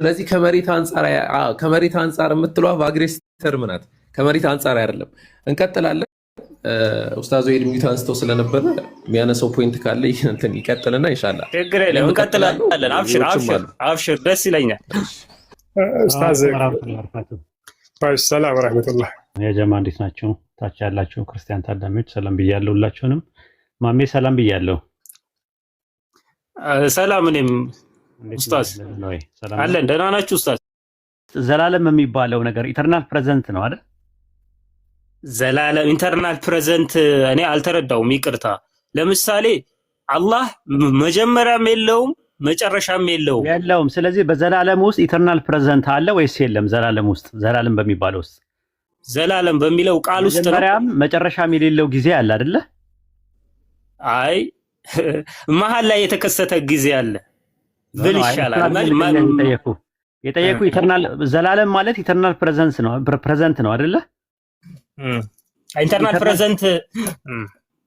ስለዚህ ከመሬት አንጻር የምትለዋ በአግሬስ ተርም ናት። ከመሬት አንጻር አይደለም። እንቀጥላለን። ኡስታዝ ወይድ ሚዩት አንስተው ስለነበረ የሚያነሳው ፖይንት ካለ እንትን ይቀጥልና ኢንሻአላህ ችግር የለም እንቀጥላለን። አብሽር ደስ ይለኛል። ኡስታዝ ሰላም ወራህመቱላህ። የጀማ እንዴት ናችሁ? ታች ያላችሁ ክርስቲያን ታዳሚዎች ሰላም ብያለሁ። ሁላችሁንም ማሜ ሰላም ብያለሁ። ሰላም እኔም ኡስታዝ አለን። ደህና ናችሁ ኡስታዝ? ዘላለም የሚባለው ነገር ኢተርናል ፕሬዘንት ነው አይደል? ዘላለም ኢንተርናል ፕሬዘንት እኔ አልተረዳውም፣ ይቅርታ። ለምሳሌ አላህ መጀመሪያም የለውም መጨረሻም የለውም። ስለዚህ በዘላለም ውስጥ ኢተርናል ፕሬዘንት አለ ወይስ የለም? ዘላለም ውስጥ ዘላለም በሚባለው ውስጥ ዘላለም በሚለው ቃል ውስጥ ነው መጀመሪያም መጨረሻም የሌለው ጊዜ አለ አይደለ? አይ መሀል ላይ የተከሰተ ጊዜ አለ ብል ይሻላል። የጠየቁ ኢተርናል ዘላለም ማለት ኢተርናል ፕሬዘንት ነው አይደለ? ኢንተርናል ፕሬዘንት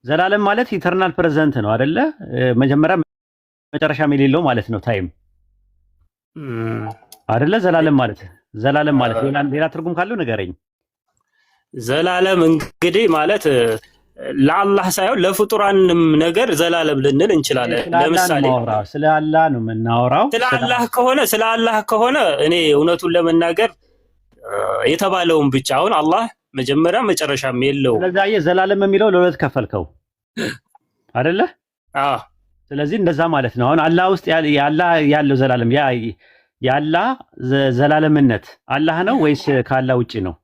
ዘላለም ማለት ኢተርናል ፕሬዘንት ነው አይደለ? መጀመሪያ መጨረሻም የሌለው ማለት ነው። ታይም አይደለ? ዘላለም ማለት ሌላ ትርጉም ካለው ንገረኝ። ዘላለም እንግዲህ ማለት ለአላህ ሳይሆን ለፍጡራንም ነገር ዘላለም ልንል እንችላለን። ለምሳሌ ስለ አላህ ነው የምናወራው። ስለ አላህ ከሆነ እኔ እውነቱን ለመናገር የተባለውን ብቻ አሁን አላህ መጀመሪያ መጨረሻም የለውም። ስለዚህ ዘላለም የሚለው ለሁለት ከፈልከው አይደለ? አዎ። ስለዚህ እንደዛ ማለት ነው። አሁን አላህ ውስጥ ያለው ዘላለም የአላህ ዘላለምነት አላህ ነው ወይስ ከአላህ ውጪ ነው?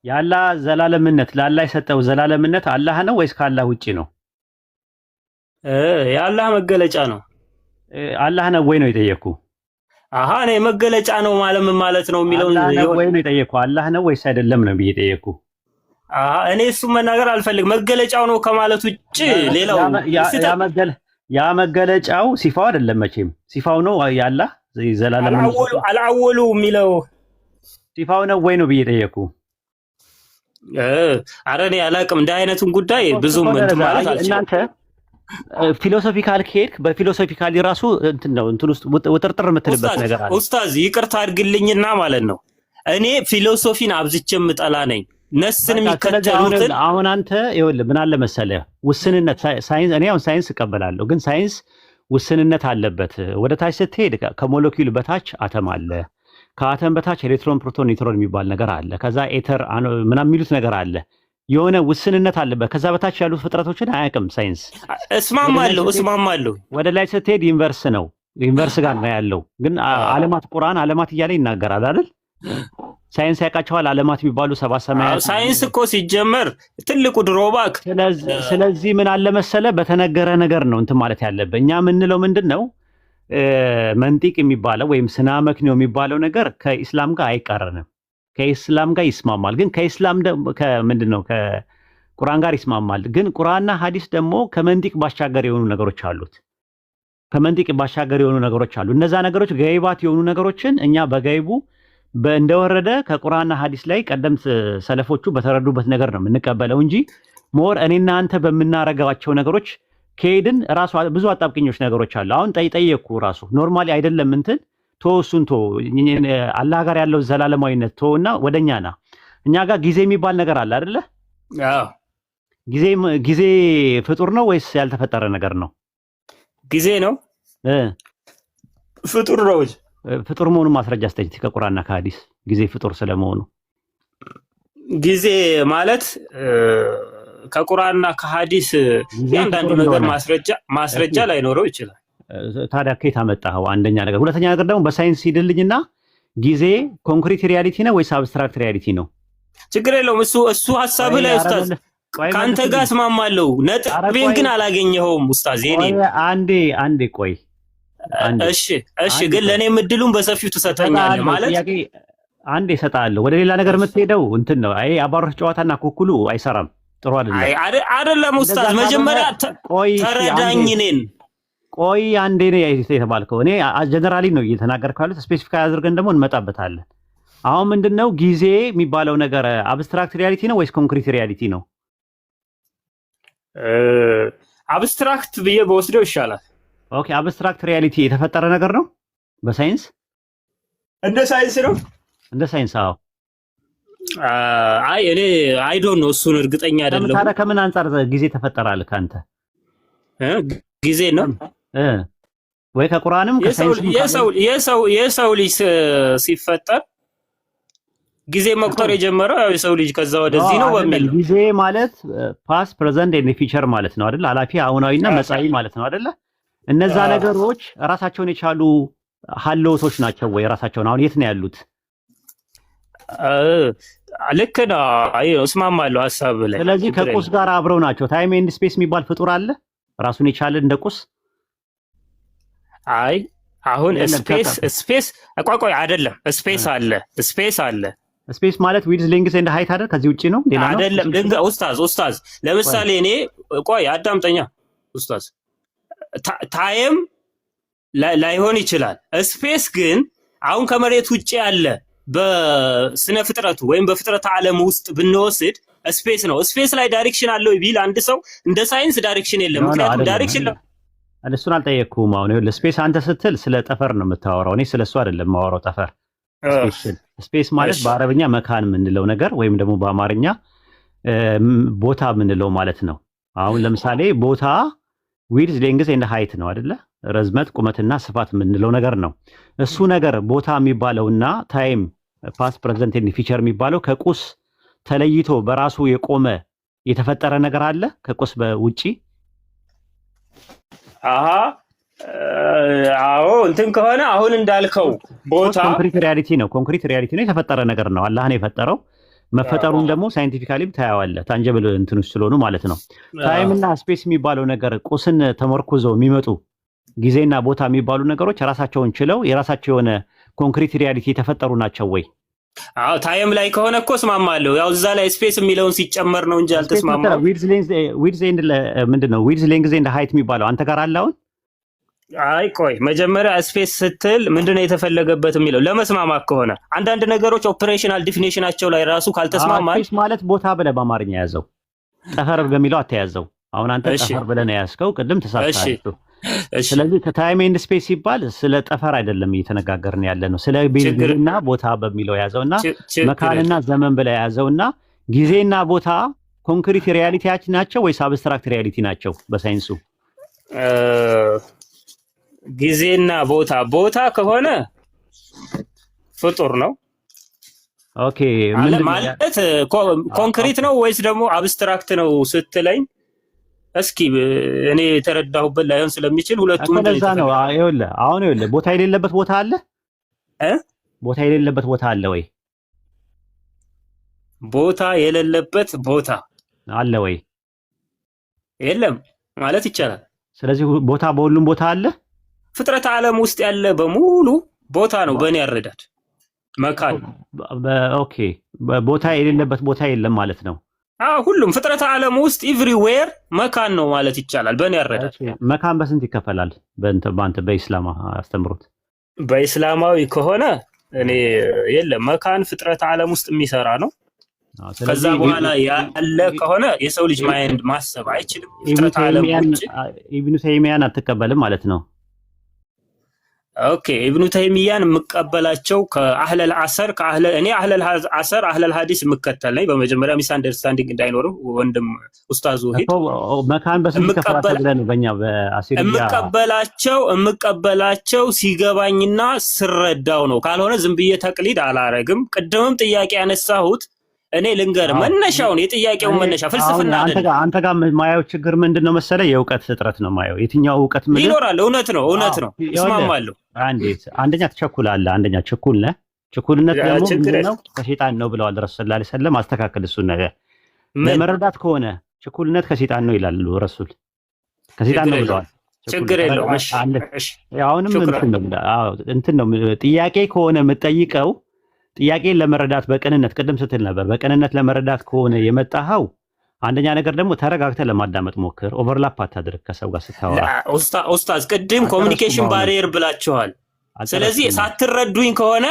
የአላህ ዘላለምነት ለአላህ የሰጠው ዘላለምነት አላህ ነው ወይስ ከአላህ ውጪ ነው? የአላህ መገለጫ ነው። አላህ ነው ወይ ነው የጠየኩ? አሃ እኔ መገለጫ ነው ማለት ነው የሚለው ወይ ነው የጠየኩ? አላህ ነው ወይስ አይደለም ነው ብዬ ጠየኩ። እኔ እሱ መናገር አልፈልግም። መገለጫው ነው ከማለት ውጪ ሌላው ያ መገለጫው ሲፋው አይደለም መቼም። ሲፋው ነው የአላህ ዘላለም አልአወሉ የሚለው ሲፋው ነው ወይ ነው ብዬ ጠየኩ። ኧረ እኔ አላውቅም እንደ አይነቱን ጉዳይ ብዙም እንትን ማለት አልችልም። እናንተ ፊሎሶፊካል ከሄድክ በፊሎሶፊካሊ ራሱ እንትን ውስጥ ውጥርጥር የምትልበት ነገር አለ። ኡስታዝ ይቅርታ አድርግልኝና ማለት ነው እኔ ፊሎሶፊን አብዝቼ የምጠላ ነኝ። ነስን የሚከተሉትን አሁን አንተ ይኸውልህ ምን አለ መሰለህ ውስንነት ሳይንስ እኔ አሁን ሳይንስ እቀበላለሁ፣ ግን ሳይንስ ውስንነት አለበት። ወደ ታች ስትሄድ ከሞለኪውል በታች አተም አለ፣ ከአተም በታች ኤሌክትሮን፣ ፕሮቶን፣ ኒውትሮን የሚባል ነገር አለ። ከዛ ኤተር ምናምን የሚሉት ነገር አለ። የሆነ ውስንነት አለበት። ከዛ በታች ያሉት ፍጥረቶችን አያውቅም ሳይንስ። እስማማለሁ። ወደ ላይ ስትሄድ ዩኒቨርስ ነው፣ ዩኒቨርስ ጋር ነው ያለው። ግን ዓለማት ቁርአን ዓለማት እያለ ይናገራል አይደል? ሳይንስ ያውቃቸዋል ዓለማት የሚባሉ ሰባት ሰማያት። ሳይንስ እኮ ሲጀመር ትልቁ ድሮባክ። ስለዚህ ምን አለ መሰለ በተነገረ ነገር ነው እንትን ማለት ያለበት። እኛ የምንለው ምንድነው መንጢቅ የሚባለው ወይም ስነ መክንዮ የሚባለው ነገር ከኢስላም ጋር አይቃረንም። ከኢስላም ጋር ይስማማል፣ ግን ከኢስላም ከምንድነው ከቁርአን ጋር ይስማማል። ግን ቁርአንና ሐዲስ ደግሞ ከመንጢቅ ባሻገር የሆኑ ነገሮች አሉት። ከመንጢቅ ባሻገር የሆኑ ነገሮች አሉ። እነዛ ነገሮች ገይባት የሆኑ ነገሮችን እኛ በገይቡ እንደወረደ ከቁርአንና ሐዲስ ላይ ቀደምት ሰለፎቹ በተረዱበት ነገር ነው የምንቀበለው እንጂ ሞር እኔና አንተ በምናረጋቸው ነገሮች ከሄድን ራሱ ብዙ አጣብቅኞች ነገሮች አሉ። አሁን ጠየቅኩ ራሱ ኖርማሊ አይደለም እንትን ተወሱን አላህ ጋር ያለው ዘላለማዊነት ተውና ወደኛ ና። እኛ ጋር ጊዜ የሚባል ነገር አለ አይደለ? አዎ። ጊዜ ፍጡር ነው ወይስ ያልተፈጠረ ነገር ነው? ጊዜ ነው። ፍጡር ነው። ፍጡር መሆኑን ማስረጃ አስተኝ ከቁርአንና ከሐዲስ ጊዜ ፍጡር ስለመሆኑ። ጊዜ ማለት ከቁርአንና ከሐዲስ ያንዳንዱ ነገር ማስረጃ ላይኖረው ይችላል። ታዲያ ከየት አመጣኸው? አንደኛ ነገር። ሁለተኛ ነገር ደግሞ በሳይንስ ሂድልኝና ጊዜ ኮንክሪት ሪያሊቲ ነው ወይስ አብስትራክት ሪያሊቲ ነው? ችግር የለውም። እሱ ሐሳብህ ላይ ኡስታዝ ካንተ ጋር እስማማለሁ። ነጥቤን ግን አላገኘኸውም ኡስታዝ። አንዴ ቆይ። እሺ ግን ለእኔም እድሉን በሰፊው ትሰጠኛለህ ማለት አንዴ እሰጥሃለሁ። ወደ ሌላ ነገር የምትሄደው እንትን ነው። አይ አባሮች ጨዋታና ኩኩሉ አይሰራም። ጥሩ አይደለም ኡስታዝ። መጀመሪያ ተረዳኝ እኔን። ቆይ አንዴ ነው የተባልከው። እኔ ጀነራሊ ነው እየተናገርኩ ያሉት። ስፔሲፊካሊ አድርገን ደግሞ እንመጣበታለን። አሁን ምንድነው ጊዜ የሚባለው ነገር አብስትራክት ሪያሊቲ ነው ወይስ ኮንክሪት ሪያሊቲ ነው? አብስትራክት ብዬ በወስደው ይሻላል። ኦኬ አብስትራክት ሪያሊቲ የተፈጠረ ነገር ነው በሳይንስ እንደ ሳይንስ ነው እንደ ሳይንስ አዎ አይ እኔ አይ ዶንት ኖ እሱን እርግጠኛ አይደለሁም ታዲያ ከምን አንፃር ጊዜ ተፈጠራል ካንተ ጊዜ ነው ወይ ከቁርአንም ከሳይንስም የሰው ልጅ ሲፈጠር ጊዜ መቁጠር የጀመረው ያው የሰው ልጅ ከዛ ወደዚህ ነው በሚል ጊዜ ማለት ፓስት ፕሬዘንት ኤንድ ፊውቸር ማለት ነው አይደል? አላፊ አሁናዊና መጻኢ ማለት ነው አይደል? እነዛ ነገሮች ራሳቸውን የቻሉ ሀለውቶች ናቸው ወይ? ራሳቸውን አሁን የት ነው ያሉት? ልክ ነው። አይ እስማማለሁ ሐሳብ ላይ። ስለዚህ ከቁስ ጋር አብረው ናቸው። ታይም ኤንድ ስፔስ የሚባል ፍጡር አለ ራሱን የቻለ እንደ ቁስ? አይ አሁን ስፔስ ቆይ አይደለም። ስፔስ አለ ስፔስ ማለት ዊድዝ ሌንግዝ ኤንድ ሃይት አይደል? ከዚህ ውጪ ነው ሌላ ነው አይደለም። ኡስታዝ ለምሳሌ እኔ ቆይ አዳምጠኛ ኡስታዝ ታይም ላይሆን ይችላል። ስፔስ ግን አሁን ከመሬት ውጪ ያለ በስነ ፍጥረቱ ወይም በፍጥረት ዓለም ውስጥ ብንወስድ ስፔስ ነው። ስፔስ ላይ ዳይሬክሽን አለው ቢል አንድ ሰው እንደ ሳይንስ ዳይሬክሽን የለም። ምክንያቱም ዳይሬክሽን እሱን አልጠየቅኩም። አሁን ስፔስ አንተ ስትል ስለ ጠፈር ነው የምታወራው። እኔ ስለሱ አይደለም የማወራው። ጠፈር ስፔስ ማለት በአረብኛ መካን የምንለው ነገር ወይም ደግሞ በአማርኛ ቦታ የምንለው ማለት ነው። አሁን ለምሳሌ ቦታ ዊድዝ ሌንግዝ ኤንድ ሃይት ነው አይደለ? ረዝመት ቁመትና ስፋት የምንለው ነገር ነው። እሱ ነገር ቦታ የሚባለውና ታይም ፓስት ፕሬዘንት ኤንድ ፊውቸር የሚባለው ከቁስ ተለይቶ በራሱ የቆመ የተፈጠረ ነገር አለ ከቁስ በውጪ? አዎ እንትን ከሆነ አሁን እንዳልከው ቦታ ኮንክሪት ሪያሊቲ ነው። የተፈጠረ ነገር ነው። አላህ ነው የፈጠረው። መፈጠሩን ደግሞ ሳይንቲፊካሊም ታያዋለህ። ታንጀብል እንትን ውስጥ ስለሆኑ ማለት ነው። ታይም እና ስፔስ የሚባለው ነገር ቁስን ተመርኩዘው የሚመጡ ጊዜና ቦታ የሚባሉ ነገሮች ራሳቸውን ችለው የራሳቸው የሆነ ኮንክሪት ሪያሊቲ የተፈጠሩ ናቸው ወይ? አዎ ታይም ላይ ከሆነ እኮ እስማማለሁ። ያው እዛ ላይ ስፔስ የሚለውን ሲጨመር ነው እንጂ አልተስማማም። ዊድዝ ኤንድ ምንድነው? ዊድዝ ሌንግዝ ኤንድ ሃይት የሚባለው አንተ ጋር አለ አሁን? አይ ቆይ መጀመሪያ ስፔስ ስትል ምንድነው የተፈለገበት የሚለው ለመስማማት ከሆነ አንዳንድ ነገሮች ኦፕሬሽናል ዲፊኒሽናቸው ላይ ራሱ ካልተስማማን ስፔስ ማለት ቦታ ብለህ በአማርኛ ያዘው፣ ጠፈር በሚለው አትያዘው። አሁን አንተ ጠፈር ብለህ ነው ያዝከው፣ ቅድም ተሳስተሃል። ስለዚህ ታይም ኤንድ ስፔስ ሲባል ስለ ጠፈር አይደለም እየተነጋገርን ያለ ነው። ስለ ጊዜና ቦታ በሚለው ያዘውና መካንና ዘመን ብለህ ያዘውና ጊዜና ቦታ ኮንክሪት ሪያሊቲያችን ናቸው ወይስ አብስትራክት ሪያሊቲ ናቸው? በሳይንሱ ጊዜና ቦታ ከሆነ ፍጡር ነው። ኦኬ ማለት ኮንክሪት ነው ወይስ ደግሞ አብስትራክት ነው ስትለኝ እስኪ እኔ የተረዳሁበት ላይሆን ስለሚችል ሁለቱም እንደዛ ነው። ይኸውልህ ቦታ የሌለበት ቦታ አለ ቦታ የሌለበት ቦታ አለ ወይ? ቦታ የሌለበት ቦታ አለ ወይ? የለም ማለት ይቻላል። ስለዚህ ቦታ በሁሉም ቦታ አለ። ፍጥረት ዓለም ውስጥ ያለ በሙሉ ቦታ ነው በእኔ ያረዳድ። መካን ኦኬ ቦታ የሌለበት ቦታ የለም ማለት ነው። ሁሉም ፍጥረት ዓለም ውስጥ ኤቭሪዌር መካን ነው ማለት ይቻላል በእኔ ያረዳድ። መካን በስንት ይከፈላል በአንተ በኢስላም አስተምሮት? በኢስላማዊ ከሆነ እኔ የለም መካን ፍጥረት ዓለም ውስጥ የሚሰራ ነው። ከዛ በኋላ ያለ ከሆነ የሰው ልጅ ማይንድ ማሰብ አይችልም። ፍጥረት ዓለም ውጭ ኢብኑ ተይሚያን አትቀበልም ማለት ነው። ኦኬ ኢብኑ ተይሚያን የምቀበላቸው ከአህለል ዐሰር እኔ አህለል ዐሰር አህለል ሐዲስ የምከተል ነኝ። በመጀመሪያ ሚስ አንደርስታንዲንግ እንዳይኖር ወንድም ኡስታዙ ሂድ መካን በስንት ይከፈላል ብለን በእኛ በአሲሪያ የምቀበላቸው ሲገባኝና ስረዳው ነው። ካልሆነ ዝም ብዬ ተቅሊድ አላረግም። ቅድምም ጥያቄ ያነሳሁት እኔ ልንገር መነሻውን የጥያቄውን መነሻ ፍልስፍና አይደለም። አንተ ጋር ማየው ችግር ምንድነው መሰለህ? የእውቀት እጥረት ነው ማየው። የትኛው እውቀት ምን ይኖራል? እውነት ነው እስማማለሁ። አንደኛ ትቸኩላለህ። አንደኛ ችኩል ነህ። ችኩልነት ደግሞ ምንድነው? ከሸይጣን ነው ብለዋል ረሱል ሰለላሁ ዐለይሂ ወሰለም። አስተካክል እሱን ነገር ለመረዳት ከሆነ ችኩልነት ከሸይጣን ነው ይላሉ ረሱል። ከሸይጣን ነው ብለዋል። ችግር የለውም። እሺ አሁንም እንትን ነው ጥያቄ ከሆነ የምትጠይቀው ጥያቄን ለመረዳት በቅንነት ቅድም ስትል ነበር። በቅንነት ለመረዳት ከሆነ የመጣኸው አንደኛ ነገር ደግሞ ተረጋግተህ ለማዳመጥ ሞክር። ኦቨርላፕ አታድርግ ከሰው ጋር ስታወራ። ኡስታዝ ቅድም ኮሚኒኬሽን ባሪየር ብላችኋል። ስለዚህ ሳትረዱኝ ከሆነ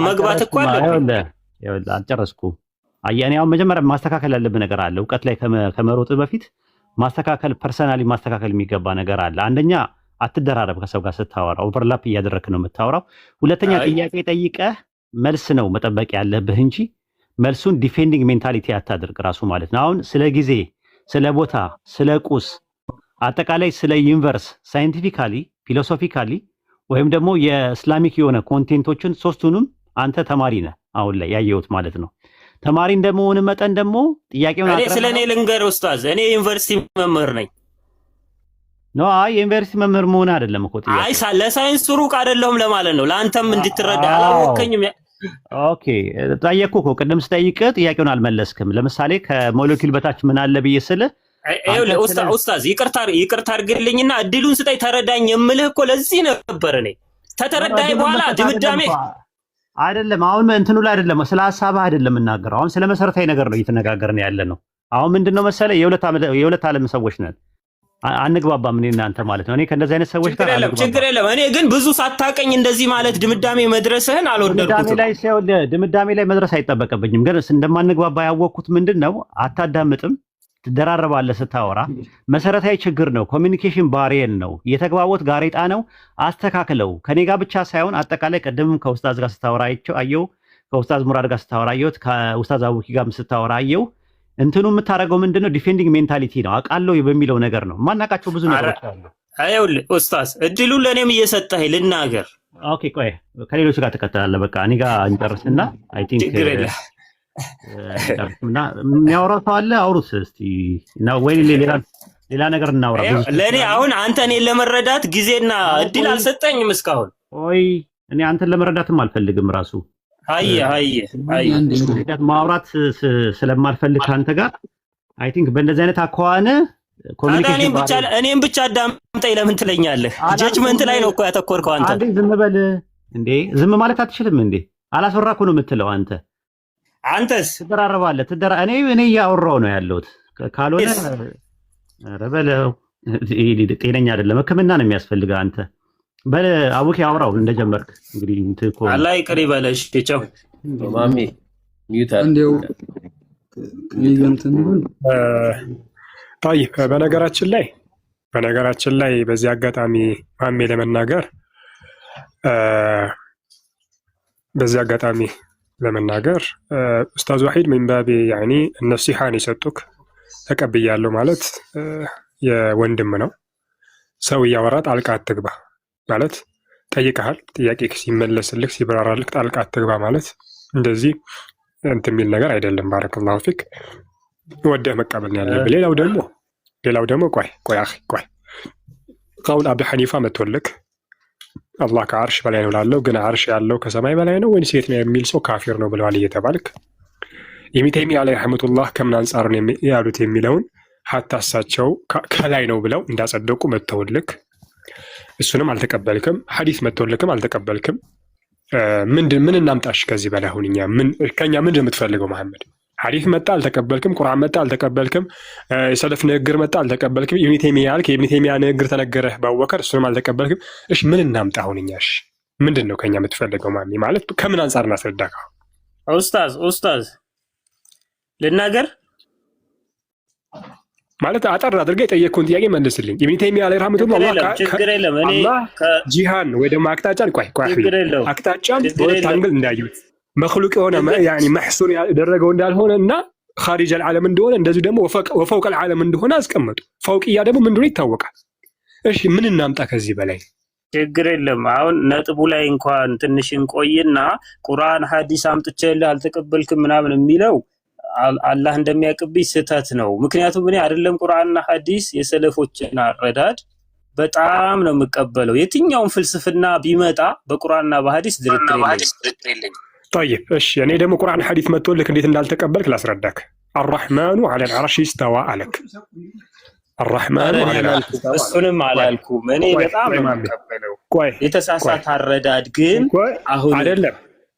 መግባት እኮ አለብኝ። ይኸውልህ አልጨረስኩም። እኔ አሁን መጀመሪያ ማስተካከል ያለብህ ነገር አለ። እውቀት ላይ ከመሮጥ በፊት ማስተካከል ፐርሰናሊ ማስተካከል የሚገባ ነገር አለ። አንደኛ አትደራረብ ከሰው ጋር ስታወራ ኦቨርላፕ እያደረክ ነው የምታወራው። ሁለተኛ ጥያቄ ጠይቀህ መልስ ነው መጠበቅ ያለብህ እንጂ መልሱን ዲፌንዲንግ ሜንታሊቲ አታድርግ ራሱ ማለት ነው። አሁን ስለ ጊዜ፣ ስለ ቦታ፣ ስለ ቁስ አጠቃላይ ስለ ዩኒቨርስ ሳይንቲፊካሊ ፊሎሶፊካሊ ወይም ደግሞ የእስላሚክ የሆነ ኮንቴንቶችን ሶስቱንም አንተ ተማሪ ነህ አሁን ላይ ያየሁት ማለት ነው። ተማሪ እንደመሆን መጠን ደግሞ ጥያቄውን እኔ ስለኔ ልንገር ኡስታዝ፣ እኔ ዩኒቨርሲቲ መምህር ነኝ። ኖ አይ ዩኒቨርሲቲ መምህር መሆን አይደለም እኮ ጥያቄ። አይ ለሳይንስ ሩቅ አይደለሁም ለማለት ነው። ለአንተም እንድትረዳ አላወከኝም። ኦኬ ጠየቅኩህ እኮ ቅድም ስጠይቅ ጥያቄውን አልመለስክም። ለምሳሌ ከሞለኪውል በታች ምን አለ ብዬ ስልህ ኡስታዝ ይቅርታ አድርግልኝና እድሉን ስጠኝ ተረዳኝ የምልህ እኮ ለዚህ ነበር። እኔ ተተረዳኝ በኋላ ድምዳሜ አይደለም። አሁን እንትኑ ላይ አይደለም፣ ስለ ሐሳብህ አይደለም የምናገረው። አሁን ስለ መሰረታዊ ነገር ነው እየተነጋገርን ያለ ነው። አሁን ምንድነው መሰለ የሁለት ዓለም ሰዎች ነን፣ አንግባባም እኔ እናንተ ማለት ነው። እኔ ከእንደዚህ አይነት ሰዎች ጋር ችግር የለም። እኔ ግን ብዙ ሳታቀኝ እንደዚህ ማለት ድምዳሜ መድረስህን አልወደድኩትም። ድምዳሜ ላይ መድረስ አይጠበቅብኝም። ግን እንደማንግባባ ያወቅኩት ምንድነው አታዳምጥም፣ ትደራረባለህ ስታወራ። መሰረታዊ ችግር ነው፣ ኮሚኒኬሽን ባሪየር ነው፣ የተግባቦት ጋሬጣ ነው። አስተካክለው። ከኔ ጋር ብቻ ሳይሆን አጠቃላይ ቀደምም ከኡስታዝ ጋር ስታወራ አየው፣ ከኡስታዝ ሙራድ ጋር ስታወራ አየው፣ ከኡስታዝ አቡኪ ጋር ስታወራ አየው። እንትኑ የምታደርገው ምንድነው ዲፌንዲንግ ሜንታሊቲ ነው። አውቃለሁ በሚለው ነገር ነው። ማናቃቸው ብዙ ነገሮች አሉ። አይውል ኡስታዝ እድሉን ለኔም እየሰጠህ ልናገር። ኦኬ ቆይ ከሌሎች ጋር ተከታተላለህ። በቃ እኔ ጋር እንጨርስና አይ ቲንክ እና የሚያወራው ሰው አለ። አውሩት እስቲ ነው ወይ ሌላ ነገር እናውራ። ለኔ አሁን አንተ እኔን ለመረዳት ጊዜና እድል አልሰጠኝም እስካሁን። ኦይ እኔ አንተን ለመረዳትም አልፈልግም ራሱ አይ ማውራት ስለማልፈልግ አንተ ጋር አይ ቲንክ በእንደዚህ አይነት አኳኋን ኮሚኒኬሽን እኔም ብቻ አዳምጠኝ ለምን ትለኛለህ? ጀጅመንት ላይ ነው እኮ ያተኮርከው አንተ። አንዴ ዝም በል እንዴ! ዝም ማለት አትችልም እንዴ? አላስወራ እኮ ነው የምትለው አንተ። አንተስ ትደራረባለህ። እኔ እያወራሁ ነው ያለሁት። ካልሆነ ኧረ በለው ጤነኛ አይደለም። ሕክምና ነው የሚያስፈልገው አንተ። በል አቡኪ አውራው እንደጀመርክ እንግዲህ እንትኮ አላህ ይቅር ይበለሽ። ቻው ማሚ ሚዩት እንደው ይገንተን طيب በነገራችን ላይ በዚህ አጋጣሚ ማሜ ለመናገር ኡስታዝ ወሒድ ምን ባቢ ያኒ ነሲሃን ይሰጡክ ተቀብያለሁ ማለት የወንድም ነው። ሰው እያወራ ጣልቃ አትግባ ማለት ጠይቀሃል፣ ጥያቄ ሲመለስልህ ሲብራራልህ ጣልቃ አትግባ ማለት እንደዚህ እንትን የሚል ነገር አይደለም። ባረከላሁ ፊክ ወደህ መቀበል ያለብህ። ሌላው ደግሞ ቆይ ቀውል አቢ ሐኒፋ መጥቶልክ አላህ ከአርሽ በላይ ነው ላለው ግን አርሽ ያለው ከሰማይ በላይ ነው ወይስ የት ነው የሚል ሰው ካፊር ነው ብለዋል እየተባልክ ኢብኑ ተይሚያ ዐለይሂ ረህመቱላህ ከምን አንጻር ነው ያሉት የሚለውን ሐታ እሳቸው ከላይ ነው ብለው እንዳጸደቁ መጥተውልክ እሱንም አልተቀበልክም። ሐዲስ መጥቶልክም አልተቀበልክም። ምን እናምጣሽ ከዚህ በላይ? አሁን ከኛ ምንድን የምትፈልገው መሐመድ? ሐዲስ መጣ አልተቀበልክም፣ ቁርአን መጣ አልተቀበልክም፣ የሰለፍ ንግግር መጣ አልተቀበልክም፣ ኢብኑ ተይሚያ ያልክ የኢብኑ ተይሚያ ንግግር ተነገረህ በአቡበከር እሱንም አልተቀበልክም። እሺ ምን እናምጣ አሁን እኛሽ? ምንድን ነው ከኛ የምትፈልገው ማሚ? ማለት ከምን አንጻር እናስረዳካ? ኡስታዝ ልናገር ማለት አጠር አድርገህ የጠየቅኩን ጥያቄ መልስልኝ። ኢብኑ ተይሚያ ዐለይሂ ረህመቱላህ አላህ ጂሃን ወይ ደግሞ አቅጣጫን አቅጣጫን በሁለት አንግል እንዳዩት መክሉቅ የሆነ ያኒ መሕሱር ያደረገው እንዳልሆነ እና ኻሪጅ አልዓለም እንደሆነ እንደዚሁ ደግሞ ወፈውቅ አልዓለም እንደሆነ አስቀመጡ። ፈውቅያ ደግሞ ምን እንደሆነ ይታወቃል። እሺ ምን እናምጣ ከዚህ በላይ? ችግር የለም። አሁን ነጥቡ ላይ እንኳን ትንሽ እንቆይና ቁርአን ሐዲስ አምጥቼልህ አልተቀበልክም ምናምን የሚለው አላህ እንደሚያቅብኝ ስህተት ነው። ምክንያቱም እኔ አይደለም ቁርአንና ሐዲስ የሰለፎችን አረዳድ በጣም ነው የምቀበለው። የትኛውን ፍልስፍና ቢመጣ በቁርአንና በሐዲስ ድርድር የለኝም። طيب እሺ እኔ ደግሞ ቁርአን ሐዲስ መጥቶልክ እንዴት እንዳልተቀበልክ ላስረዳክ። አርራህማኑ ዐለል ዐርሺ ኢስተዋ አለክ። አርራህማኑ ዐለል ዐርሺ ኢስተዋ እሱንም አላልኩም። እኔ በጣም ነው የምቀበለው። የተሳሳተ አረዳድ ግን አሁን አይደለም።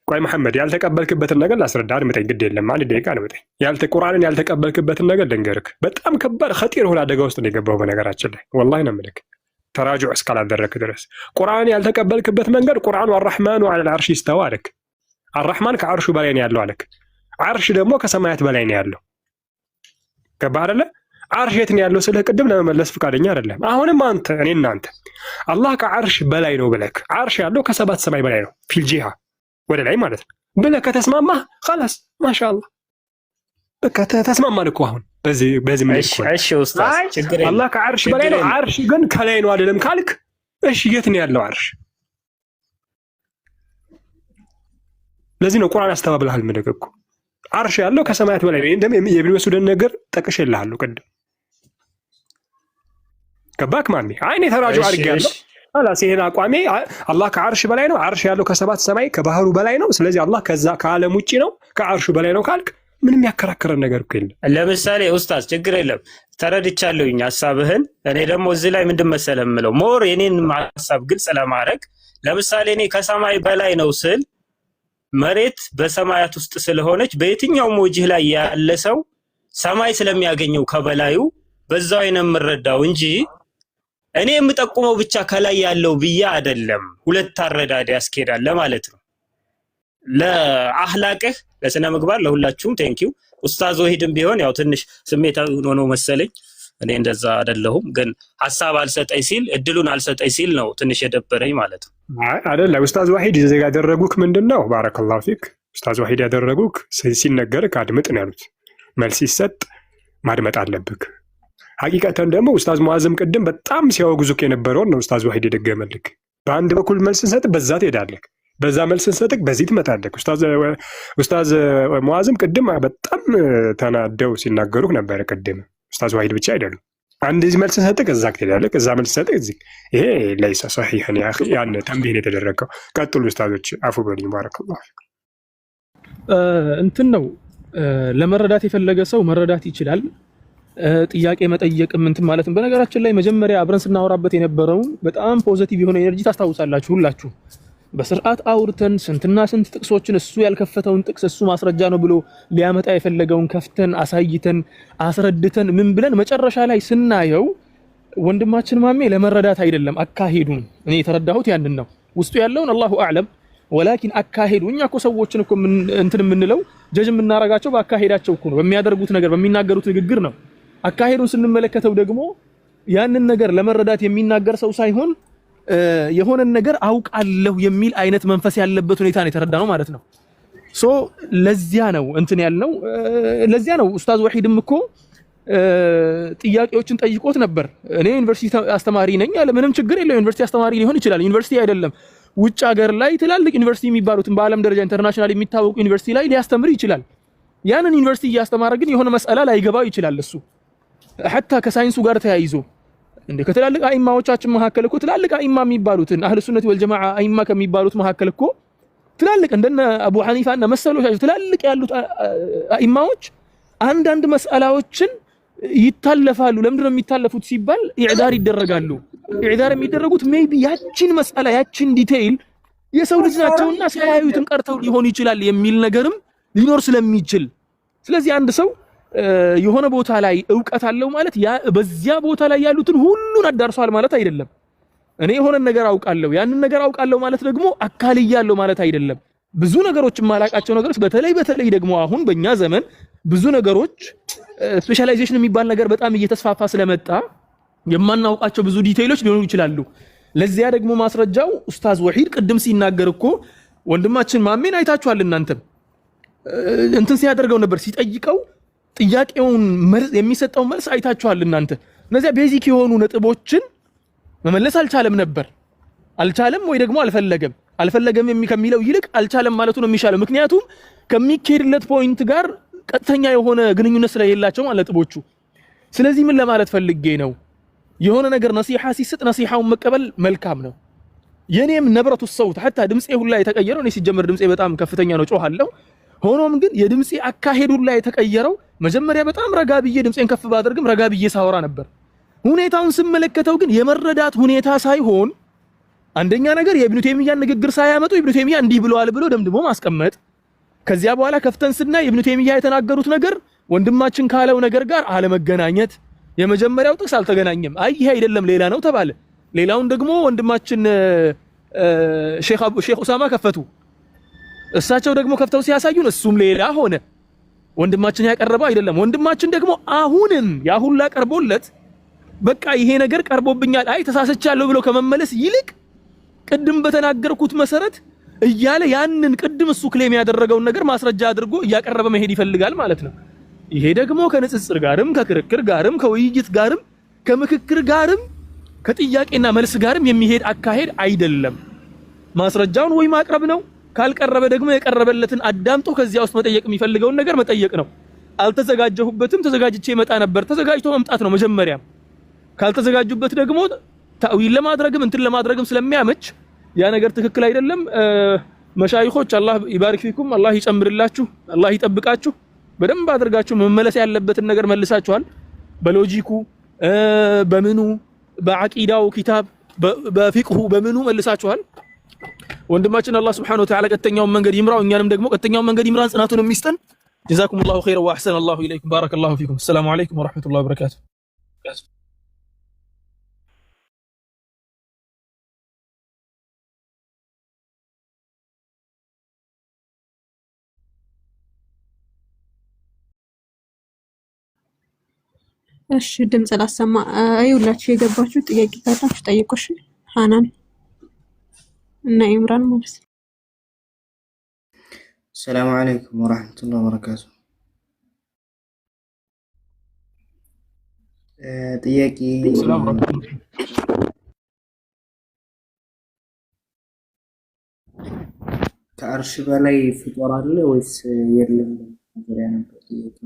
ቆይ መሐመድ ያልተቀበልክበትን ነገር ላስረዳ። አድምጠኝ፣ ግድ የለም አንድ ደቂቃ አድምጠኝ። ቁርአንን ያልተቀበልክበትን ነገር ልንገርክ። በጣም ከባድ ኸጢር ሆነ አደጋ ውስጥ ነው የገባው። በነገራችን ላይ ወላሂ ነው የምልክ ተራጁዕ እስካላደረክ ድረስ ቁርአንን ያልተቀበልክበት መንገድ ቁርአኑ አርራህማኑ ዐለል ዐርሺ ኢስተዋ አለክ። አርራህማን ከአርሹ በላይ ነው ያለው አለክ። አርሽ ደግሞ ከሰማያት በላይ ነው ያለው። ገባህ አይደለ? ዓርሽ የት ነው ያለው ስልህ ቅድም ለመመለስ ፈቃደኛ አይደለም። አሁንም አንተ እኔ እናንተ አላህ ከዓርሽ በላይ ነው ብለህ ዓርሽ ያለው ከሰባት ሰማይ በላይ ነው ፊልጂሃ ወደ ላይ ማለት ነው ብለህ ከተስማማህ خلاص ማሻአላህ በቃ ተስማማን እኮ አሁን በዚህ ምን እኮ እሺ ኡስታዝ ችግር የለም አላህ ከዓርሽ በላይ ነው ዓርሽ ግን ከላይ ነው አይደለም ካልክ እሺ የት ነው ያለው ዓርሽ? ለዚህ ነው ቁርአን አስተባብልሃል ምንደገኩ ዓርሽ ያለው ከሰማያት በላይ ነው። እንደም የኢብኑ መስዑድን ነገር ጠቅሼልሃለሁ ቅድም ገባክ ማሚ አይኔ ተራጁ አድርጌያለሁ አላስ ይሄን አቋሜ አላህ ከዓርሽ በላይ ነው ዓርሽ ያለው ከሰባት ሰማይ ከባህሩ በላይ ነው። ስለዚህ አላህ ከዛ ከዓለም ውጪ ነው ከዓርሹ በላይ ነው ካልክ ምንም ያከራከረን ነገር እኮ የለም። ለምሳሌ ኡስታዝ ችግር የለም ተረድቻለሁኝ ሐሳብህን። እኔ ደግሞ እዚህ ላይ ምንድን መሰለህ የምለው ሞር የኔን ሐሳብ ግልጽ ለማድረግ ለምሳሌ እኔ ከሰማይ በላይ ነው ስል መሬት በሰማያት ውስጥ ስለሆነች በየትኛውም ወጅህ ላይ ያለ ሰው ሰማይ ስለሚያገኘው ከበላዩ በዛው አይነ የምረዳው እንጂ እኔ የምጠቁመው ብቻ ከላይ ያለው ብዬ አይደለም። ሁለት አረዳድ ያስኬዳል ለማለት ነው። ለአህላቅህ ለስነ ምግባር ለሁላችሁም ቴንኪው። ኡስታዝ ወሂድም ቢሆን ያው ትንሽ ስሜታዊ ሆኖ መሰለኝ እኔ እንደዛ አይደለሁም፣ ግን ሐሳብ አልሰጠኝ ሲል እድሉን አልሰጠኝ ሲል ነው ትንሽ የደበረኝ ማለት ነው። አይደለም ኡስታዝ ወሂድ እዚህ ያደረጉክ ምንድነው? ባረከላሁ ፊክ ኡስታዝ ወሂድ ያደረጉክ ሲነገርክ አድምጥ ነው ያሉት። መልስ ሲሰጥ ማድመጥ አለብክ። ሐቂቀተን ደግሞ ኡስታዝ ሙአዝም ቅድም በጣም ሲያወግዙክ የነበረው ነው ኡስታዝ ወሂድ የደገመልክ። በአንድ በኩል መልስ ሰጥ በዛ ትሄዳለህ፣ በዛ መልስ ሰጥክ በዚህ ትመጣለህ። ኡስታዝ ሙአዝም ቅድም በጣም ተናደው ሲናገሩክ ነበር። ቅድም ኡስታዝ ወሂድ ብቻ አይደሉም። አንድ እዚህ መልስ ሰጥክ እዛ ትሄዳለህ፣ እዛ መልስ ሰጥክ እዚህ። ይሄ ለይሰ ሶሒህ ያ اخي ያን ተንቢህ የተደረገው። ቀጥሉ ኡስታዞች አፉ በሉኝ። ባረከላሁ እንትን ነው ለመረዳት የፈለገ ሰው መረዳት ይችላል። ጥያቄ መጠየቅም እንትን ማለትም በነገራችን ላይ መጀመሪያ አብረን ስናወራበት የነበረውን በጣም ፖዚቲቭ የሆነ ኤነርጂ ታስታውሳላችሁ ሁላችሁ። በስርዓት አውርተን ስንትና ስንት ጥቅሶችን እሱ ያልከፈተውን ጥቅስ እሱ ማስረጃ ነው ብሎ ሊያመጣ የፈለገውን ከፍተን አሳይተን አስረድተን ምን ብለን መጨረሻ ላይ ስናየው ወንድማችን ማሜ ለመረዳት አይደለም አካሄዱን እኔ የተረዳሁት ያንን ነው። ውስጡ ያለውን አላሁ አዕለም ወላኪን አካሄዱ እኛ እኮ ሰዎችን እኮ እንትን የምንለው ጀጅ የምናረጋቸው በአካሄዳቸው እኮ ነው፣ በሚያደርጉት ነገር በሚናገሩት ንግግር ነው። አካሄዱን ስንመለከተው ደግሞ ያንን ነገር ለመረዳት የሚናገር ሰው ሳይሆን የሆነ ነገር አውቃለሁ የሚል አይነት መንፈስ ያለበት ሁኔታ ነው የተረዳነው ማለት ነው። ሶ ለዚያ ነው እንትን ያልነው። ለዚያ ነው ኡስታዝ ወሂድም እኮ ጥያቄዎችን ጠይቆት ነበር። እኔ ዩኒቨርሲቲ አስተማሪ ነኝ ያለ ምንም ችግር የለው። ዩኒቨርሲቲ አስተማሪ ሊሆን ይችላል። ዩኒቨርሲቲ አይደለም ውጭ ሀገር ላይ ትላልቅ ዩኒቨርሲቲ የሚባሉትን በአለም ደረጃ ኢንተርናሽናል የሚታወቁ ዩኒቨርሲቲ ላይ ሊያስተምር ይችላል። ያንን ዩኒቨርሲቲ እያስተማረ ግን የሆነ መስአላ ላይገባው ይችላል። እሱ ሐታ ከሳይንሱ ጋር ተያይዞ እንደ ከትላልቅ አኢማዎቻችን መካከል እኮ ትላልቅ አኢማ የሚባሉትን አህለ ሱነት ወልጀማዓ አኢማ ከሚባሉት መካከል እኮ ትላልቅ እንደነ አቡ ሐኒፋ እና መሰሎቻቸው ትላልቅ ያሉት አኢማዎች አንዳንድ መስአላዎችን ይታለፋሉ። ለምንድን ነው የሚታለፉት ሲባል ኢዕዳር ይደረጋሉ። ኢዕዳር የሚደረጉት ሜይቢ ያቺን መስአላ ያቺን ዲቴይል የሰው ልጅ ናቸውና ሳያዩትም ቀርተው ሊሆን ይችላል የሚል ነገርም ሊኖር ስለሚችል፣ ስለዚህ አንድ ሰው የሆነ ቦታ ላይ ዕውቀት አለው ማለት ያ በዚያ ቦታ ላይ ያሉትን ሁሉን አዳርሷል ማለት አይደለም። እኔ የሆነ ነገር አውቃለሁ ያንን ነገር አውቃለሁ ማለት ደግሞ አካልያለሁ ማለት አይደለም። ብዙ ነገሮች ማላቃቸው ነገሮች በተለይ ደግሞ አሁን በእኛ ዘመን ብዙ ነገሮች ስፔሻላይዜሽን የሚባል ነገር በጣም እየተስፋፋ ስለመጣ የማናውቃቸው ብዙ ዲቴይሎች ሊሆኑ ይችላሉ። ለዚያ ደግሞ ማስረጃው ኡስታዝ ወሂድ ቅድም ሲናገር እኮ ወንድማችን ማሜን አይታችኋል። እናንተም እንትን ሲያደርገው ነበር ሲጠይቀው ጥያቄውን የሚሰጠው መልስ አይታችኋል እናንተ። እነዚያ ቤዚክ የሆኑ ነጥቦችን መመለስ አልቻለም ነበር። አልቻለም ወይ ደግሞ አልፈለገም ከሚለው ይልቅ አልቻለም ማለቱ ነው የሚሻለው። ምክንያቱም ከሚኬድለት ፖይንት ጋር ቀጥተኛ የሆነ ግንኙነት ስለሌላቸው ማለት ነጥቦቹ። ስለዚህ ምን ለማለት ፈልጌ ነው፣ የሆነ ነገር ነሲሃ ሲሰጥ ነሲሃውን መቀበል መልካም ነው። የኔም ነብረቱ ሰውት ሐታ ድምጼ ሁላ የተቀየረው እኔ ሲጀመር ድምጼ በጣም ከፍተኛ ነው ጮሃለሁ። ሆኖም ግን የድምጼ አካሄዱ ላይ የተቀየረው መጀመሪያ በጣም ረጋ ብዬ ድምጼን ከፍ ባደርግም ረጋ ብዬ ሳወራ ነበር። ሁኔታውን ስመለከተው ግን የመረዳት ሁኔታ ሳይሆን አንደኛ ነገር የኢብኑ ተይሚያን ንግግር ሳያመጡ ኢብኑ ተይሚያ እንዲህ ብለዋል ብሎ ደምድሞ ማስቀመጥ፣ ከዚያ በኋላ ከፍተን ስናይ ኢብኑ ተይሚያ የተናገሩት ነገር ወንድማችን ካለው ነገር ጋር አለመገናኘት። የመጀመሪያው ጥቅስ አልተገናኘም፣ አይ ይሄ አይደለም ሌላ ነው ተባለ። ሌላውን ደግሞ ወንድማችን ሼክ ኡሳማ ከፈቱ። እሳቸው ደግሞ ከፍተው ሲያሳዩን እሱም ሌላ ሆነ። ወንድማችን ያቀረበው አይደለም። ወንድማችን ደግሞ አሁንም ያ ሁላ ቀርቦለት በቃ ይሄ ነገር ቀርቦብኛል አይ ተሳስቻለሁ ብሎ ከመመለስ ይልቅ ቅድም በተናገርኩት መሰረት እያለ ያንን ቅድም እሱ ክሌም ያደረገውን ነገር ማስረጃ አድርጎ እያቀረበ መሄድ ይፈልጋል ማለት ነው። ይሄ ደግሞ ከንጽጽር ጋርም ከክርክር ጋርም ከውይይት ጋርም ከምክክር ጋርም ከጥያቄና መልስ ጋርም የሚሄድ አካሄድ አይደለም። ማስረጃውን ወይ ማቅረብ ነው፣ ካልቀረበ ደግሞ የቀረበለትን አዳምጦ ከዚያ ውስጥ መጠየቅ የሚፈልገውን ነገር መጠየቅ ነው። አልተዘጋጀሁበትም፣ ተዘጋጅቼ መጣ ነበር። ተዘጋጅቶ መምጣት ነው መጀመሪያ። ካልተዘጋጁበት ደግሞ ታዊል ለማድረግም እንትን ለማድረግም ስለሚያመች ያ ነገር ትክክል አይደለም። መሻይኾች አላህ ይባርክ ፊኩም፣ አላህ ይጨምርላችሁ፣ አላህ ይጠብቃችሁ። በደንብ አድርጋችሁ መመለስ ያለበትን ነገር መልሳችኋል። በሎጂኩ በምኑ በአቂዳው ኪታብ በፊቅሁ በምኑ መልሳችኋል። ወንድማችን አላህ Subhanahu Wa Ta'ala ቀጥተኛውን መንገድ ይምራው፣ እኛንም ደግሞ ቀጥተኛውን መንገድ ይምራን፣ ጽናቱን የሚስጠን። ጀዛኩሙላሁ ኸይረን ወአሕሰነ አላሁ ኢለይኩም። ባረከላሁ ፊኩም። ሰላሙ አለይኩም ወራህመቱላሂ ወበረካቱ። እሺ ድምጽ ላሰማ። አይውላችሁ የገባችሁ ጥያቄ ካላችሁ ጠይቁሽ። ሃናን እና ኢምራን ማለት ነው። السلام عليكم ورحمة الله وبركاته. ጥያቄ ሰላም ረህመቱላህ። ከአርሽ በላይ ፍጡር አለ ወይስ የለም? ዙሪያ ነበር ጥያቄ።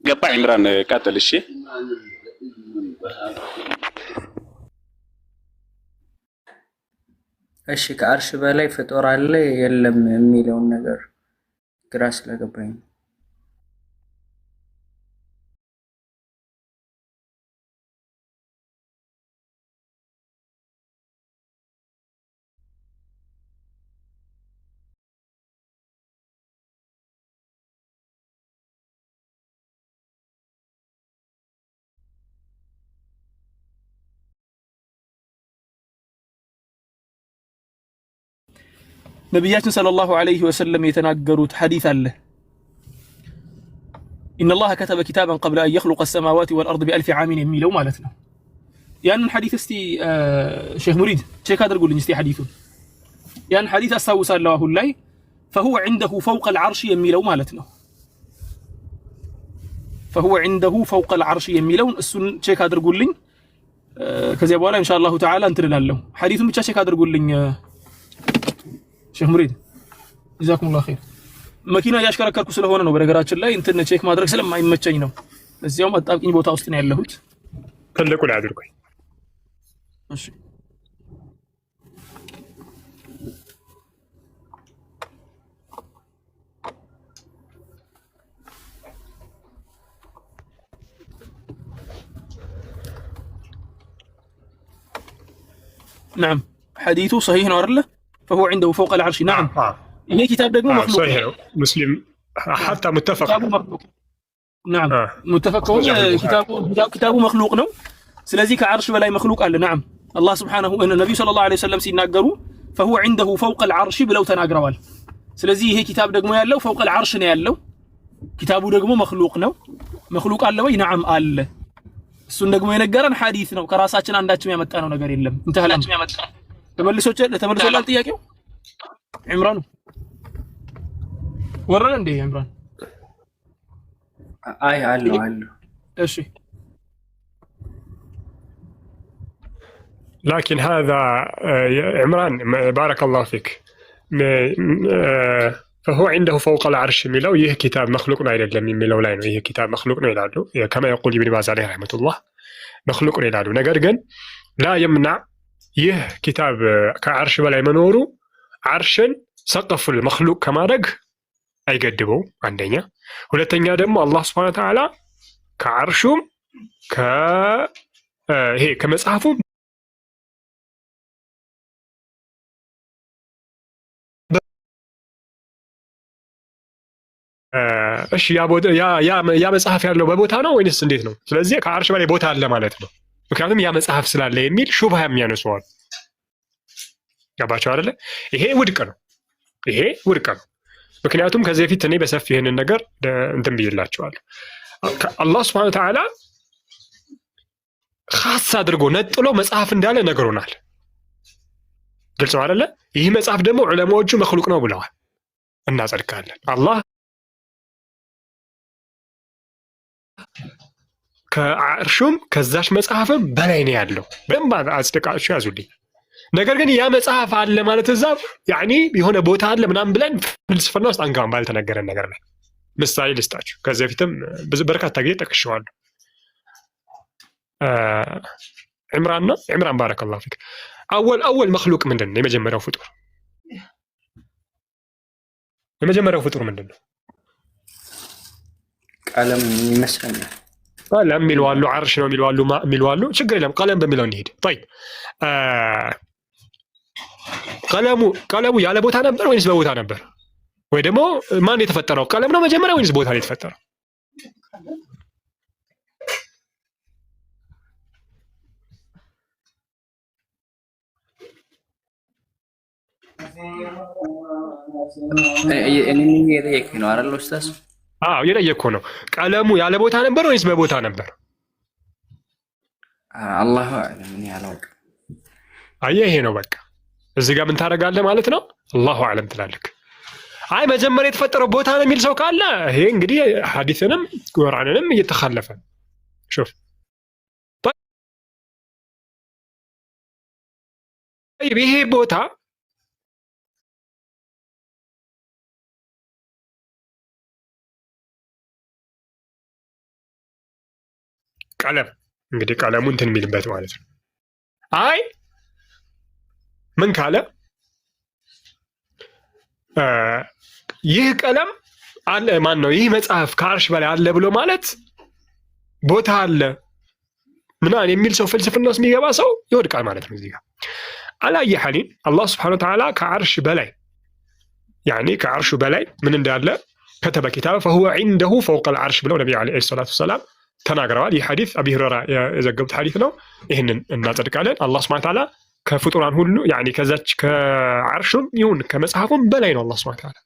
ገባ ኢምራን ቀጥል። እሺ እሺ ከአርሽ በላይ ፍጡር አለ የለም የሚለውን ነገር ግራ ስለገባኝ ነብያችን ሰለላሁ ዐለይሂ ወሰለም የተናገሩት ሐዲስ አለ። ኢነላህ ከተበ ኪታበን ቀብለ አን የኽሉቀ ሰማዋት ወልአርድ ቢአልፊ ዓሚን የሚለው ማለት ነው። ያንን ሐዲስ እስቲ ሼህ ሙሪድ ቼክ አድርጉልኝ እስቲ ሐዲሱን። ያን ሐዲስ አስታውሳለሁ አሁን ላይ فهو عنده فوق العرش የሚለው ማለት ነው። فهو عنده فوق العرش የሚለውን እሱን ቼክ አድርጉልኝ። ከዚያ በኋላ ኢንሻአላሁ ተዓላ እንትን እላለሁ። ሐዲሱን ብቻ ቼክ አድርጉልኝ ሼህ ሙሪድ ጀዛኩሙላሁ ኸይር። መኪና ያሽከረከርኩ ስለሆነ ነው በነገራችን ላይ እንትን ቼክ ማድረግ ስለማይመቸኝ ነው። እዚያውም አጣብቂኝ ቦታ ውስጥ ነው ያለሁት። ትልቁ ላይ አድርጎኝ። እሺ نعم حديثه صحيح ولا فهو عنده فوق العرش نعم هي كتاب دقمه مخلوق صحيح مسلم حتى متفق كتابه مخلوق نعم متفق كتابه مخلوق ነው ስለዚህ ከዓርሽ በላይ መخلوق አለ نعم الله سبحانه ان النبي صلى الله عليه وسلم ሲናገሩ فهو عنده فوق العرش ብለው ተናግረዋል ስለዚህ ይሄ ኪታብ ደግሞ ያለው فوق العرش ነው ያለው ኪታቡ ደግሞ መخلوق ነው መخلوق አለ ወይ نعم አለ እሱን ደግሞ የነገረን ሐዲስ ነው ከራሳችን አንዳችም ያመጣነው ነገር የለም እንተህላችን ያመጣ ተመልሶላል ጥያቄው عمران ወረደ እንዴ عمران አይ አለው እሺ لكن هذا عمران بارك الله فيك فهو عنده فوق العرش ميلو يه كتاب مخلوق አይደለም የሚለው ላይ ነው ይሄ كتاب مخلوق ነው ይላሉ كما يقول ابن باز عليه رحمه الله مخلوق ነው ይላሉ ነገር ግን لا يمنع ይህ كتاب ከዓርሽ በላይ መኖሩ ዓርሽን ሰቅፍ المخلوق ከማድረግ አይገድበው አንደኛ ሁለተኛ ደግሞ አላህ Subhanahu Wa Ta'ala ከዓርሹም ይሄ ከመጽሐፉ እሺ ያ መጽሐፍ ያለው በቦታ ነው ወይንስ እንዴት ነው? ስለዚህ ከአርሽ በላይ ቦታ አለ ማለት ነው። ምክንያቱም ያ መጽሐፍ ስላለ የሚል ሹብሃ የሚያነሱዋል። ገባቸው አይደለ? ይሄ ውድቅ ነው። ምክንያቱም ከዚህ በፊት እኔ በሰፊ ይህንን ነገር እንትን ብዬላቸዋለሁ። አላህ ሱብሓነሁ ወተዓላ ኻስ አድርጎ ነጥሎ መጽሐፍ እንዳለ ነግሮናል። ግልጽ ነው አይደለ? ይህ መጽሐፍ ደግሞ ዑለማዎቹ መክሉቅ ነው ብለዋል። እናጸድቃለን። አላህ ከአርሹም ከዛች መጽሐፍም በላይ ነው ያለው። በደንብ አጽድቃችሁ ያዙልኝ። ነገር ግን ያ መጽሐፍ አለ ማለት እዛ ያኒ የሆነ ቦታ አለ ምናምን ብለን ፍልስፍና ውስጥ አንገባም። ባልተነገረን ነገር ላይ ምሳሌ ልስጣችሁ። ከዚህ በፊትም በርካታ ጊዜ ጠቅሼዋለሁ። ዕምራን ባረከላሁ ፊክ። አወል መክሉቅ ምንድን ነው? የመጀመሪያው ፍጡር ምንድን ነው? ቀለም ይመስለኛል። ቀለም የሚሉ አሉ፣ አርሽ ነው የሚሉ አሉ። ችግር የለም፣ ቀለም በሚለው እንሂድ። ጠይብ ቀለሙ ያለ ቦታ ነበር ወይስ በቦታ ነበር? ወይ ደግሞ ማን የተፈጠረው? ቀለም ነው መጀመሪያ ወይስ ቦታ ላይ የተፈጠረው? እኔ የጠየቅኩህ ነው አይደል ኡስታዝ? አዎ የጠየቅኩህ ነው። ቀለሙ ያለ ቦታ ነበር ወይስ በቦታ ነበር? አላሁ አዕለም፣ እኔ አላውቅም። አየህ፣ ይሄ ነው በቃ። እዚህ ጋር ምን ታደርጋለህ ማለት ነው? አላሁ አዕለም ትላለህ። አይ መጀመሪያ የተፈጠረው ቦታ ነው የሚል ሰው ካለ ይሄ እንግዲህ ሐዲስንም ቁርአንንም እየተኻለፈ ሹፍ። ይሄ ቦታ ቀለም እንግዲህ ቀለሙ እንትን የሚልበት ማለት ነው። አይ ምን ካለ ይህ ቀለም አለ ማን ነው ይህ መጽሐፍ ከአርሽ በላይ አለ ብሎ ማለት ቦታ አለ ምናምን የሚል ሰው ፍልስፍና ውስጥ የሚገባ ሰው ይወድቃል ማለት ነው። እዚህ ጋር አላየ ሐሊን አላህ ሱብሓነሁ ወተዓላ ከአርሽ በላይ ያኒ ከአርሹ በላይ ምን እንዳለ ከተበ ኪታብ فهو عنده فوق العرش ብለው ነብዩ አለይሂ ሰላቱ ወሰላም ተናግረዋል። ይህ ሐዲስ አቢ ሁረይራ የዘገቡት ሐዲስ ነው። ይህንን እናጸድቃለን። አላህ ሱብሓነሁ ወተዓላ ከፍጡራን ሁሉ ያኒ ከዛች ከአርሹም ይሁን ከመጽሐፉም በላይ ነው አላህ ሱብሓነሁ ወተዓላ።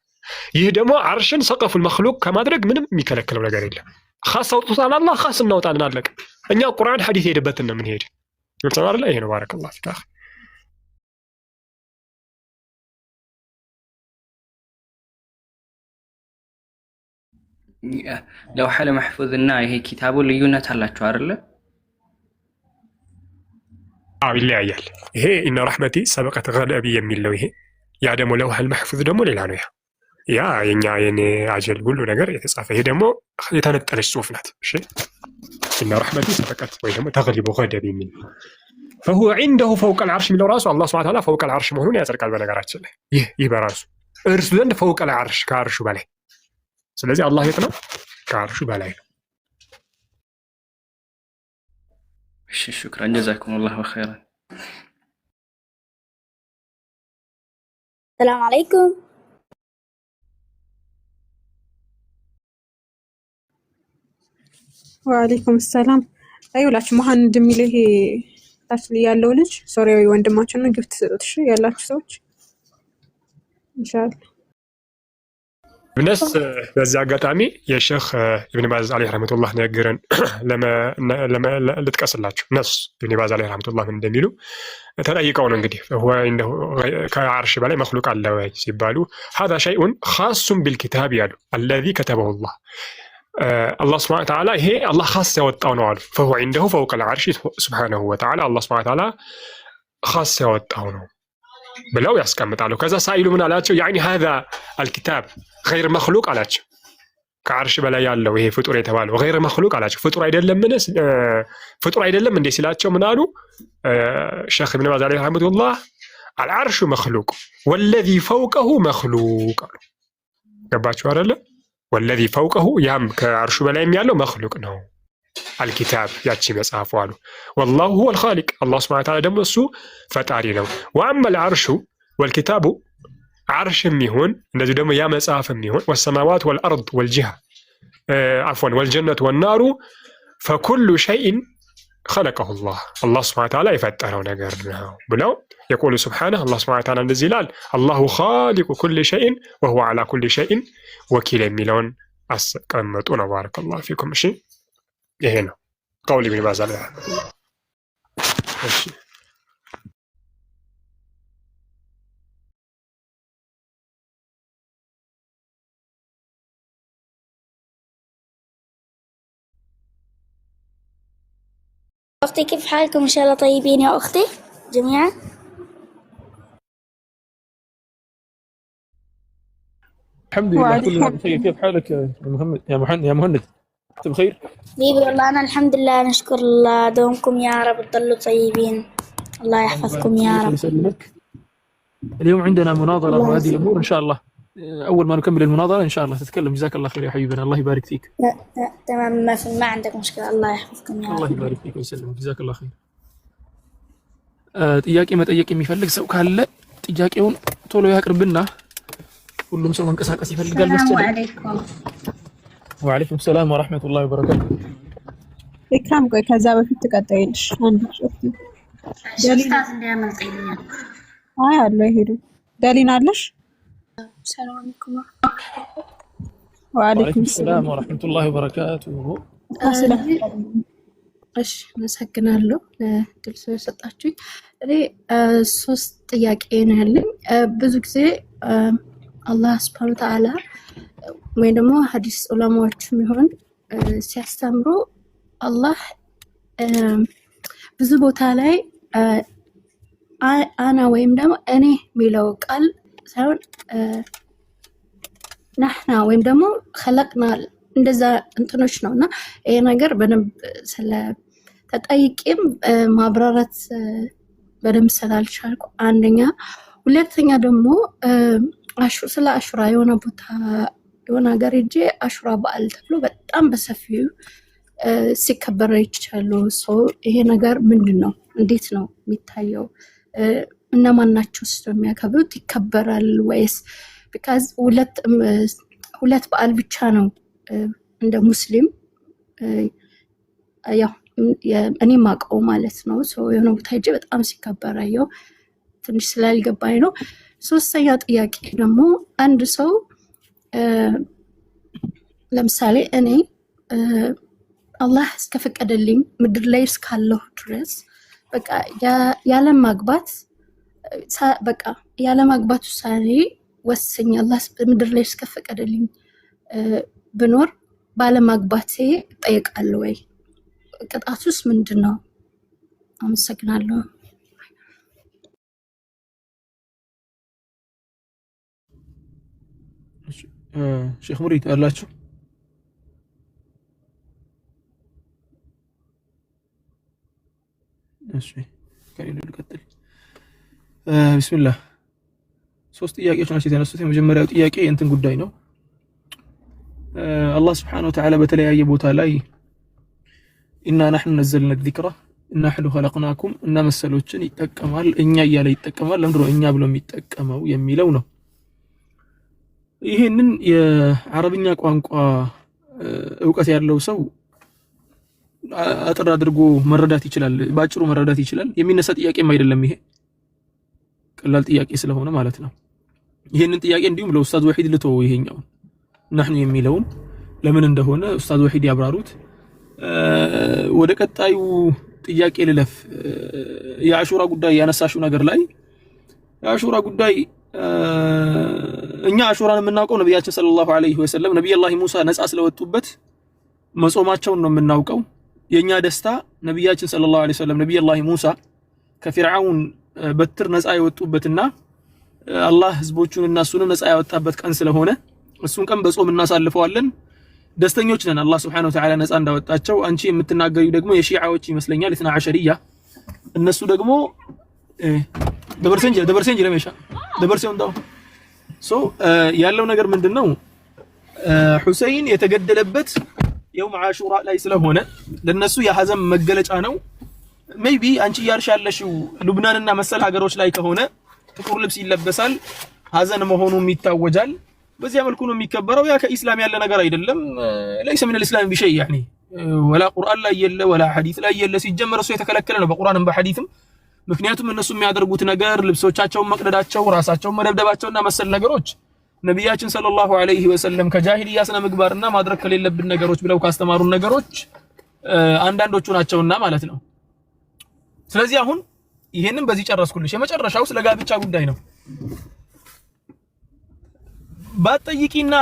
ይህ ደግሞ አርሽን ሰቀፉል መክሉቅ ከማድረግ ምንም የሚከለክለው ነገር የለም። ኻስ አውጥቶታል አላህ፣ ኻስ እናውጣለን፣ አለቀ። እኛ ቁርአን ሐዲስ ሄደበትን ነው የምንሄድ። ግልጽ ነው አይደል? ይሄ ነው። ባረከላሁ ፊክ። ለውሐል መሕፉዝ እና ይሄ ኪታቡ ልዩነት አላቸው አይደለ? አዎ ይለያያል። ይሄ ኢነ ረሕመቲ ሰበቀት ገደቢ የሚለው ይሄ፣ ያ ደግሞ ለውሐል መሕፉዝ ደግሞ ሌላ ነው። ያ የኔ አጀል ሁሉ ነገር የተጻፈ፣ ይሄ ደግሞ የተነጠለች ጽሁፍ ናት። እሺ ኢነ ረሕመቲ ሰበቀት ወይ ደግሞ ተግሊቡ ገደቢ የሚል فهو عنده فوق العرش የሚለው ራሱ አላህ ሱብሓነሁ ወተዓላ ፈውቀል ዓርሽ መሆኑን ያጸድቃል። በነገራችን ላይ ይህ በራሱ እርሱ ዘንድ ፈውቀል ዓርሽ ከዓርሹ በላይ። ስለዚህ አላህ የት ነው? ከዓርሹ በላይ ነው። እሺ ሹክራን ጀዛኩሙላሁ ኸይራን። ሰላም አለይኩም። ወአለይኩም ሰላም። አይውላችሁ መሐመድ የሚለው ይሄ ታች ላይ ያለው ልጅ ሶሪያዊ ወንድማችን ነው። ግፍት ሰጡት። እሺ ያላችሁ ሰዎች ኢንሻአላህ ብነስ በዚህ አጋጣሚ የሼኽ ኢብን ባዝ አለይሂ ረህመቱላህ ንግግርን ልጥቀስላችሁ። ነፍስ ኢብን ባዝ አለይሂ ረህመቱላህ ምን እንደሚሉ ተጠይቀው ነው እንግዲህ ከዓርሽ በላይ መክሉቅ አለ ወይ ሲባሉ هذا شيء خاص بالكتاب ያሉ الذي كتبه الله አላህ ሱብሓነሁ ወተዓላ ይሄ አላህ ኻስ ያወጣው ነው አሉ። فهو عنده فوق العرش سبحانه وتعالى አላህ ሱብሓነሁ ወተዓላ ኻስ ያወጣው ነው ብለው ያስቀምጣሉ። ከዛ ሳይሉ ምን አላቸው? ያኒ هذا الكتاب غير مخلوق አላቸው። ከዓርሽ በላይ ያለው ይሄ ፍጡር የተባለው غير مخلوق አላቸው። ፍጡር አይደለም እንዴ ሲላቸው ምን አሉ? ሼኽ ኢብን ባዝ አለይሂ ረህመቱላህ العرش مخلوق والذي فوقه مخلوق አሉ። ገባችሁ አይደለ? والذي فوقه ያም ከዓርሹ በላይም ያለው መክሉቅ ነው። አልኪታብ ያቺ መጽሐፉ አሉ። والله هو الخالق አላህ ሱብሓነሁ ወተዓላ ደግሞ እሱ ፈጣሪ ነው። وأما العرش والكتاب ዓርሽም ይሁን እንደዚህ ደግሞ ያ መጽሐፍም ይሁን والسماوات والأرض والجهة عفوا والجنة والنار فكل شيء خلقه الله الله سبحانه وتعالى يفتره نجرنا بلو يقول سبحانه الله سبحانه وتعالى نزلال الله خالق كل شيء وهو على كل شيء وكيل ميلون أسكمتون بارك الله فيكم ماشي هنا قولي من باز عليها ماشي أختي كيف حالكم؟ إن شاء الله طيبين يا أختي جميعا. الحمد لله كلنا بخير. كيف حالك يا محمد يا مهند انت بخير؟ بيبي والله أنا الحمد لله نشكر الله دومكم يا رب تضلوا طيبين الله يحفظكم يا رب. يسلمك. اليوم عندنا مناظرة وهذه الأمور إن شاء الله أول ما نكمل المناظرة إن شاء الله تتكلم. جزاك الله خير يا حبيبنا الله يبارك فيك. تمام ما عندك مشكلة الله يحفظكم يا رب. الله يبارك فيك ويسلمك جزاك الله خير. ጥያቄ መጠየቅ የሚፈልግ ሰው ካለ ጥያቄውን ቶሎ ያቅርብና ሁሉም ሰው መንቀሳቀስ ይፈልጋል መሰለኝ። ወአለይኩም ሰላም ወራህመቱላሂ ወበረካቱ። ኢክራም ቆይ ከዛ በፊት ተቀጣይልሽ አንድ ጾፍ ኡስታዝ እንዲያመልጠኛል። አይ አለ ይሄዱ ደሊና አለሽ? ሰላም አለይኩም ወአለይኩም ሰላም ወራህመቱላሂ ወበረካቱ። እሺ መሰግናለሁ ለድል ስለሰጣችሁኝ። እኔ 3 ጥያቄ ነው ያለኝ። ብዙ ጊዜ አላህ Subhanahu Wa Ta'ala ወይ ደግሞ ሐዲስ ዑለማዎችም ይሁን ሲያስተምሩ አላህ ብዙ ቦታ ላይ አና ወይም ደግሞ እኔ የሚለው ቃል ሳይሆን ናህና ወይም ደግሞ خلقنا እንደዛ እንትኖች ነውና ይሄ ነገር በደንብ ስለ ተጠይቄም ማብራራት በደንብ ስላልቻልኩ አንደኛ፣ ሁለተኛ ደግሞ ስለ አሹራ የሆነ ቦታ የሆነ ሀገር ሄጄ አሹራ በዓል ተብሎ በጣም በሰፊው ሲከበር ይቻላል። ይሄ ነገር ምንድነው? እንዴት ነው የሚታየው? እነማን ናቸው የሚያከብሩት? ይከበራል ወይስ because ሁለት በዓል ብቻ ነው እንደ ሙስሊም ያው እኔ ማቀው ማለት ነው። የሆነ ቦታ ሄጄ በጣም ሲከበር አየው ትንሽ ስላልገባኝ ነው። ሶስተኛ ጥያቄ ደግሞ አንድ ሰው ለምሳሌ እኔ አላህ እስከፈቀደልኝ ምድር ላይ እስካለሁ ድረስ በቃ ያለ ማግባት ውሳኔ ወስኜ አላህ ምድር ላይ እስከፈቀደልኝ ብኖር ባለማግባቴ እጠይቃለሁ ወይ? ቅጣቱስ ምንድነው? አመሰግናለሁ። ሼክ ሙሪድ አላችሁ? እሺ ከሌለ ልቀጥል። ቢስሚላህ 3 ጥያቄዎች ናቸው የተነሱት። የመጀመሪያው ጥያቄ እንትን ጉዳይ ነው። አላህ Subhanahu Wa Ta'ala በተለያየ ቦታ ላይ ኢና نحن نزلنا الذكر نحن خلقناكم እና መሰሎችን ይጠቀማል። እኛ እያለ ይጠቀማል። ለምንድነው እኛ ብሎ የሚጠቀመው የሚለው ነው። ይሄንን የአረብኛ ቋንቋ ዕውቀት ያለው ሰው አጥር አድርጎ መረዳት ይችላል፣ ባጭሩ መረዳት ይችላል። የሚነሳ ጥያቄም አይደለም ይሄ ቀላል ጥያቄ ስለሆነ ማለት ነው። ይሄንን ጥያቄ እንዲሁም ለኡስታዝ ወሂድ ልተው ይሄኛው نحن የሚለውን ለምን እንደሆነ ኡስታዝ ወሂድ ያብራሩት። ወደ ቀጣዩ ጥያቄ ልለፍ። የአሹራ ጉዳይ ያነሳሽው ነገር ላይ የአሹራ ጉዳይ እኛ አሹራን የምናውቀው ነብያችን ሰለላሁ ዐለይሂ ወሰለም ነብዩላህ ሙሳ ነፃ ስለወጡበት መጾማቸውን ነው የምናውቀው። የኛ ደስታ ነብያችን ሰለላሁ ዐለይሂ ወሰለም ነብዩላህ ሙሳ ከፊርዓውን በትር ነፃ የወጡበትና አላህ ህዝቦቹንና እሱንም ነፃ ያወጣበት ቀን ስለሆነ እሱን ቀን በጾም እናሳልፈዋለን። ደስተኞች ነን አላህ Subhanahu Wa Ta'ala ነፃ እንዳወጣቸው። አንቺ የምትናገሪው ደግሞ የሺዓዎች ይመስለኛል 12ኛ እነሱ ደግሞ ደበርሴንጅ ለመሻ ደበርሴውን ዳው ያለው ነገር ምንድነው? ሁሰይን የተገደለበት የውም አሹራ ላይ ስለሆነ ለነሱ የሐዘን መገለጫ ነው። ሜይቢ አንቺ ያርሽ ያለሽው ሉብናንና መሰል ሀገሮች ላይ ከሆነ ጥቁር ልብስ ይለበሳል፣ ሐዘን መሆኑም ይታወጃል። በዚያ መልኩ ነው የሚከበረው። ያ ከኢስላም ያለ ነገር አይደለም። ليس من الاسلام بشيء يعني ولا ቁርአን ላይ የለ ወላ ሐዲስ ላይ የለ። ሲጀመር እሱ የተከለከለ ነው በቁርአንም በሐዲስም። ምክንያቱም እነሱ የሚያደርጉት ነገር ልብሶቻቸውን መቅደዳቸው፣ ራሳቸውን መደብደባቸውና መሰል ነገሮች ነብያችን ሰለላሁ ዐለይሂ ወሰለም ከጃሂልያ ስነ ምግባርና ማድረግ ከሌለብን ነገሮች ብለው ካስተማሩን ነገሮች አንዳንዶቹ ናቸውና ማለት ነው። ስለዚህ አሁን ይሄንን በዚህ ጨረስኩልሽ። የመጨረሻው ስለ ጋብቻ ጉዳይ ነው። ባጠይቂና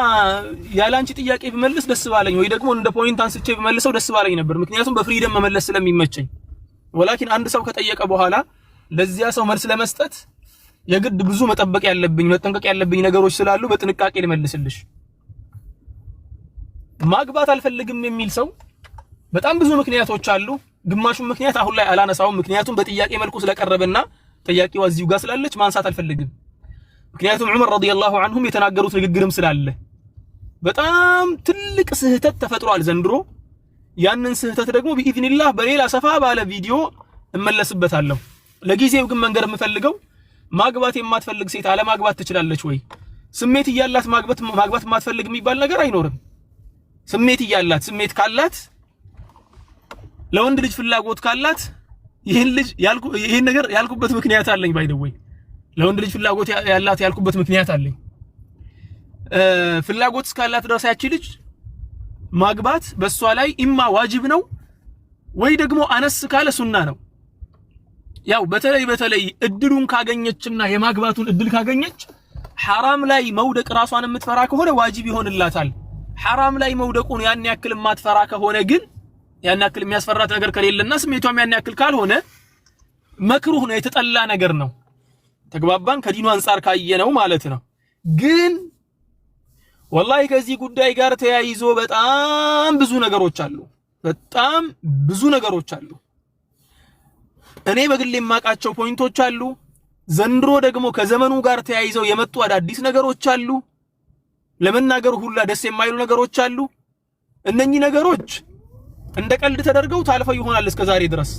ያላንቺ ጥያቄ ብመልስ ደስ ባለኝ፣ ወይ ደግሞ እንደ ፖይንት አንስቼ ብመልሰው ደስ ባለኝ ነበር። ምክንያቱም በፍሪደም መመለስ ስለሚመቸኝ። ወላኪን አንድ ሰው ከጠየቀ በኋላ ለዚያ ሰው መልስ ለመስጠት የግድ ብዙ መጠበቅ ያለብኝ መጠንቀቅ ያለብኝ ነገሮች ስላሉ በጥንቃቄ ልመልስልሽ። ማግባት አልፈልግም የሚል ሰው በጣም ብዙ ምክንያቶች አሉ። ግማሹን ምክንያት አሁን ላይ አላነሳውም፣ ምክንያቱም በጥያቄ መልኩ ስለቀረበና ጥያቄው እዚሁ ጋር ስላለች ማንሳት አልፈልግም። ምክንያቱም ዑመር ረዲየላሁ ዐንሁም የተናገሩት ንግግርም ስላለ በጣም ትልቅ ስህተት ተፈጥሯል ዘንድሮ። ያንን ስህተት ደግሞ በኢዝኒላህ በሌላ ሰፋ ባለ ቪዲዮ እመለስበታለሁ። ለጊዜው ግን መንገር የምፈልገው ማግባት የማትፈልግ ሴት አለማግባት ትችላለች ወይ? ስሜት እያላት ማግባት የማትፈልግ የሚባል ነገር አይኖርም። ስሜት እያላት ስሜት ካላት ለወንድ ልጅ ፍላጎት ካላት ይሄን ነገር ያልኩበት ምክንያት አለኝ። ባይደወይ ለወንድ ልጅ ፍላጎት ያላት ያልኩበት ምክንያት አለኝ። ፍላጎት እስካላት ድረስ ያቺ ልጅ ማግባት በሷ ላይ ኢማ ዋጅብ ነው ወይ ደግሞ አነስ ካለ ሱና ነው። ያው በተለይ እድሉን ካገኘችና የማግባቱን እድል ካገኘች ሐራም ላይ መውደቅ ራሷን የምትፈራ ከሆነ ዋጅብ ይሆንላታል። ሐራም ላይ መውደቁን ያን ያክል የማትፈራ ከሆነ ግን ያን ያክል የሚያስፈራት ነገር ከሌለና ስሜቷም ያን ያክል ካልሆነ መክሩህ ነው፣ የተጠላ ነገር ነው። ተግባባን? ከዲኑ አንፃር ካየነው ማለት ነው። ግን ወላሂ ከዚህ ጉዳይ ጋር ተያይዞ በጣም ብዙ ነገሮች አሉ። እኔ በግሌ የማውቃቸው ፖይንቶች አሉ። ዘንድሮ ደግሞ ከዘመኑ ጋር ተያይዘው የመጡ አዳዲስ ነገሮች አሉ። ለመናገር ሁላ ደስ የማይሉ ነገሮች አሉ። እነኚህ ነገሮች እንደ ቀልድ ተደርገው ታልፈው ይሆናል እስከዛሬ ድረስ።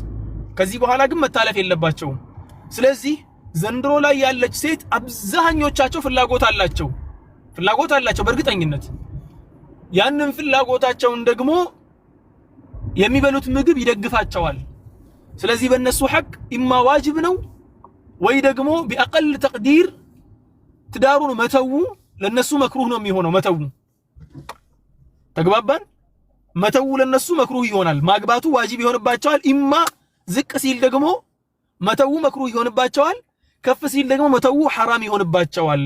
ከዚህ በኋላ ግን መታለፍ የለባቸውም። ስለዚህ ዘንድሮ ላይ ያለች ሴት አብዛኞቻቸው ፍላጎት አላቸው በእርግጠኝነት። ያንን ፍላጎታቸውን ደግሞ የሚበሉት ምግብ ይደግፋቸዋል። ስለዚህ በእነሱ ሐቅ ኢማ ዋጅብ ነው ወይ ደግሞ ቢአቀል ተቅዲር ትዳሩን መተው ለነሱ መክሩህ ነው የሚሆነው። መተው ተግባባን? መተው ለነሱ መክሩህ ይሆናል። ማግባቱ ዋጅብ ይሆንባቸዋል። ኢማ ዝቅ ሲል ደግሞ መተው መክሩህ ይሆንባቸዋል። ከፍ ሲል ደግሞ መተው ሐራም ይሆንባቸዋል።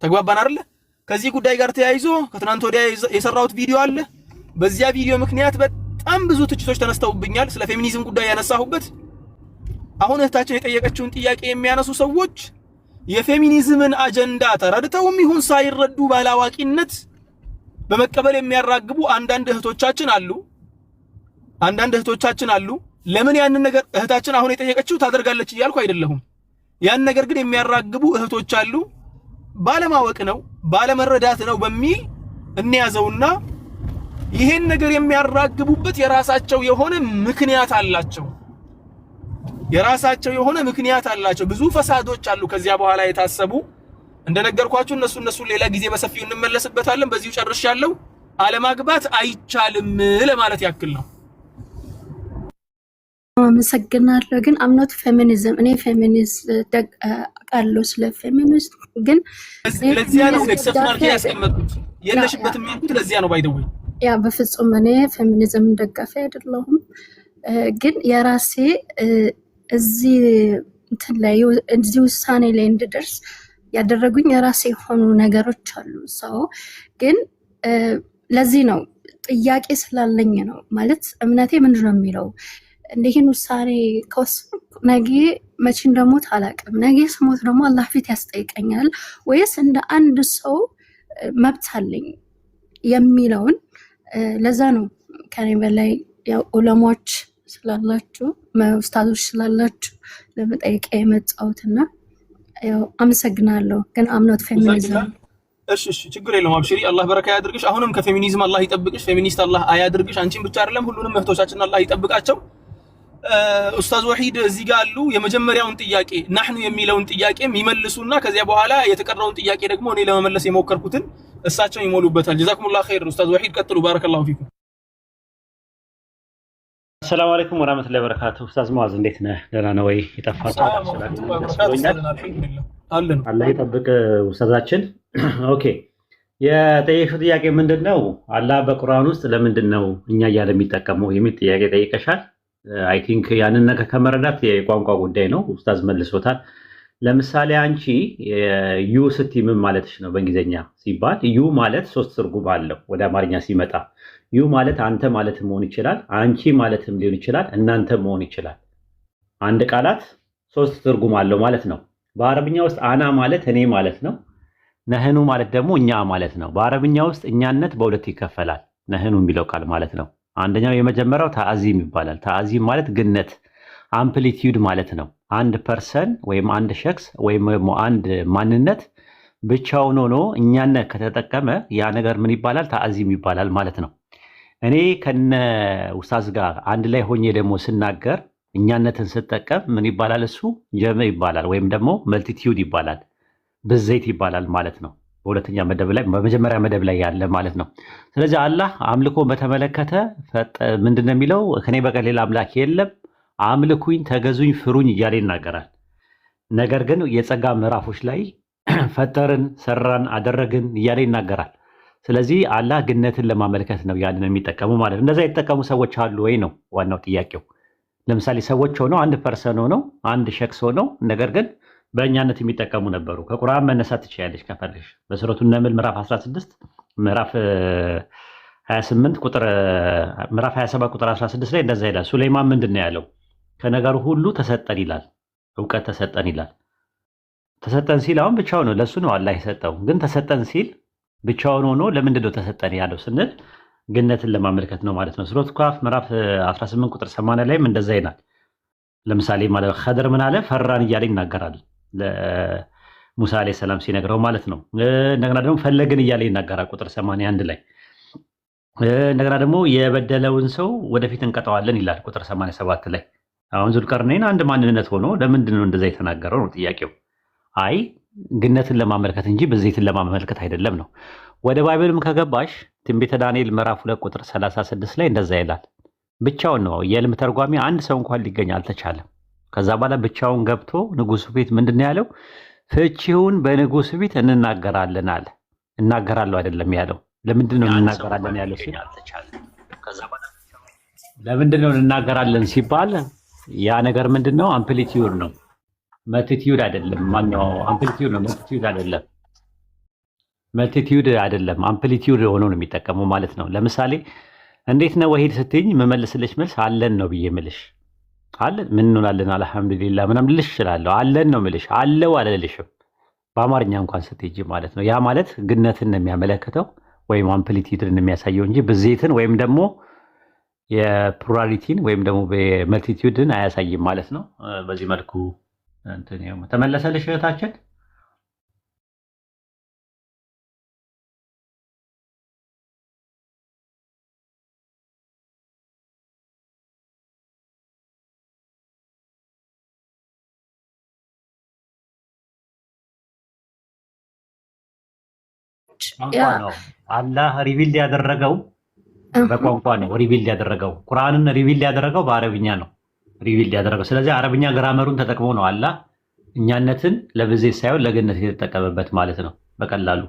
ተግባባን አይደል? ከዚህ ጉዳይ ጋር ተያይዞ ከትናንት ወዲያ የሰራሁት ቪዲዮ አለ። በዚያ ቪዲዮ ምክንያት በጣም ብዙ ትችቶች ተነስተውብኛል። ስለ ፌሚኒዝም ጉዳይ ያነሳሁበት። አሁን እህታችን የጠየቀችውን ጥያቄ የሚያነሱ ሰዎች የፌሚኒዝምን አጀንዳ ተረድተውም ይሁን ሳይረዱ ባላዋቂነት በመቀበል የሚያራግቡ አንዳንድ እህቶቻችን አሉ። ለምን ያንን ነገር እህታችን አሁን የጠየቀችው ታደርጋለች እያልኩ አይደለሁም። ያን ነገር ግን የሚያራግቡ እህቶች አሉ። ባለማወቅ ነው ባለመረዳት ነው በሚል እንያዘውና ይሄን ነገር የሚያራግቡበት የራሳቸው የሆነ ምክንያት አላቸው። ብዙ ፈሳዶች አሉ ከዚያ በኋላ የታሰቡ። እንደነገርኳችሁ እነሱ ሌላ ጊዜ በሰፊው እንመለስበታለን። በዚሁ ጨርሻለሁ። አለማግባት አይቻልም ለማለት ያክል ነው። አመሰግናለሁ። ግን አምኖት ፌሚኒዝም እኔ ፌሚኒስት አውቃለሁ ስለ ፌሚኒስት ግን ለዚያ ነው ኤክሰፕሽናል ኬዝ ያስቀመጡት። የለሽበትም የሚሉት ለዚያ ነው። ባይደው ያ በፍጹም እኔ ፌሚኒዝም ደጋፊ አይደለሁም። ግን የራሴ እዚህ እንትን ላይ እዚህ ውሳኔ ላይ እንድደርስ ያደረጉኝ የራሴ የሆኑ ነገሮች አሉ። ሰው ግን ለዚህ ነው ጥያቄ ስላለኝ ነው ማለት እምነቴ ምንድነው የሚለው እንደዚህ ውሳኔ ከወሰንኩ ነገ መቼ እንደሞት አላውቅም። ነገ ስሞት ደግሞ አላህ ፊት ያስጠይቀኛል ወይስ እንደ አንድ ሰው መብት አለኝ የሚለውን ለዛ ነው ከኔ በላይ ያው ዑለሞች ስላላችሁ ኡስታዞች ስላላችሁ ለመጠየቅ የመጣሁትና ያው አመሰግናለሁ። ግን አምኖት ፌሚኒዝም እሺ ችግር የለውም። አብሽሪ፣ አላህ በረካ ያድርግሽ። አሁንም ከፌሚኒዝም አላህ ይጠብቅሽ። ፌሚኒስት አላህ አያድርግሽ። አንቺን ብቻ አይደለም ሁሉንም እህቶቻችን አላህ ይጠብቃቸው። ኡስታዝ ወሒድ እዚህ ጋር አሉ። የመጀመሪያውን ጥያቄ ናህኑ የሚለውን ጥያቄ ይመልሱና ከዚያ በኋላ የተቀረውን ጥያቄ ደግሞ እኔ ለመመለስ የሞከርኩትን እሳቸው ይሞሉበታል። ጀዛኩሙላህ ኸይር። ኡስታዝ ወሒድ ቀጥሉ። ባረከላሁ ፊኩም። ሰላም አለይኩም ወራህመቱላሂ ወበረካቱ። ኡስታዝ ሙአዝ እንዴት ነህ? ደህና ነው ወይ? የጠፋችሁ አላህ ይጠብቅ ኡስታዛችን። ኦኬ የጠየቅሽው ጥያቄ ምንድነው? አላህ በቁርአን ውስጥ ለምንድነው እኛ እያለ የሚጠቀመው የሚል ጥያቄ ጠይቀሻል። አይ ቲንክ ያንን ነገር ከመረዳት የቋንቋ ጉዳይ ነው። ኡስታዝ መልሶታል። ለምሳሌ አንቺ ዩ ስቲ ምን ማለትሽ ነው? በእንግሊዝኛ ሲባል ዩ ማለት 3 ትርጉም አለው። ወደ አማርኛ ሲመጣ ዩ ማለት አንተ ማለት መሆን ይችላል፣ አንቺ ማለትም ሊሆን ይችላል፣ እናንተ መሆን ይችላል። አንድ ቃላት 3 ትርጉም አለው ማለት ነው። በአረብኛ ውስጥ አና ማለት እኔ ማለት ነው። ነህኑ ማለት ደግሞ እኛ ማለት ነው። በአረብኛ ውስጥ እኛነት በሁለት ይከፈላል። ነህኑ የሚለው ቃል ማለት ነው። አንደኛው የመጀመሪያው ተአዚም ይባላል። ተአዚም ማለት ግነት አምፕሊቲዩድ ማለት ነው። አንድ ፐርሰን ወይም አንድ ሸክስ ወይም አንድ ማንነት ብቻውን ሆኖ እኛነት ከተጠቀመ ያ ነገር ምን ይባላል? ተአዚም ይባላል ማለት ነው። እኔ ከነ ኡስታዝ ጋር አንድ ላይ ሆኜ ደግሞ ስናገር እኛነትን ስጠቀም ምን ይባላል? እሱ ጀምዕ ይባላል ወይም ደግሞ መልቲቲዩድ ይባላል፣ ብዜት ይባላል ማለት ነው። በሁለተኛ መደብ ላይ በመጀመሪያ መደብ ላይ ያለ ማለት ነው። ስለዚህ አላህ አምልኮ በተመለከተ ምንድነው የሚለው? ከኔ በቀር ሌላ አምላክ የለም፣ አምልኩኝ፣ ተገዙኝ፣ ፍሩኝ እያለ ይናገራል። ነገር ግን የጸጋ ምዕራፎች ላይ ፈጠርን፣ ሰራን፣ አደረግን እያለ ይናገራል። ስለዚህ አላህ ግነትን ለማመልከት ነው ያንን የሚጠቀሙ ማለት ነው። እንደዛ የተጠቀሙ ሰዎች አሉ ወይ ነው ዋናው ጥያቄው። ለምሳሌ ሰዎች ሆነው አንድ ፐርሰን ሆነው አንድ ሸክስ ሆነው ነገር ግን በእኛነት የሚጠቀሙ ነበሩ። ከቁርአን መነሳት ትችያለሽ ከፈለሽ። በሱረቱ ነምል ምዕራፍ 16 ምዕራፍ 28 ቁጥር ምዕራፍ 27 ቁጥር 16 ላይ እንደዛ ይላል። ሱሌይማን ምንድነው ያለው? ከነገሩ ሁሉ ተሰጠን ይላል፣ እውቀት ተሰጠን ይላል። ተሰጠን ሲል አሁን ብቻውን ነው ለሱ ነው አላህ የሰጠው። ግን ተሰጠን ሲል ብቻውን ሆኖ ለምንድነው ተሰጠን ያለው ስንል ግነትን ለማመልከት ነው ማለት ነው። ሱረቱ ካፍ ምዕራፍ 18 ቁጥር 80 ላይም እንደዛ ይላል። ለምሳሌ ማለት ኸድር ምን አለ? ፈራን እያለ ይናገራል ለሙሳ አለይሂ ሰላም ሲነግረው ማለት ነው። እንደገና ደግሞ ፈለግን እያለ ይናገራል ቁጥር 81 ላይ። እንደገና ደግሞ የበደለውን ሰው ወደፊት እንቀጣዋለን ይላል ቁጥር 87 ላይ። አሁን ዙልቀርነይን አንድ ማንነት ሆኖ ለምንድን ነው እንደዛ የተናገረው ነው ጥያቄው። አይ ግነትን ለማመልከት እንጂ ብዜትን ለማመልከት አይደለም ነው። ወደ ባይብልም ከገባሽ ትንቢተ ዳንኤል ምዕራፍ 2 ቁጥር 36 ላይ እንደዛ ይላል። ብቻውን ነው የዕልም ተርጓሚ አንድ ሰው እንኳን ሊገኝ አልተቻለም። ከዛ በኋላ ብቻውን ገብቶ ንጉሱ ፊት ምንድን ነው ያለው? ፍቺውን በንጉሱ ፊት እንናገራለን አለ። እናገራለሁ አይደለም ያለው። ለምንድን ነው እንናገራለን ያለው ሲል ለምንድን ነው እንናገራለን ሲባል ያ ነገር ምንድን ነው? አምፕሊቲዩድ ነው፣ መልቲቲዩድ አይደለም። ማነው አምፕሊቲዩድ ነው፣ መልቲቲዩድ አይደለም። መልቲቲዩድ አይደለም፣ አምፕሊቲዩድ ሆኖ ነው የሚጠቀመው ማለት ነው። ለምሳሌ እንዴት ነው ወሂድ ስትይኝ መመልስልሽ መልስ አለን ነው ብዬ ምልሽ አለን ምን እንሆናለን አልሐምዱሊላህ ምናምን ልልሽ እችላለሁ። አለን ነው ምልሽ፣ አለው አልልሽም። በአማርኛ እንኳን ስትይጂ ማለት ነው። ያ ማለት ግነትን ነው የሚያመለክተው ወይም አምፕሊቲዩድን የሚያሳየው እንጂ ብዜትን ወይም ደግሞ የፕሉራሊቲን ወይም ደግሞ በመልቲቲዩድን አያሳይም ማለት ነው። በዚህ መልኩ እንትን ነው ተመለሰልሽ እህታችን። አላህ ሪቪል ያደረገው በቋንቋ ነው። ሪቪል ያደረገው ቁርአንን ሪቪል ያደረገው በአረብኛ ነው ሪቪል ያደረገው። ስለዚህ አረብኛ ግራመሩን ተጠቅሞ ነው አላህ እኛነትን ለብዜት ሳይሆን ለግነት የተጠቀመበት ማለት ነው በቀላሉ።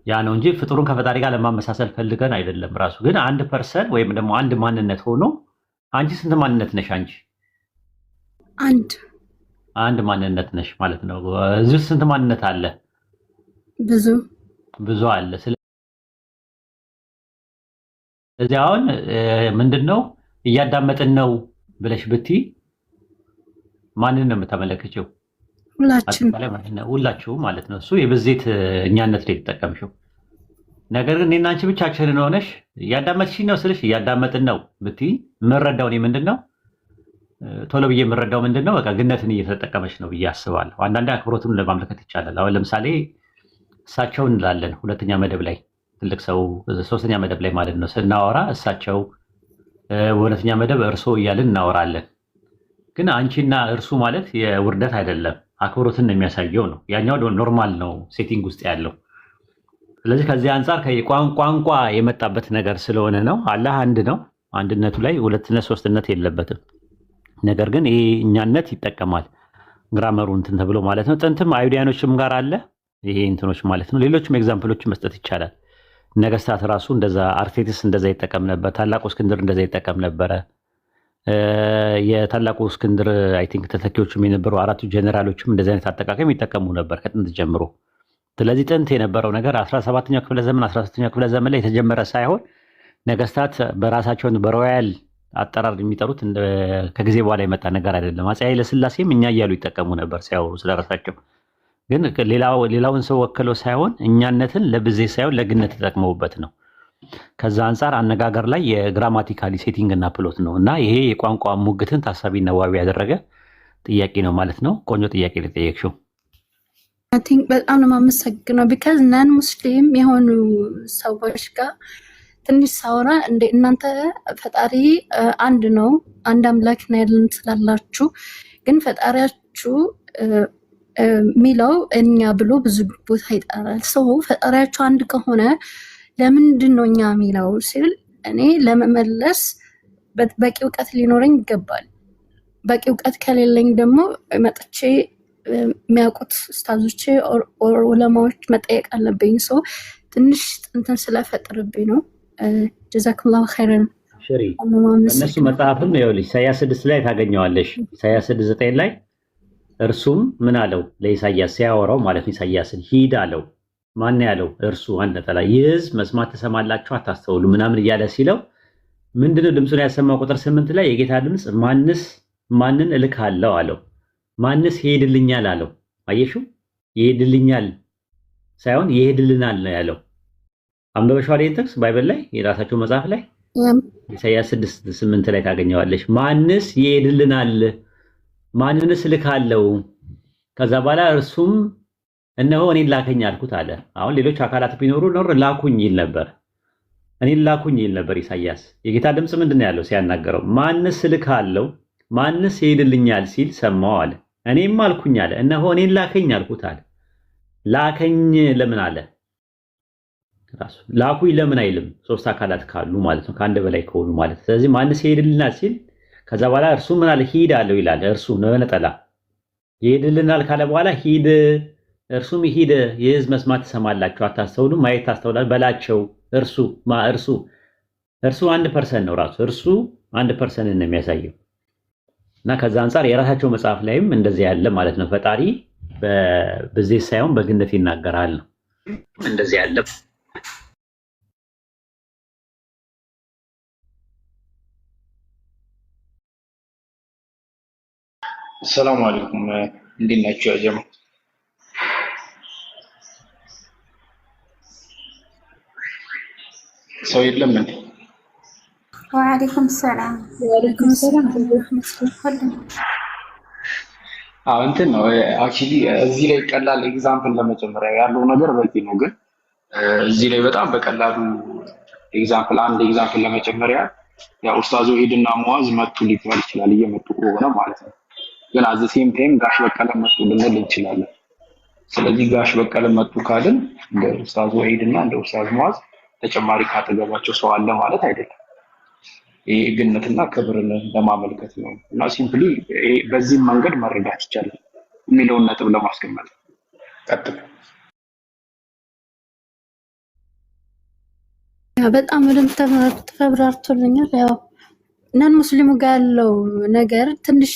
ያ ነው እንጂ ፍጡሩን ከፈጣሪ ጋር ለማመሳሰል ፈልገን አይደለም። ራሱ ግን አንድ ፐርሰን ወይም ደግሞ አንድ ማንነት ሆኖ አንቺ ስንት ማንነት ነሽ? አንቺ አንድ ማንነት ነሽ ማለት ነው። እዚህ ስንት ማንነት አለ? ብዙ አለ። ስለዚህ አሁን ምንድነው እያዳመጥን ነው ብለሽ ብትይ ማንን ነው የምታመለክችው? ሁላችሁ ማለት ነው። እሱ የብዜት እኛነት ላይ የተጠቀምሽው ነገር ግን እኔና አንቺ ብቻችንን ሆነሽ እያዳመጥሽኝ ነው ስልሽ እያዳመጥን ነው ብትይ የምረዳው እኔ ምንድነው ቶሎ ብዬ የምረዳው ምንድነው በቃ ግነትን እየተጠቀመች ነው ብዬ አስባለሁ። አንዳንዴ አክብሮቱን ለማመልከት ይቻላል። አሁን ለምሳሌ እሳቸው እንላለን ሁለተኛ መደብ ላይ፣ ትልቅ ሰው ሶስተኛ መደብ ላይ ማለት ነው ስናወራ እሳቸው፣ በሁለተኛ መደብ እርሶ እያልን እናወራለን። ግን አንቺና እርሱ ማለት የውርደት አይደለም፣ አክብሮትን ነው የሚያሳየው ነው። ያኛው ኖርማል ነው ሴቲንግ ውስጥ ያለው። ስለዚህ ከዚህ አንጻር ቋንቋ የመጣበት ነገር ስለሆነ ነው። አላህ አንድ ነው። አንድነቱ ላይ ሁለትነት ሶስትነት የለበትም። ነገር ግን ይሄ እኛነት ይጠቀማል ግራመሩ እንትን ተብሎ ማለት ነው። ጥንትም አይሁዳኖችም ጋር አለ ይሄ እንትኖች ማለት ነው። ሌሎችም ኤግዛምፕሎች መስጠት ይቻላል። ነገስታት ራሱ እንደዛ፣ አርቴቲስ እንደዛ ይጠቀም ነበር። ታላቁ እስክንድር እንደዛ ይጠቀም ነበረ። የታላቁ እስክንድር አይ ቲንክ ተተኪዎችም የነበሩ አራቱ ጀኔራሎችም እንደዚህ አይነት አጠቃቀም ይጠቀሙ ነበር ከጥንት ጀምሮ። ስለዚህ ጥንት የነበረው ነገር 17ኛው ክፍለ ዘመን 13ኛው ክፍለ ዘመን ላይ የተጀመረ ሳይሆን ነገስታት በራሳቸውን በሮያል አጠራር የሚጠሩት ከጊዜ በኋላ የመጣ ነገር አይደለም። አፄ ኃይለ ሥላሴም እኛ እያሉ ይጠቀሙ ነበር ሲያወሩ ስለራሳቸው። ግን ሌላውን ሰው ወክለው ሳይሆን እኛነትን ለብዜት ሳይሆን ለግነት ተጠቅመውበት ነው። ከዛ አንጻር አነጋገር ላይ የግራማቲካሊ ሴቲንግ እና ፕሎት ነው እና ይሄ የቋንቋ ሙግትን ታሳቢና ዋቢ ያደረገ ጥያቄ ነው ማለት ነው። ቆንጆ ጥያቄ ልጠየቅሽው። በጣም ነው የማመሰግነው። ቢካዝ ናን ሙስሊም የሆኑ ሰዎች ጋር ትንሽ ሳውራ እንደ እናንተ ፈጣሪ አንድ ነው አንድ አምላክ ነው ያለን ስላላችሁ፣ ግን ፈጣሪያችሁ ሚለው እኛ ብሎ ብዙ ቦታ ይጠራል። ሰው ፈጣሪያችሁ አንድ ከሆነ ለምንድን ነው እኛ ሚለው ሲል እኔ ለመመለስ በቂ እውቀት ሊኖረኝ ይገባል። በቂ እውቀት ከሌለኝ ደግሞ መጥቼ የሚያውቁት ኡስታዞቼ ዑለማዎች መጠየቅ አለብኝ። ሰው ትንሽ እንትን ስለፈጥርብኝ ነው። ጀዛኩላሁ ኸይረን። ሽሪ እነሱ መጽሐፍም ይኸውልሽ ኢሳያስ 6 ላይ ታገኘዋለሽ። ኢሳያስ 6:9 ላይ እርሱም ምን አለው ለኢሳያስ ሲያወራው ማለት ነው። ኢሳያስን ሂድ አለው። ማን ያለው? እርሱ አንድ ነጠላ ይህ ሕዝብ መስማት ተሰማላችሁ አታስተውሉ ምናምን እያለ ሲለው ምንድነው ድምፁን ያሰማው? ቁጥር 8 ላይ የጌታ ድምፅ ማንን እልካለሁ አለው። ማንስ ይሄድልኛል አለው። አየሽው? ይሄድልኛል ሳይሆን ይሄድልናል ነው ያለው። አንበበሻው ላይ ጥቅስ ባይብል ላይ የራሳቸው መጽሐፍ ላይ ኢሳያስ 6:8 ላይ ታገኘዋለሽ። ማንስ ይሄድልናል፣ ማንንስ እልካለሁ። ከዛ በኋላ እርሱም እነሆ እኔን ላከኝ አልኩት አለ። አሁን ሌሎች አካላት ቢኖሩ ላኩኝ ይል ነበር፣ እኔን ላኩኝ ይል ነበር ኢሳያስ። የጌታ ድምፅ ምንድን ነው ያለው ሲያናገረው? ማንስ እልካለሁ፣ ማንስ ይሄድልኛል ሲል ሰማው አለ። እኔም አልኩኝ አለ፣ እነሆ እኔን ላከኝ አልኩት አለ። ላከኝ ለምን አለ? ራሱ ላኩኝ ለምን አይልም? ሶስት አካላት ካሉ ማለት ነው፣ ከአንድ በላይ ከሆኑ ማለት። ስለዚህ ማንስ ይሄድልናል ሲል ከዛ በኋላ እርሱ ምን አለ? ሂድ አለው ይላል። እርሱ ነው ነጠላ ይሄድልናል ካለ በኋላ ሂድ፣ እርሱም ሂድ፣ የሕዝብ መስማት ትሰማላችሁ አታስተውሉም፣ ማየት ታስተውላላችሁ በላቸው። እርሱ 1% ነው ራሱ እርሱ 1% ነው የሚያሳየው። እና ከዛ አንጻር የራሳቸው መጽሐፍ ላይም እንደዚህ ያለ ማለት ነው። ፈጣሪ በዚህ ሳይሆን በግነት ይናገራል ነው እንደዚህ ያለ። ሰላም አለይኩም እንዴት ናችሁ? ያ ጀማ ሰው የለም እንዴ? ወአለይኩም ሰላም። ወአለይኩም ሰላም እንትን ነው አክቹሊ እዚህ ላይ ቀላል ኤግዛምፕል ለመጨመሪያ ያለው ነገር በቂ ነው። ግን እዚህ ላይ በጣም በቀላሉ አንድ ኤግዛምፕል ለመጨመሪያ ያው ኡስታዝ ወሂድና ሙአዝ መጡ ሊባል ይችላል እየመጡ ከሆነ ማለት ነው። ግን አዘ ሴም ታይም ጋሽ በቀለ መጡ ልንል እንችላለን። ስለዚህ ጋሽ በቀለ መጡ ካልን እንደ ኡስታዝ ወሂድና እንደ ኡስታዝ ሙአዝ ተጨማሪ ካጠገባቸው ሰው አለ ማለት አይደለም። ይሄ ግነትና ክብርን ለማመልከት ነው እና ሲምፕሊ በዚህ መንገድ መረዳት ይቻላል የሚለውን ነጥብ ለማስቀመጥ ቀጥል። በጣም በደንብ ተብራርቶልኛል። ያው ነን ሙስሊሙ ጋር ያለው ነገር ትንሽ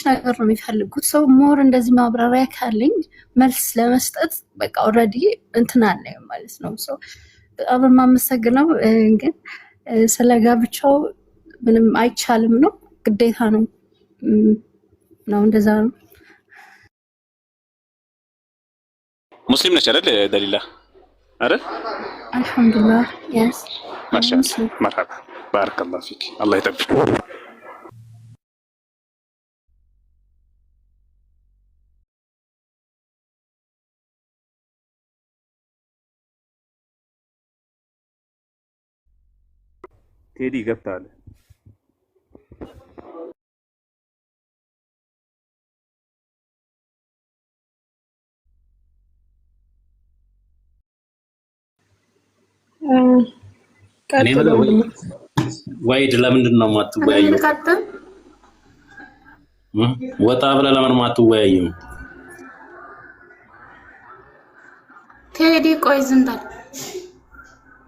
ነገር ነው የሚፈልጉት። ሰው ሞር እንደዚህ ማብራሪያ ካለኝ መልስ ለመስጠት በቃ ኦልሬዲ እንትን አለ ማለት ነው። ሰው በጣም የማመሰግነው ግን ስለ ጋብቻው ምንም አይቻልም ነው ግዴታ ነው እንደዛ ነው። ሙስሊም ነች አይደል ደሊላ? አይደል? አልሐምዱሊላህ ያስ ማሻአላህ መርሐባ ባረከላሁ ፊክ አላህ ይጠብቅ። ቴዲ ገብታለህ? ቀጥሎ ወይድ ለምንድን ነው የማትወያየው? ወጣ ብለህ ለምን የማትወያየው? ቴዲ ቆይ ዝም በል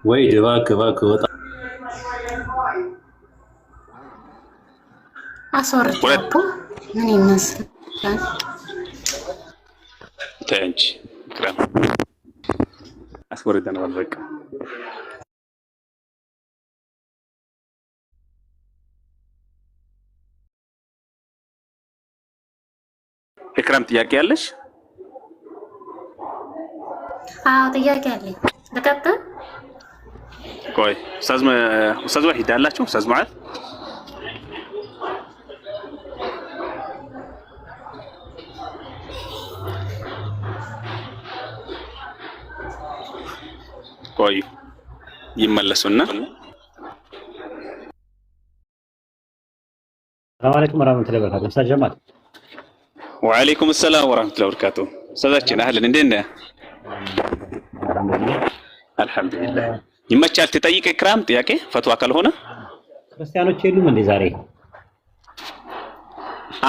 ወይድ እባክህ ወጣ። አስወርድ ምን ይመስላል? ተንች ክራም አስወርደናል በቃ። ኢክራም ጥያቄ አለሽ? አዎ ጥያቄ አለኝ። ልቀጥል? ቆይ ኡስታዝ ዋሂድ አላችሁ? ኡስታዝ ሙዓዝ ቆይ ይመለሱና ሰላም አለይኩም ወራህመቱላሂ ወበረካቱ። ኡስታዝ ጀማል ወአለይኩም ሰላም ወራህመቱላሂ ወበረካቱ። ኡስታዛችን አህለን እንዴት ነህ? አልሐምዱሊላህ። ይመቻል ትጠይቅ ኢክራም ጥያቄ ፈትዋ ካልሆነ ክርስቲያኖች የሉም እንዴ ዛሬ?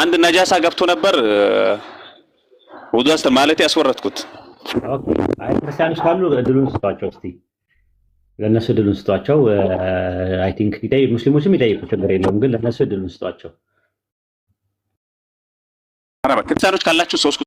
አንድ ነጃሳ ገብቶ ነበር ውዱስ ማለት ያስወረድኩት። ኦኬ አይ ክርስቲያኖች ካሉ እድሉን ስጧቸው እስቲ፣ ለነሱ እድሉን ስጧቸው። አይ ቲንክ ሙስሊሞችም ይጠይቁ ችግር የለውም፣ ግን ለነሱ እድሉን ስጧቸው። አረባ ክርስቲያኖች ካላችሁ ሶስት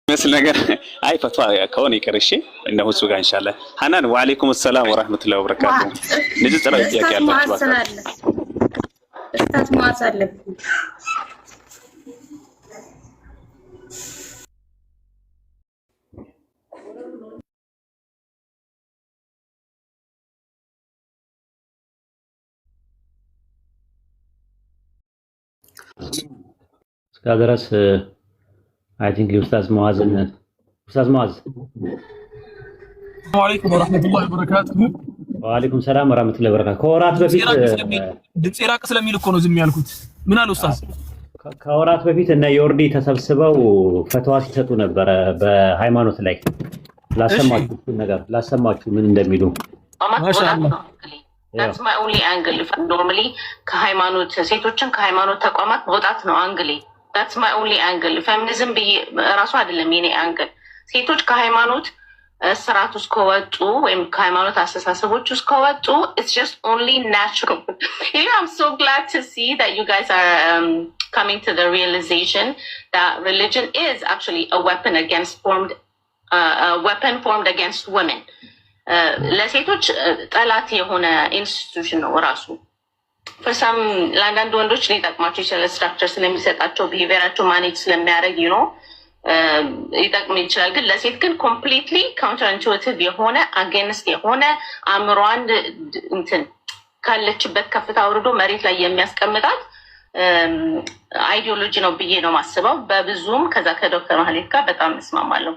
መስል ነገር አይ ፈትዋ ከሆነ ይቀርሽ እነሆ እሱ ጋር ኢንሻአላህ። ሐናን ወአለይኩም ሰላም ወራህመቱላሂ ወበረካቱ። ንጽጽ ላይ ጥያቄ ያላችሁ ኡስታዝ ሙዓዝ አለ። እስከ ድረስ አይ ቲንክ ኡስታዝ ሙዓዝ ሰላም አለይኩም ወራህመቱላሂ ወበረካቱ። ወአለይኩም ሰላም ወራህመቱላሂ ወበረካቱ። ከወራት በፊት ድምጼ ራቅ ስለሚል እኮ ነው ዝም ያልኩት። ምን አለ ኡስታዝ? ከወራት በፊት እነ ዮርዲ ተሰብስበው ፈትዋ ሲሰጡ ነበረ በሃይማኖት ላይ። ላሰማችሁ ምን እንደሚሉ ማሻአላህ። That's my only angle. Normally ከሃይማኖት ሴቶችን ከሃይማኖት ተቋማት መውጣት ነው አንግሌ። That's my only angle. ፌሚኒዝም ራሱ አይደለም የኔ አንግል። ሴቶች ከሃይማኖት ስርዓት ውስጥ ከወጡ ወይም ከሃይማኖት አስተሳሰቦች ውስጥ ከወጡ it's just only natural. I'm so glad to see that you guys are coming to the realization that religion is actually a weapon formed against women. ለሴቶች ጠላት የሆነ ኢንስቲትዩሽን ነው ራሱ። ፈርሳም ለአንዳንድ ወንዶች ሊጠቅማቸው ይችላል፣ ስትራክቸር ስለሚሰጣቸው ቢሄቪየራቸው ማኔጅ ስለሚያደርግ ሊጠቅም ይችላል። ግን ለሴት ግን ኮምፕሊትሊ ካውንተር ኢንቱዊቲቭ የሆነ አጌንስት የሆነ አእምሯን እንትን ካለችበት ከፍታ አውርዶ መሬት ላይ የሚያስቀምጣት አይዲዮሎጂ ነው ብዬ ነው ማስበው። በብዙም ከዛ ከዶክተር ማህሌት ጋር በጣም እስማማለሁ።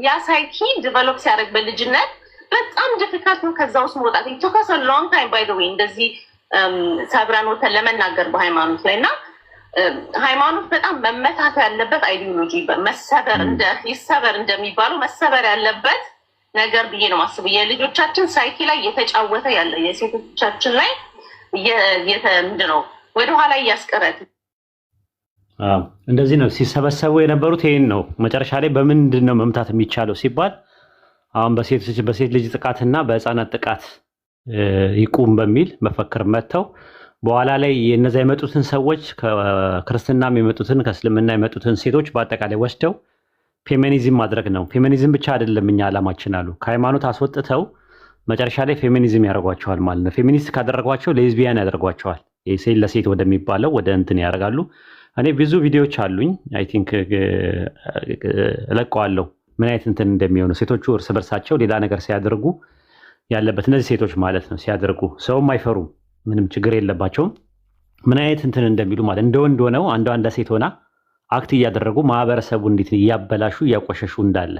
ያ ሳይኪ ዲቨሎፕ ሲያደርግ በልጅነት በጣም ዲፊካልት ነው ከዛ ውስጥ መውጣት። ኢትዮካስ ሎንግ ታይም ባይ ዘ ዌይ እንደዚህ ሰብረን ወተን ለመናገር በሃይማኖት ላይ እና ሃይማኖት በጣም መመታት ያለበት አይዲዮሎጂ ይሰበር እንደሚባለው መሰበር ያለበት ነገር ብዬ ነው ማስበው። የልጆቻችን ሳይኪ ላይ እየተጫወተ ያለ የሴቶቻችን ላይ ምንድነው ወደኋላ እያስቀረት እንደዚህ ነው ሲሰበሰቡ የነበሩት። ይሄን ነው መጨረሻ ላይ በምንድን ነው መምታት የሚቻለው ሲባል አሁን በሴት ልጅ ጥቃትና በህፃናት ጥቃት ይቁም በሚል መፈክር መጥተው በኋላ ላይ የነዛ የመጡትን ሰዎች ከክርስትናም የመጡትን ከእስልምና የመጡትን ሴቶች በአጠቃላይ ወስደው ፌሚኒዝም ማድረግ ነው። ፌሚኒዝም ብቻ አይደለም እኛ ዓላማችን አሉ። ከሃይማኖት አስወጥተው መጨረሻ ላይ ፌሚኒዝም ያደርጓቸዋል ማለት ነው። ፌሚኒስት ካደረጓቸው ሌዝቢያን ያደርጓቸዋል። ሴት ለሴት ወደሚባለው ወደ እንትን ያደርጋሉ። እኔ ብዙ ቪዲዮዎች አሉኝ፣ አይ ቲንክ እለቀዋለሁ ምን አይነት እንትን እንደሚሆኑ ሴቶቹ እርስ በርሳቸው ሌላ ነገር ሲያደርጉ ያለበት እነዚህ ሴቶች ማለት ነው ሲያደርጉ ሰውም አይፈሩም፣ ምንም ችግር የለባቸውም። ምን አይነት እንትን እንደሚሉ ማለት እንደ ወንድ ሆነው አንዷ ሴት ሆና አክት እያደረጉ ማህበረሰቡ እንዴት እያበላሹ እያቆሸሹ እንዳለ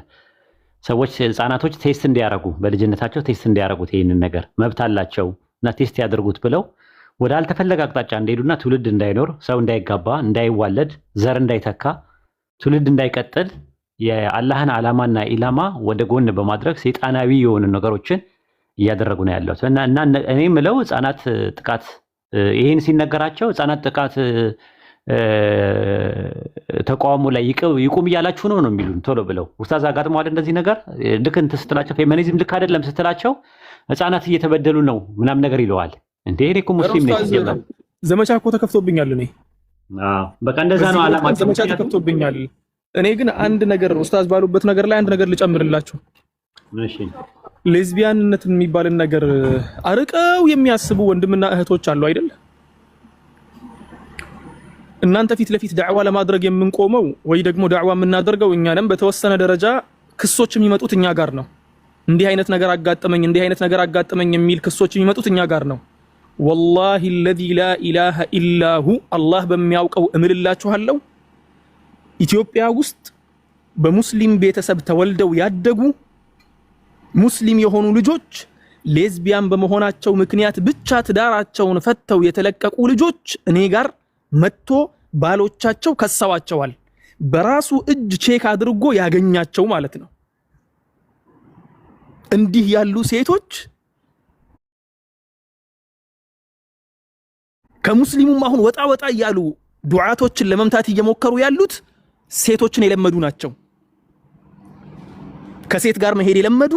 ሰዎች ህፃናቶች ቴስት እንዲያረጉ በልጅነታቸው ቴስት እንዲያረጉት ይህንን ነገር መብት አላቸው እና ቴስት ያድርጉት ብለው ወደ አልተፈለገ አቅጣጫ እንደሄዱና ትውልድ እንዳይኖር ሰው እንዳይጋባ እንዳይዋለድ ዘር እንዳይተካ ትውልድ እንዳይቀጥል የአላህን ዓላማና ኢላማ ወደ ጎን በማድረግ ሰይጣናዊ የሆኑ ነገሮችን እያደረጉ ነው ያለው እና እኔ ምለው ህፃናት ጥቃት ይሄን ሲነገራቸው ህፃናት ጥቃት ተቋሙ ላይ ይቁም እያላችሁ ነው የሚሉን ቶሎ ብለው ኡስታዝ አጋጥመዋል እንደዚህ ነገር ልክ እንትን ስትላቸው ፌሚኒዝም ልክ አይደለም ስትላቸው ህፃናት እየተበደሉ ነው ምናምን ነገር ይለዋል እንዴ እኔ እኮ ሙስሊም ነኝ ዘመቻ እኮ ተከፍቶብኛል እኔ በቃ እንደዛ ነው ዓላማ ዘመቻ ተከፍቶብኛል እኔ ግን አንድ ነገር ኡስታዝ ባሉበት ነገር ላይ አንድ ነገር ልጨምርላችሁ እሺ ሌዝቢያንነትን የሚባልን ነገር አርቀው የሚያስቡ ወንድምና እህቶች አሉ አይደል እናንተ ፊት ለፊት ዳዕዋ ለማድረግ የምንቆመው ወይ ደግሞ ዳዕዋ የምናደርገው እኛንም በተወሰነ ደረጃ ክሶች የሚመጡት እኛ ጋር ነው እንዲህ አይነት ነገር አጋጠመኝ የሚል ክሶች የሚመጡት እኛ ጋር ነው والله الذي لا اله الا هو الله በሚያውቀው እምልላችኋለሁ ኢትዮጵያ ውስጥ በሙስሊም ቤተሰብ ተወልደው ያደጉ ሙስሊም የሆኑ ልጆች ሌዝቢያን በመሆናቸው ምክንያት ብቻ ትዳራቸውን ፈተው የተለቀቁ ልጆች እኔ ጋር መጥቶ ባሎቻቸው ከሰዋቸዋል በራሱ እጅ ቼክ አድርጎ ያገኛቸው ማለት ነው እንዲህ ያሉ ሴቶች ከሙስሊሙም አሁን ወጣ ያሉ ዱዓቶችን ለመምታት እየሞከሩ ያሉት ሴቶችን የለመዱ ናቸው ከሴት ጋር መሄድ የለመዱ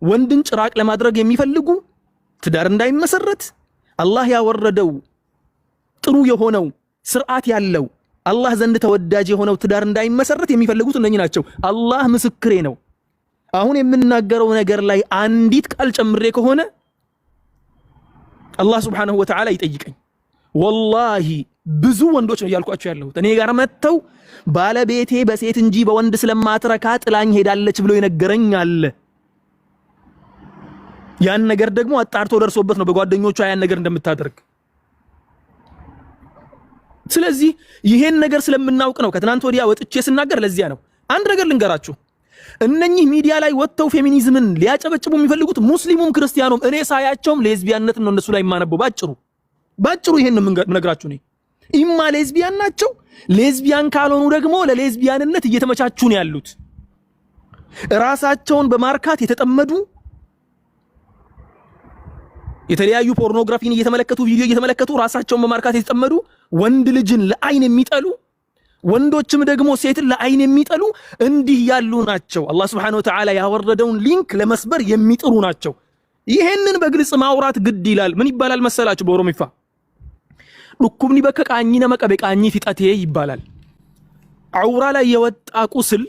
ወንድን ጭራቅ ለማድረግ የሚፈልጉ ትዳር እንዳይመሰረት አላህ ያወረደው ጥሩ የሆነው ስርዓት ያለው አላህ ዘንድ ተወዳጅ የሆነው ትዳር እንዳይመሰረት የሚፈልጉት እነኚህ ናቸው አላህ ምስክሬ ነው አሁን የምናገረው ነገር ላይ አንዲት ቃል ጨምሬ ከሆነ አላህ Subhanahu Wa Ta'ala ይጠይቀኝ ወላሂ ብዙ ወንዶች ነው ያልኳቸው ያለሁት እኔ ጋር መተው ባለቤቴ በሴት እንጂ በወንድ ስለማትረካ ጥላኝ ሄዳለች ብሎ ይነገረኝ አለ ያን ነገር ደግሞ አጣርቶ ደርሶበት ነው በጓደኞቿ ያን ነገር እንደምታደርግ ስለዚህ ይሄን ነገር ስለምናውቅ ነው ከትናንት ወዲያ ወጥቼ ስናገር ለዚያ ነው አንድ ነገር ልንገራችሁ እነኚህ ሚዲያ ላይ ወጥተው ፌሚኒዝምን ሊያጨበጭቡ የሚፈልጉት ሙስሊሙም ክርስቲያኑም እኔ ሳያቸውም ሌዝቢያንነት ነው እነሱ ላይ ማነበው ባጭሩ ይሄን ነው ምነግራችሁ ነኝ ኢማ ሌዝቢያን ናቸው ሌዝቢያን ካልሆኑ ደግሞ ለሌዝቢያንነት እየተመቻቹ ነው ያሉት ራሳቸውን በማርካት የተጠመዱ የተለያዩ ፖርኖግራፊን እየተመለከቱ ቪዲዮ እየተመለከቱ ራሳቸውን በማርካት የተጠመዱ ወንድ ልጅን ለአይን የሚጠሉ ወንዶችም ደግሞ ሴትን ለአይን የሚጠሉ እንዲህ ያሉ ናቸው አላህ Subhanahu Wa Ta'ala ያወረደውን ሊንክ ለመስበር የሚጥሩ ናቸው ይሄንን በግልጽ ማውራት ግድ ይላል ምን ይባላል መሰላችሁ በኦሮሚፋ ዱኩብኒ በከቃኝነ መቀበቃኝ ፊጣቴ ይባላል አውራ ላይ የወጣ ቁስል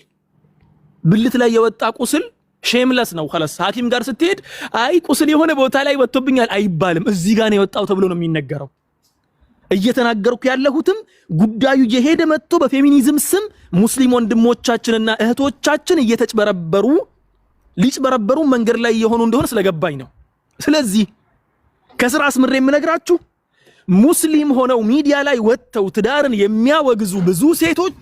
ብልት ላይ የወጣ ቁስል ሼምለስ ነው خلاص ሐኪም ጋር ስትሄድ አይ ቁስል የሆነ ቦታ ላይ ወጥቶብኛል አይባልም እዚህ ጋር ነው የወጣው ተብሎ ነው የሚነገረው እየተናገርኩ ያለሁትም ጉዳዩ የሄደ መጥቶ በፌሚኒዝም ስም ሙስሊም ወንድሞቻችንና እህቶቻችን እየተጭበረበሩ ሊጭበረበሩ መንገድ ላይ የሆኑ እንደሆነ ስለገባኝ ነው ስለዚህ ከስራ አስምሬ የምነግራችሁ ሙስሊም ሆነው ሚዲያ ላይ ወጥተው ትዳርን የሚያወግዙ ብዙ ሴቶች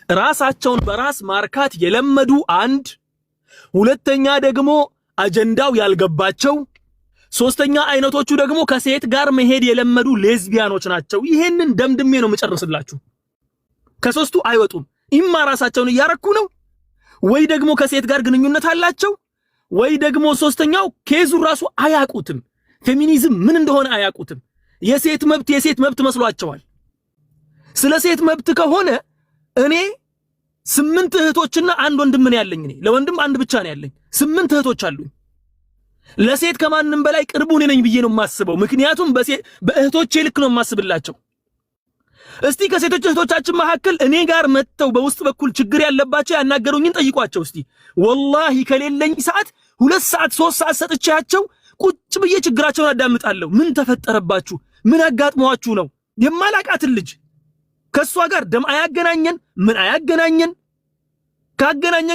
ራሳቸውን በራስ ማርካት የለመዱ አንድ ሁለተኛ ደግሞ አጀንዳው ያልገባቸው ሶስተኛ አይነቶቹ ደግሞ ከሴት ጋር መሄድ የለመዱ ሌዝቢያኖች ናቸው ይሄንን ደምድሜ ነው መጨረስላችሁ ከሶስቱ አይወጡም ኢማ ራሳቸውን ያረኩ ነው ወይ ደግሞ ከሴት ጋር ግንኙነት አላቸው ወይ ደግሞ ሶስተኛው ኬዙ ራሱ አያቁትም ፌሚኒዝም ምን እንደሆነ አያቁትም የሴት መብት መስሏቸዋል ስለ ሴት መብት ከሆነ እኔ 8 እህቶችና አንድ ወንድም ምን ያለኝ እኔ ለወንድም አንድ ብቻ ነው ያለኝ 8 እህቶች አሉኝ ለሴት ከማንንም በላይ ቅርቡ ነኝ ብዬ ነው ማስበው ምክንያቱም በእህቶቼ ልክ ነው ማስብላቸው እስቲ ከሴቶች እህቶቻችን መካከል እኔ ጋር መተው በውስጥ በኩል ችግር ያለባቸው ያናገሩኝን ጠይቋቸው እስቲ ወላሂ ከሌለኝ ሰዓት 2 ሰዓት 3 ሰዓት ሰጥቻቸው ቁጭ ብዬ ችግራቸውን አዳምጣለሁ ምን ተፈጠረባችሁ ምን አጋጥሟችሁ ነው የማላቃትን ልጅ ከሷ ጋር ደም አያገናኘን ምን አያገናኘን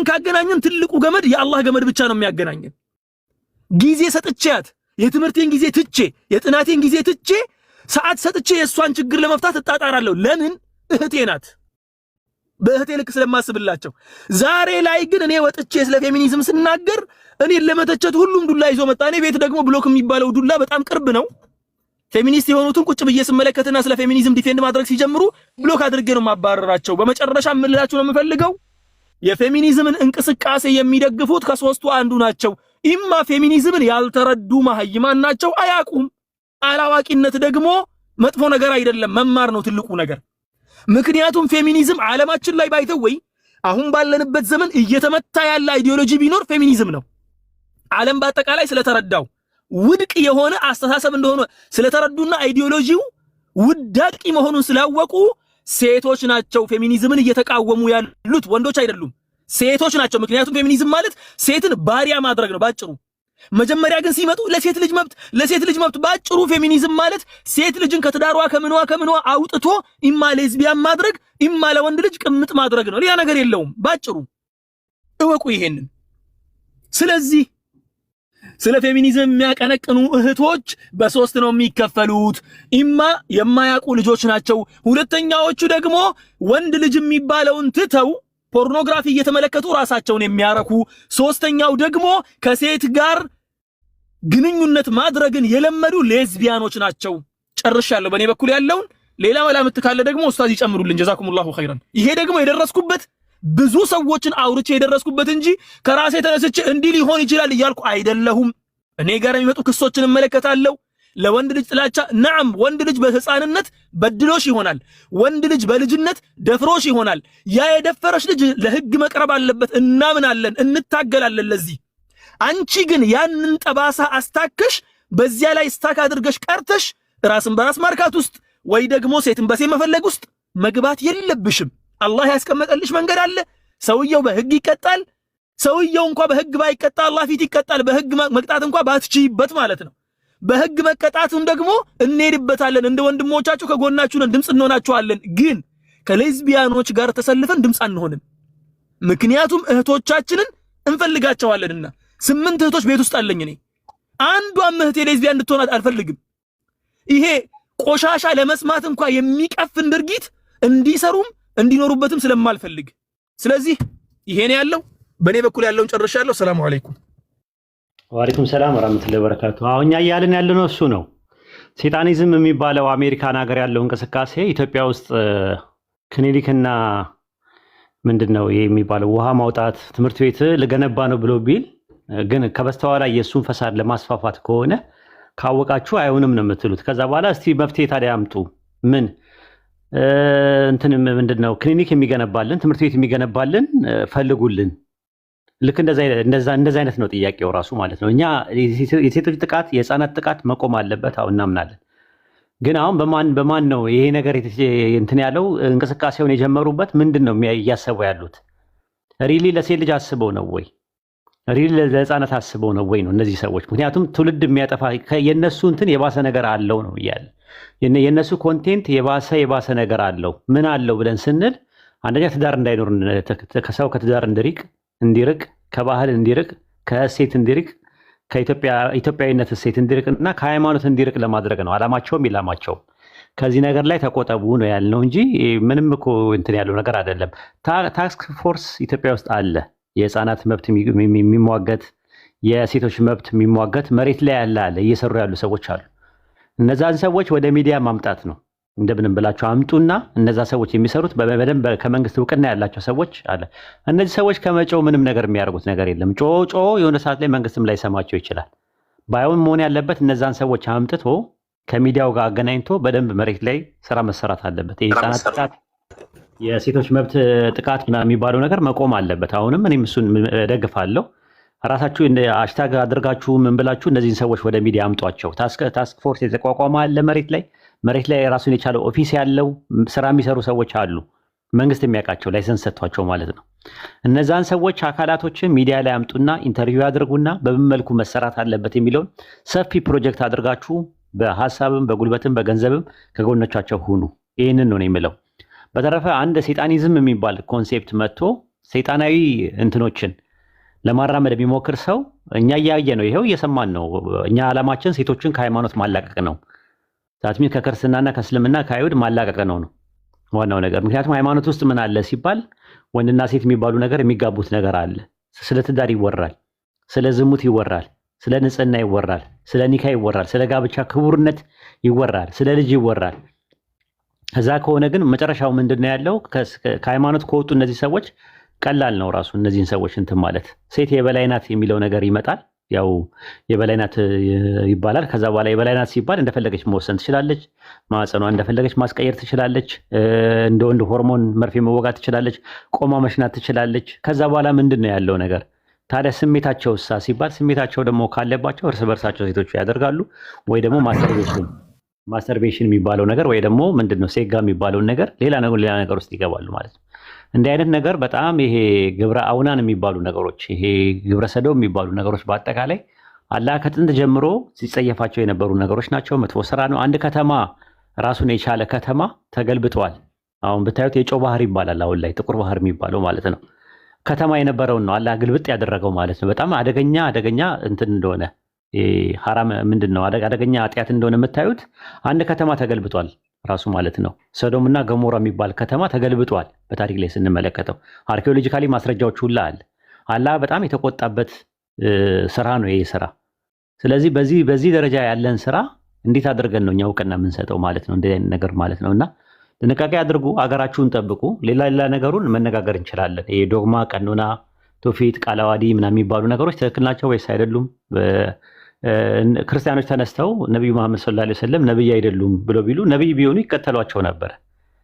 ካገናኘን ትልቁ ገመድ የአላህ ገመድ ብቻ ነው የሚያገናኘን ጊዜ ሰጥቻት የትምህርቴን ጊዜ ትቼ የጥናቴን ጊዜ ትቼ ሰዓት ሰጥቼ የሷን ችግር ለመፍታት እጣጣራለሁ ለምን እህቴ ናት በእህቴ ልክ ስለማስብላቸው። ዛሬ ላይ ግን እኔ ወጥቼ ስለ ፌሚኒዝም ስናገር እኔን ለመተቸት ሁሉም ዱላ ይዞ መጣ። እኔ ቤት ደግሞ ብሎክ የሚባለው ዱላ በጣም ቅርብ ነው። ፌሚኒስት የሆኑትን ቁጭ ብዬ ስመለከትና ስለ ፌሚኒዝም ዲፌንድ ማድረግ ሲጀምሩ ብሎክ አድርጌ ነው ማባረራቸው። በመጨረሻ የምልላችሁ ነው የምፈልገው የፌሚኒዝምን እንቅስቃሴ የሚደግፉት ከሶስቱ አንዱ ናቸው። ኢማ ፌሚኒዝምን ያልተረዱ መሀይማን ናቸው፣ አያውቁም። አላዋቂነት ደግሞ መጥፎ ነገር አይደለም፣ መማር ነው ትልቁ ነገር። ምክንያቱም ፌሚኒዝም ዓለማችን ላይ ባይተው ወይ አሁን ባለንበት ዘመን እየተመታ ያለ አይዲዮሎጂ ቢኖር ፌሚኒዝም ነው። ዓለም በአጠቃላይ ስለተረዳው ውድቅ የሆነ አስተሳሰብ እንደሆነ ስለተረዱና አይዲዮሎጂው ውዳቂ መሆኑን ስላወቁ ሴቶች ናቸው ፌሚኒዝምን እየተቃወሙ ያሉት፣ ወንዶች አይደሉም፣ ሴቶች ናቸው። ምክንያቱም ፌሚኒዝም ማለት ሴትን ባሪያ ማድረግ ነው ባጭሩ። መጀመሪያ ግን ሲመጡ ለሴት ልጅ መብት ባጭሩ ፌሚኒዝም ማለት ሴት ልጅን ከትዳሯ ከምኗ አውጥቶ ኢማ ሌዝቢያን ማድረግ ኢማ ለወንድ ልጅ ቅምጥ ማድረግ ነው። ሌላ ነገር የለውም ባጭሩ። እወቁ ይሄንን። ስለዚህ ስለ ፌሚኒዝም የሚያቀነቅኑ እህቶች በሶስት ነው የሚከፈሉት። ኢማ የማያውቁ ልጆች ናቸው። ሁለተኛዎቹ ደግሞ ወንድ ልጅ የሚባለውን ትተው ፖርኖግራፊ እየተመለከቱ ራሳቸውን የሚያረኩ፣ ሶስተኛው ደግሞ ከሴት ጋር ግንኙነት ማድረግን የለመዱ ሌዝቢያኖች ናቸው። ጨርሻለሁ በእኔ በኩል ያለውን። ሌላ መላምት ካለ ደግሞ ኡስታዝ ይጨምሩልን። ጀዛኩሙላሁ ኸይራን። ይሄ ደግሞ የደረስኩበት ብዙ ሰዎችን አውርቼ የደረስኩበት እንጂ ከራሴ ተነስቼ እንዲህ ሊሆን ይችላል እያልኩ አይደለሁም። እኔ ጋር የሚመጡ ክሶችን እመለከታለሁ። ለወንድ ልጅ ጥላቻ ነዓም፣ ወንድ ልጅ በህፃንነት በድሎሽ ይሆናል። ወንድ ልጅ በልጅነት ደፍሮሽ ይሆናል። ያ የደፈረሽ ልጅ ለህግ መቅረብ አለበት። እናምናለን፣ እንታገላለን ለዚህ። አንቺ ግን ያንን ጠባሳ አስታከሽ በዚያ ላይ ስታክ አድርገሽ ቀርተሽ ራስን በራስ ማርካት ውስጥ ወይ ደግሞ ሴትን በሴት መፈለግ ውስጥ መግባት የለብሽም። አላህ ያስቀመጠልሽ መንገድ አለ። ሰውየው በህግ ይቀጣል። ሰውየው እንኳን በህግ ባይቀጣ አላህ ፊት ይቀጣል። በህግ መቅጣት እንኳን ባትችይበት ማለት ነው። በህግ መቀጣቱን ደግሞ እንሄድበታለን። እንደ ወንድሞቻችሁ ከጎናችሁ ነን፣ ድምፅ እንሆናችኋለን። ግን ከሌዝቢያኖች ጋር ተሰልፈን ድምፅ አንሆንም። ምክንያቱም እህቶቻችንን እንፈልጋቸዋለንና። 8 እህቶች ቤት ውስጥ አለኝ እኔ። አንዷም እህቴ ሌዝቢያን እንድትሆን አልፈልግም። ይሄ ቆሻሻ ለመስማት እንኳን የሚቀፍን ድርጊት እንዲሰሩም እንዲኖሩበትም ስለማልፈልግ፣ ስለዚህ ይሄ ነው ያለው። በእኔ በኩል ያለውን ጨርሻለሁ። ሰላም አለይኩም። ወአለይኩም ሰላም ወራህመቱላሂ ወበረካቱ። አሁን እኛ እያልን ያለነው እሱ ነው። ሴጣኒዝም የሚባለው አሜሪካን ሀገር ያለው እንቅስቃሴ ኢትዮጵያ ውስጥ ክሊኒክና ምንድነው ይሄ የሚባለው ውሃ ማውጣት ትምህርት ቤት ልገነባ ነው ብሎ ቢል ግን ከበስተኋላ የሱን ፈሳድ ለማስፋፋት ከሆነ ካወቃችሁ አይሆንም ነው የምትሉት። ከዛ በኋላ እስቲ መፍትሄ ታዲያ አምጡ። ምን እንትን ምንድነው ክሊኒክ የሚገነባልን ትምህርት ቤት የሚገነባልን ፈልጉልን። ልክ እንደዛ አይነት ነው ጥያቄው ራሱ ማለት ነው። እኛ የሴቶች ጥቃት የህፃናት ጥቃት መቆም አለበት አሁን እናምናለን። ግን አሁን በማን ነው ይሄ ነገር እንትን ያለው? እንቅስቃሴውን የጀመሩበት ምንድን ነው እያሰቡ ያሉት? ሪሊ ለሴት ልጅ አስበው ነው ወይ? ሪሊ ለህፃናት አስበው ነው ወይ ነው እነዚህ ሰዎች? ምክንያቱም ትውልድ የሚያጠፋ የነሱ እንትን የባሰ ነገር አለው ነው እያለ የነሱ ኮንቴንት የባሰ ነገር አለው። ምን አለው ብለን ስንል አንደኛ ትዳር እንዳይኖር ከሰው ከትዳር እንዲርቅ ከባህል እንዲርቅ ከእሴት እንዲርቅ ከኢትዮጵያዊነት እሴት እንዲርቅ እና ከሃይማኖት እንዲርቅ ለማድረግ ነው አላማቸውም ይላማቸው። ከዚህ ነገር ላይ ተቆጠቡ ነው ያልነው እንጂ ምንም እኮ እንትን ያለው ነገር አይደለም። ታስክ ፎርስ ኢትዮጵያ ውስጥ አለ። የህፃናት መብት የሚሟገት የሴቶች መብት የሚሟገት መሬት ላይ አለ። እየሰሩ ያሉ ሰዎች አሉ። እነዛን ሰዎች ወደ ሚዲያ ማምጣት ነው። እንደምንም ብላችሁ አምጡና እነዛ ሰዎች የሚሰሩት በደንብ ከመንግስት እውቅና ያላቸው ሰዎች አለ። እነዚህ ሰዎች ከመጮው ምንም ነገር የሚያደርጉት ነገር የለም። ጮ የሆነ ሰዓት ላይ መንግስትም ላይ ሰማቸው ይችላል። ባይሆን መሆን ያለበት እነዛን ሰዎች አምጥቶ ከሚዲያው ጋር አገናኝቶ በደንብ መሬት ላይ ስራ መሰራት አለበት። የህፃናት ጥቃት፣ የሴቶች መብት ጥቃት የሚባለው ነገር መቆም አለበት። አሁንም እኔም እሱን እደግፋለሁ። ራሳችሁ ሃሽታግ አድርጋችሁ ምን ብላችሁ እነዚህን ሰዎች ወደ ሚዲያ አምጧቸው። ታስክ ፎርስ የተቋቋመ አለ መሬት ላይ ራሱን የቻለ ኦፊስ ያለው ስራ የሚሰሩ ሰዎች አሉ። መንግስት የሚያውቃቸው ላይሰንስ ሰጥቷቸው ማለት ነው። እነዛን ሰዎች አካላቶችን ሚዲያ ላይ አምጡና ኢንተርቪው ያድርጉና በምን መልኩ መሰራት አለበት የሚለውን ሰፊ ፕሮጀክት አድርጋችሁ በሀሳብም በጉልበትም በገንዘብም ከጎኖቻቸው ሁኑ። ይህንን ነው የሚለው። በተረፈ አንድ ሴጣኒዝም የሚባል ኮንሴፕት መጥቶ ሰይጣናዊ እንትኖችን ለማራመድ የሚሞክር ሰው እኛ እያየ ነው፣ ይሄው እየሰማን ነው። እኛ ዓላማችን ሴቶችን ከሃይማኖት ማላቀቅ ነው። ዛትሚን ከክርስትናና ከእስልምና ከአይሁድ ማላቀቅ ነው። ዋናው ነገር። ምክንያቱም ሃይማኖት ውስጥ ምን አለ ሲባል ወንድና ሴት የሚባሉ ነገር የሚጋቡት ነገር አለ። ስለ ትዳር ይወራል፣ ስለ ዝሙት ይወራል፣ ስለ ንጽህና ይወራል፣ ስለ ኒካ ይወራል፣ ስለ ጋብቻ ክቡርነት ይወራል፣ ስለ ልጅ ይወራል። እዛ ከሆነ ግን መጨረሻው ምንድነው ያለው? ከሃይማኖት ከወጡ እነዚህ ሰዎች ቀላል ነው ራሱ እነዚህን ሰዎች እንትን ማለት። ሴት የበላይ ናት የሚለው ነገር ይመጣል። ያው የበላይ ናት ይባላል። ከዛ በኋላ የበላይ ናት ሲባል እንደፈለገች መወሰን ትችላለች፣ ማህፀኗ እንደፈለገች ማስቀየር ትችላለች፣ እንደ ወንድ ሆርሞን መርፌ መወጋት ትችላለች፣ ቆማ መሽናት ትችላለች። ከዛ በኋላ ምንድነው ያለው ነገር ታዲያ? ስሜታቸው ሲባል ስሜታቸው ደግሞ ካለባቸው እርስ በርሳቸው ሴቶቹ ያደርጋሉ፣ ወይ ደግሞ ማስተርቤሽን የሚባለው ነገር ወይ ደግሞ ምንድነው ሴጋ የሚባለውን ነገር ሌላ ነገር ውስጥ ይገባሉ ማለት ነው። እንዲህ አይነት ነገር በጣም ይሄ ግብረ አውናን የሚባሉ ነገሮች፣ ይሄ ግብረ ሰዶም የሚባሉ ነገሮች በአጠቃላይ አላህ ከጥንት ጀምሮ ሲጸየፋቸው የነበሩ ነገሮች ናቸው። መጥፎ ስራ ነው። አንድ ከተማ ራሱን የቻለ ከተማ ተገልብጧል። አሁን ብታዩት የጨው ባህር ይባላል አሁን ላይ ጥቁር ባህር የሚባለው ማለት ነው። ከተማ የነበረውን ነው አላህ ግልብጥ ያደረገው ማለት ነው። በጣም አደገኛ እንትን እንደሆነ ሐራም ምንድነው አደገኛ ኃጢአት እንደሆነ የምታዩት አንድ ከተማ ተገልብጧል ራሱ ማለት ነው። ሰዶምና ገሞራ የሚባል ከተማ ተገልብጧል። በታሪክ ላይ ስንመለከተው አርኪኦሎጂካሊ ማስረጃዎች ሁላ አለ። አላህ በጣም የተቆጣበት ስራ ነው ይሄ ስራ። ስለዚህ በዚህ ደረጃ ያለን ስራ እንዴት አድርገን ነው እኛ እውቅና የምንሰጠው ማለት ነው? እንደዚህ አይነት ነገር ማለት ነውና ጥንቃቄ አድርጉ፣ አገራችሁን ጠብቁ። ሌላ ነገሩን መነጋገር እንችላለን። ይሄ ዶግማ፣ ቀኖና፣ ትውፊት፣ ቃላዋዲ ምናምን የሚባሉ ነገሮች ትክክል ናቸው ወይስ አይደሉም? ክርስቲያኖች ተነስተው ነብዩ መሐመድ ሰለላሁ ዐለይሂ ወሰለም ነብይ አይደሉም ብሎ ቢሉ ነብይ ቢሆኑ ይከተሏቸው ነበር።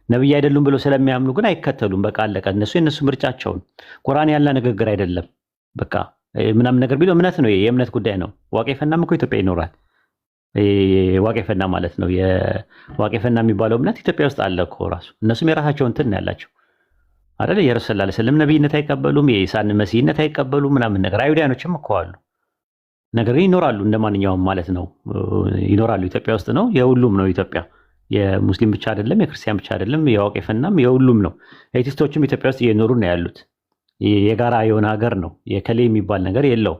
ነብይ አይደሉም ብሎ ስለሚያምኑ ግን አይከተሉም። በቃ አለቀ። የነሱ ምርጫቸውን ቁርአን ያለ ንግግር አይደለም በቃ ምናምን ነገር ቢሉ እምነት ነው፣ የእምነት ጉዳይ ነው። ዋቄፈናም እኮ ኢትዮጵያ ይኖራል። ዋቄፈና ማለት ነው። የዋቄፈና የሚባለው እምነት ኢትዮጵያ ውስጥ አለ እኮ ራሱ። እነሱም የራሳቸው እንትን ነው ያላቸው አይደል? የረሱል ሰለላሁ ዐለይሂ ወሰለም ነብይነት አይቀበሉም፣ የኢሳን መሲህነት አይቀበሉም ምናምን ነገር። አይሁዳኖችም እኮ አሉ። ነገር ግን ይኖራሉ እንደማንኛውም ማለት ነው። ይኖራሉ ኢትዮጵያ ውስጥ ነው። የሁሉም ነው ኢትዮጵያ። የሙስሊም ብቻ አይደለም፣ የክርስቲያን ብቻ አይደለም፣ የዋቄፈናም የሁሉም ነው። ኤቲስቶችም ኢትዮጵያ ውስጥ እየኖሩ ነው ያሉት። የጋራ የሆነ ሀገር ነው። የከሌ የሚባል ነገር የለው።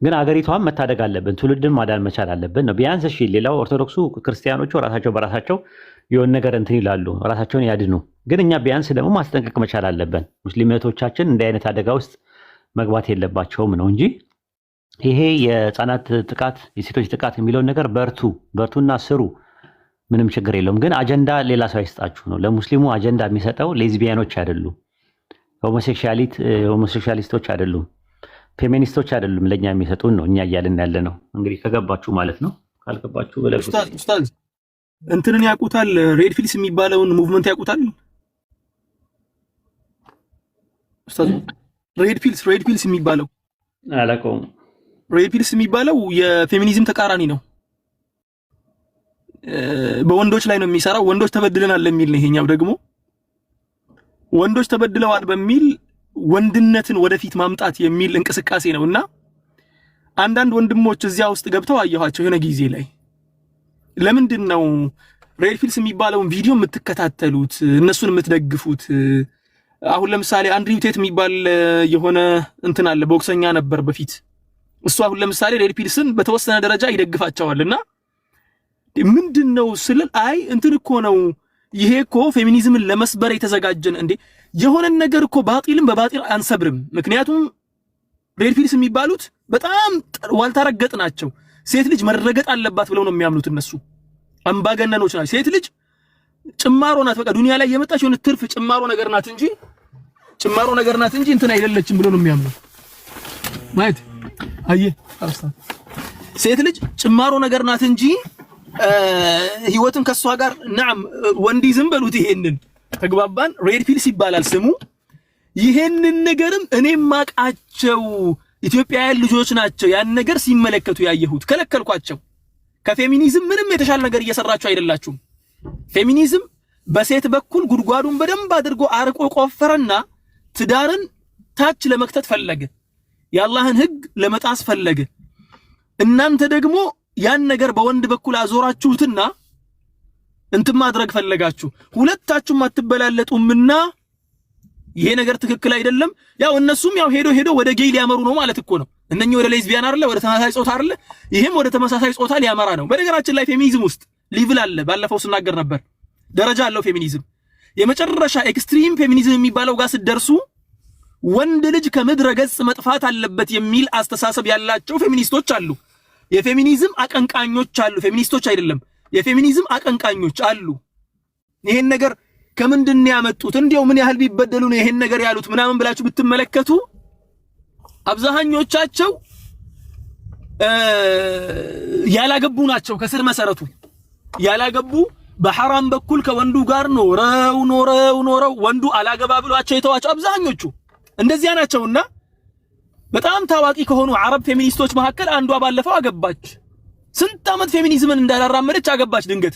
ግን አገሪቷን መታደግ አለብን፣ ትውልድን ማዳን መቻል አለብን ነው ቢያንስ። እሺ ሌላው ኦርቶዶክሱ ክርስቲያኖቹ ራሳቸው በራሳቸው የሆነ ነገር እንትን ይላሉ፣ ራሳቸውን ያድኑ። ግን እኛ ቢያንስ ደግሞ ማስጠንቀቅ መቻል አለብን። ሙስሊም እህቶቻችን እንዲህ አይነት አደጋ ውስጥ መግባት የለባቸውም ነው እንጂ ይሄ የህፃናት ጥቃት፣ የሴቶች ጥቃት የሚለውን ነገር በርቱና ስሩ፣ ምንም ችግር የለውም። ግን አጀንዳ ሌላ ሰው አይስጣችሁ ነው። ለሙስሊሙ አጀንዳ የሚሰጠው ሌዝቢያኖች አይደሉም፣ ሆሞሴክሹዋሊስቶች አይደሉም፣ ፌሚኒስቶች አይደሉም። ለኛ የሚሰጡን ነው እኛ እያልን ያለ ነው። እንግዲህ ከገባችሁ ማለት ነው። ካልገባችሁ ኡስታዝ እንትንን ያውቁታል? ሬድ ፒልስ የሚባለውን ሙቭመንት ያውቁታል? ኡስታዝ ሬድ ፒልስ የሚባለው አላውቀውም። ሬድ ፒልስ የሚባለው የፌሚኒዝም ተቃራኒ ነው። በወንዶች ላይ ነው የሚሰራው። ወንዶች ተበድለናል የሚል ነው። ይሄኛው ደግሞ ወንዶች ተበድለዋል በሚል ወንድነትን ወደፊት ማምጣት የሚል እንቅስቃሴ ነውና አንዳንድ ወንድሞች እዚያ ውስጥ ገብተው አየኋቸው የሆነ ጊዜ ላይ። ለምንድን ነው ሬድ ፒልስ የሚባለውን ቪዲዮ የምትከታተሉት እነሱን የምትደግፉት? አሁን ለምሳሌ አንድሪው ቴት የሚባል የሆነ እንትን አለ፣ ቦክሰኛ ነበር በፊት። እሱ አሁን ለምሳሌ ሬድ ፒልስን በተወሰነ ደረጃ ይደግፋቸዋልና ምንድነው ስለ አይ እንትን እኮ ነው ይሄ እኮ ፌሚኒዝምን ለመስበር የተዘጋጀን እንዴ የሆነ ነገር እኮ ባጢልን በባጢል አንሰብርም። ምክንያቱም ሬድ ፒልስ የሚባሉት በጣም ዋልታረገጥ ናቸው። ሴት ልጅ መረገጥ አለባት ብለው ነው የሚያምኑት እነሱ። አምባገነኖች ናቸው። ሴት ልጅ ጭማሮ ናት፣ በቃ ዱንያ ላይ የመጣች የሆነ ትርፍ ጭማሮ ነገር ናት እንጂ እንትን አይደለችም ብለው ነው የሚያምኑት። ማለት አየህ አርስታ ሴት ልጅ ጭማሮ ነገር ናት እንጂ ህይወትን ከሷ ጋር ናም ወንዲዝም በሉት። ይሄንን ተግባባን። ሬድ ፒልስ ይባላል ስሙ። ይሄንን ነገርም እኔም ማቃቸው ኢትዮጵያውያን ልጆች ናቸው ያን ነገር ሲመለከቱ ያየሁት። ከለከልኳቸው። ከፌሚኒዝም ምንም የተሻለ ነገር እየሰራችሁ አይደላችሁም። ፌሚኒዝም በሴት በኩል ጉድጓዱን በደንብ አድርጎ አርቆ ቆፈረና ትዳርን ታች ለመክተት ፈለገ። የአላህን ህግ ለመጣስ ፈለገ። እናንተ ደግሞ ያን ነገር በወንድ በኩል አዞራችሁትና እንትን ማድረግ ፈለጋችሁ። ሁለታችሁም አትበላለጡምና ይሄ ነገር ትክክል አይደለም። ያው እነሱም ያው ሄዶ ወደ ጌይ ሊያመሩ ነው ማለት እኮ ነው። እነኚህ ወደ ሌዝቢያን አይደለ፣ ወደ ተመሳሳይ ጾታ አይደለ፣ ይሄም ወደ ተመሳሳይ ጾታ ሊያመራ ነው። በነገራችን ላይ ፌሚኒዝም ውስጥ ሊቭል አለ። ባለፈው ስናገር ነበር። ደረጃ አለው ፌሚኒዝም። የመጨረሻ ኤክስትሪም ፌሚኒዝም የሚባለው ጋር ስትደርሱ ወንድ ልጅ ከምድረ ገጽ መጥፋት አለበት የሚል አስተሳሰብ ያላቸው ፌሚኒስቶች አሉ። የፌሚኒዝም አቀንቃኞች አሉ። ፌሚኒስቶች አይደለም፣ የፌሚኒዝም አቀንቃኞች አሉ። ይሄን ነገር ከምንድን ነው ያመጡት? እንዲያው ምን ያህል ቢበደሉ ነው ይሄን ነገር ያሉት ምናምን ብላችሁ ብትመለከቱ አብዛኞቻቸው ያላገቡ ናቸው። ከስር መሰረቱ ያላገቡ በሐራም በኩል ከወንዱ ጋር ኖረው ወንዱ አላገባ ብሏቸው የተዋቸው አብዛኞቹ እንደዚያ ናቸውና በጣም ታዋቂ ከሆኑ አረብ ፌሚኒስቶች መካከል አንዷ ባለፈው አገባች። ስንት ዓመት ፌሚኒዝምን እንዳላራመደች አገባች። ድንገት